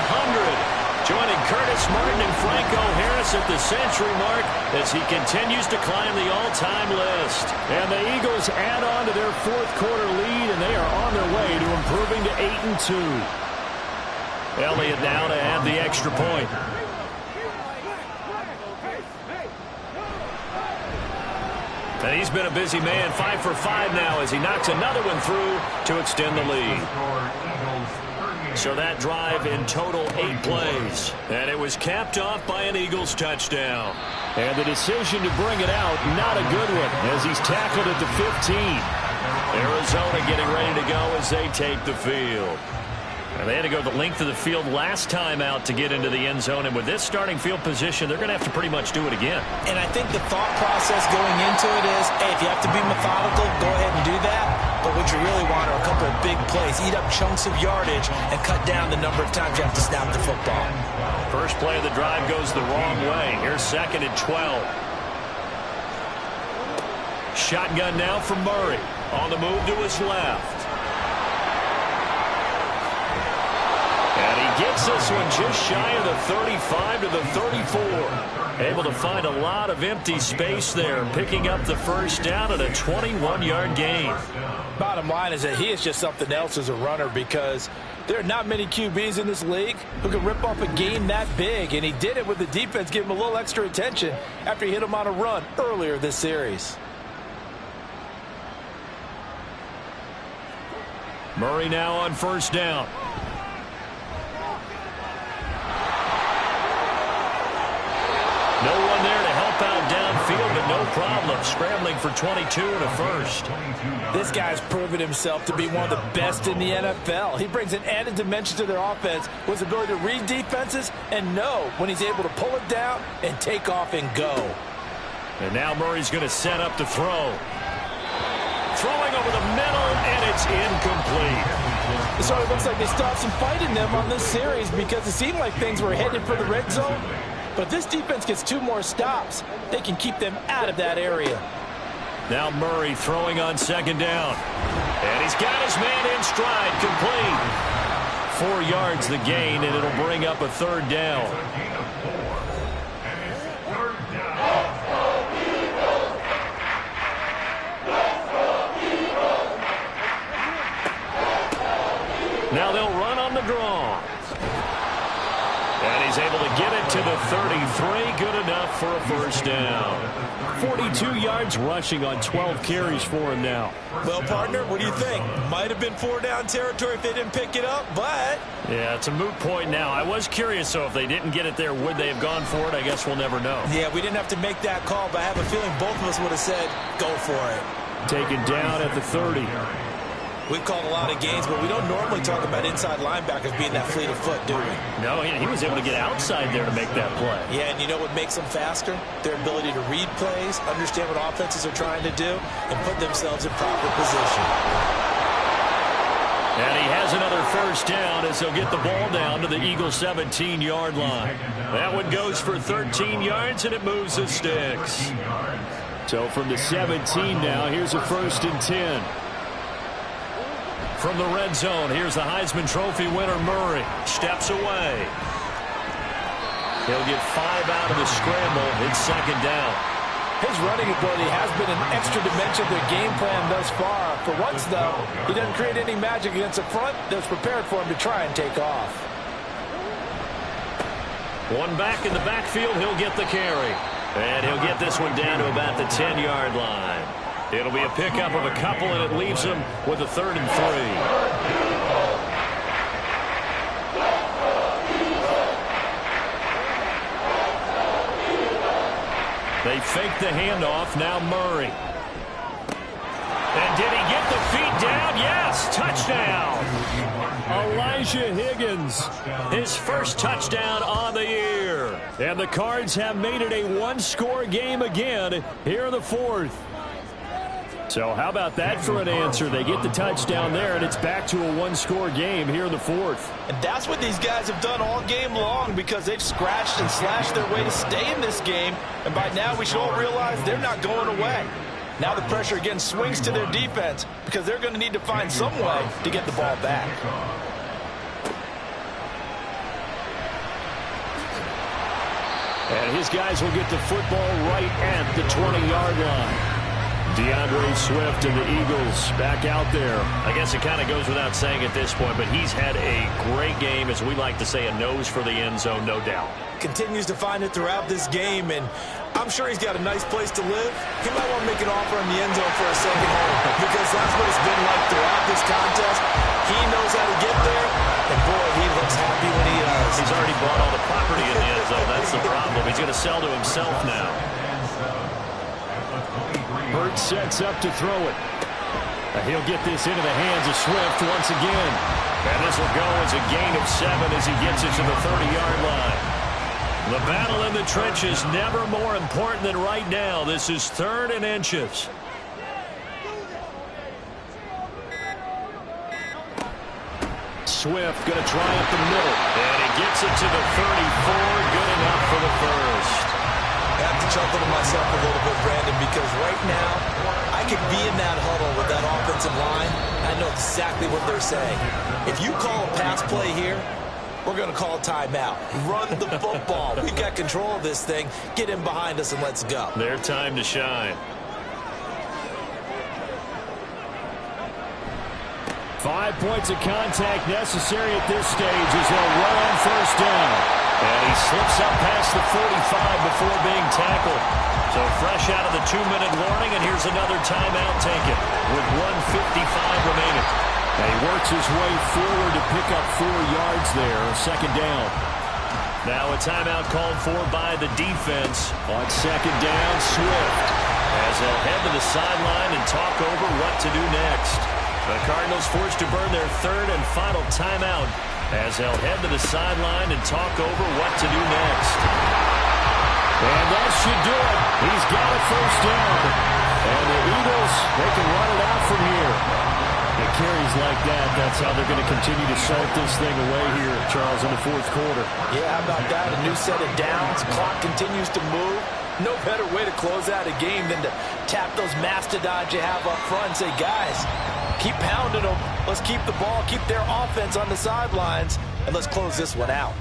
Joining Curtis Martin and Franco Harris at the century mark as he continues to climb the all-time list. And the Eagles add on to their 4th quarter lead, and they are on their way to improving to 8-2. Elliott now to add the extra point. And he's been a busy man, 5 for 5 now as he knocks another one through to extend the lead. So that drive in total 8 plays. And it was capped off by an Eagles touchdown. And the decision to bring it out, not a good one, as he's tackled at the 15. Arizona getting ready to go as they take the field. And they had to go the length of the field last time out to get into the end zone. And with this starting field position, they're going to have to pretty much do it again. And I think the thought process going into it is, hey, if you have to be methodical, go ahead and do that. But what you really want are a couple of big plays. Eat up chunks of yardage and cut down the number of times you have to snap the football. First play of the drive goes the wrong way. Here's 2nd and 12. Shotgun now from Murray. On the move to his left. And he gets this one just shy of the 35 to the 34. Able to find a lot of empty space there, picking up the first down at a 21-yard gain. Bottom line is that he is just something else as a runner because there are not many QBs in this league who can rip off a game that big, and he did it with the defense giving him a little extra attention after he hit him on a run earlier this series. Murray now on first down. No one there to help out downfield, but no problem. Scrambling for 22 and a first. This guy's proven himself to be one of the best in the NFL. He brings an added dimension to their offense with his ability to read defenses and know when he's able to pull it down and take off and go. And now Murray's going to set up to throw. Throwing over the middle, and it's incomplete. It sort of looks like they stopped some fight in them on this series because it seemed like things were headed for the red zone. But if this defense gets 2 more stops, they can keep them out of that area. Now Murray throwing on 2nd down. And he's got his man in stride, complete. 4 yards the gain, and it'll bring up a 3rd down. Now they'll run on the draw. And he's able to get it to the 33. Good enough for a first down. 42 yards rushing on 12 carries for him now. Well, partner, what do you think? Might have been 4-down territory if they didn't pick it up, but... Yeah, it's a moot point now. I was curious, so if they didn't get it there, would they have gone for it? I guess we'll never know. Yeah, we didn't have to make that call, but I have a feeling both of us would have said, go for it. Taken down at the 30. We've called a lot of games, but we don't normally talk about inside linebackers being that fleet of foot, do we? No, he was able to get outside there to make that play. Yeah, and you know what makes them faster? Their ability to read plays, understand what offenses are trying to do, and put themselves in proper position. And he has another first down as he'll get the ball down to the Eagles' 17-yard line. That one goes for 13 yards, and it moves the sticks. So from the 17 now, here's a 1st and 10. From the red zone, here's the Heisman Trophy winner, Murray. Steps away. He'll get 5 out of the scramble. It's 2nd down. His running ability has been an extra dimension to the game plan thus far. For once, though, he doesn't create any magic against the front that's prepared for him to try and take off. One back in the backfield, he'll get the carry. And he'll get this one down to about the 10-yard line. It'll be a pickup of a couple, and it leaves him with a 3rd and 3. They fake the handoff. Now Murray. And did he get the feet down? Yes, touchdown. Elijah Higgins, his first touchdown on the year. And the Cards have made it a one-score game again here in the 4th. So how about that for an answer? They get the touchdown there, and it's back to a one-score game here in the 4th. And that's what these guys have done all game long, because they've scratched and slashed their way to stay in this game. And by now we should all realize they're not going away. Now the pressure again swings to their defense, because they're going to need to find some way to get the ball back. And his guys will get the football right at the 20-yard line. DeAndre Swift and the Eagles back out there. I guess it kind of goes without saying at this point, but he's had a great game, as we like to say, a nose for the end zone, no doubt. Continues to find it throughout this game, and I'm sure he's got a nice place to live. He might want to make an offer in the end zone for a second home, because that's what it's been like throughout this contest. He knows how to get there, and boy, he looks happy when he does. He's already bought all the property in the end zone. That's the problem. He's going to sell to himself now. Hurts sets up to throw it. He'll get this into the hands of Swift once again. And this will go as a gain of 7 as he gets it to the 30-yard line. The battle in the trenches never more important than right now. This is 3rd and inches. Swift going to try up the middle. And he gets it to the 34. Good enough for the first. I have to chuckle to myself a little bit, Brandon, because right now I could be in that huddle with that offensive line. I know exactly what they're saying. If you call a pass play here, we're going to call a timeout. Run the football. We've got control of this thing. Get in behind us and let's go. Their time to shine. 5 points of contact necessary at this stage as they'll run on first down. And he slips up past the 45 before being tackled. So fresh out of the 2-minute warning, and here's another timeout taken with 1:55 remaining. And he works his way forward to pick up 4 yards there, 2nd down. Now a timeout called for by the defense on 2nd down. Swift as they'll head to the sideline and talk over what to do next. The Cardinals forced to burn their 3rd and final timeout as they'll head to the sideline and talk over what to do next. And that should do it. He's got a first down. And the Eagles, they can run it out from here. It carries like that. That's how they're going to continue to salt this thing away here, Charles, in the 4th quarter. Yeah, how about that? A new set of downs. Clock continues to move. No better way to close out a game than to tap those mastodons you have up front and say, guys, keep pounding them. Let's keep the ball, keep their offense on the sidelines, and let's close this one out.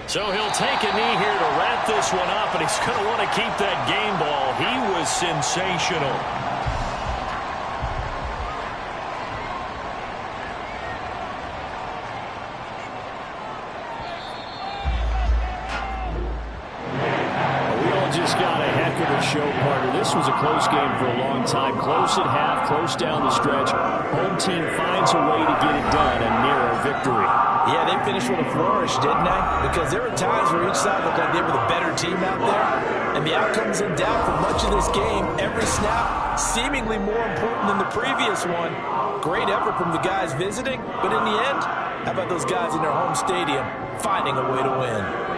So he'll take a knee here to wrap this one up, and he's going to want to keep that game ball. He was sensational. We all just got a heck of a show, partner. This this was a close game for a long time. Close at half, close down the stretch. Home team finds a way to get it done, a narrow victory. Yeah, they finished with a flourish, didn't they? Because there were times where each side looked like they were the better team out there. And the outcome's in doubt for much of this game. Every snap seemingly more important than the previous one. Great effort from the guys visiting. But in the end, how about those guys in their home stadium finding a way to win?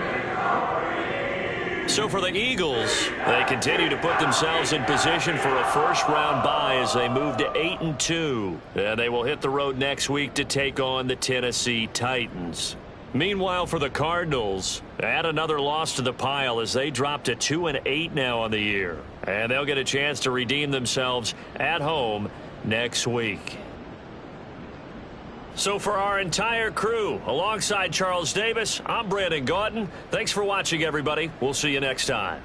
So for the Eagles, they continue to put themselves in position for a first-round bye as they move to 8-2. And they will hit the road next week to take on the Tennessee Titans. Meanwhile, for the Cardinals, add another loss to the pile as they drop to 2-8 now on the year. And they'll get a chance to redeem themselves at home next week. So for our entire crew, alongside Charles Davis, I'm Brandon Gaudin. Thanks for watching, everybody. We'll see you next time.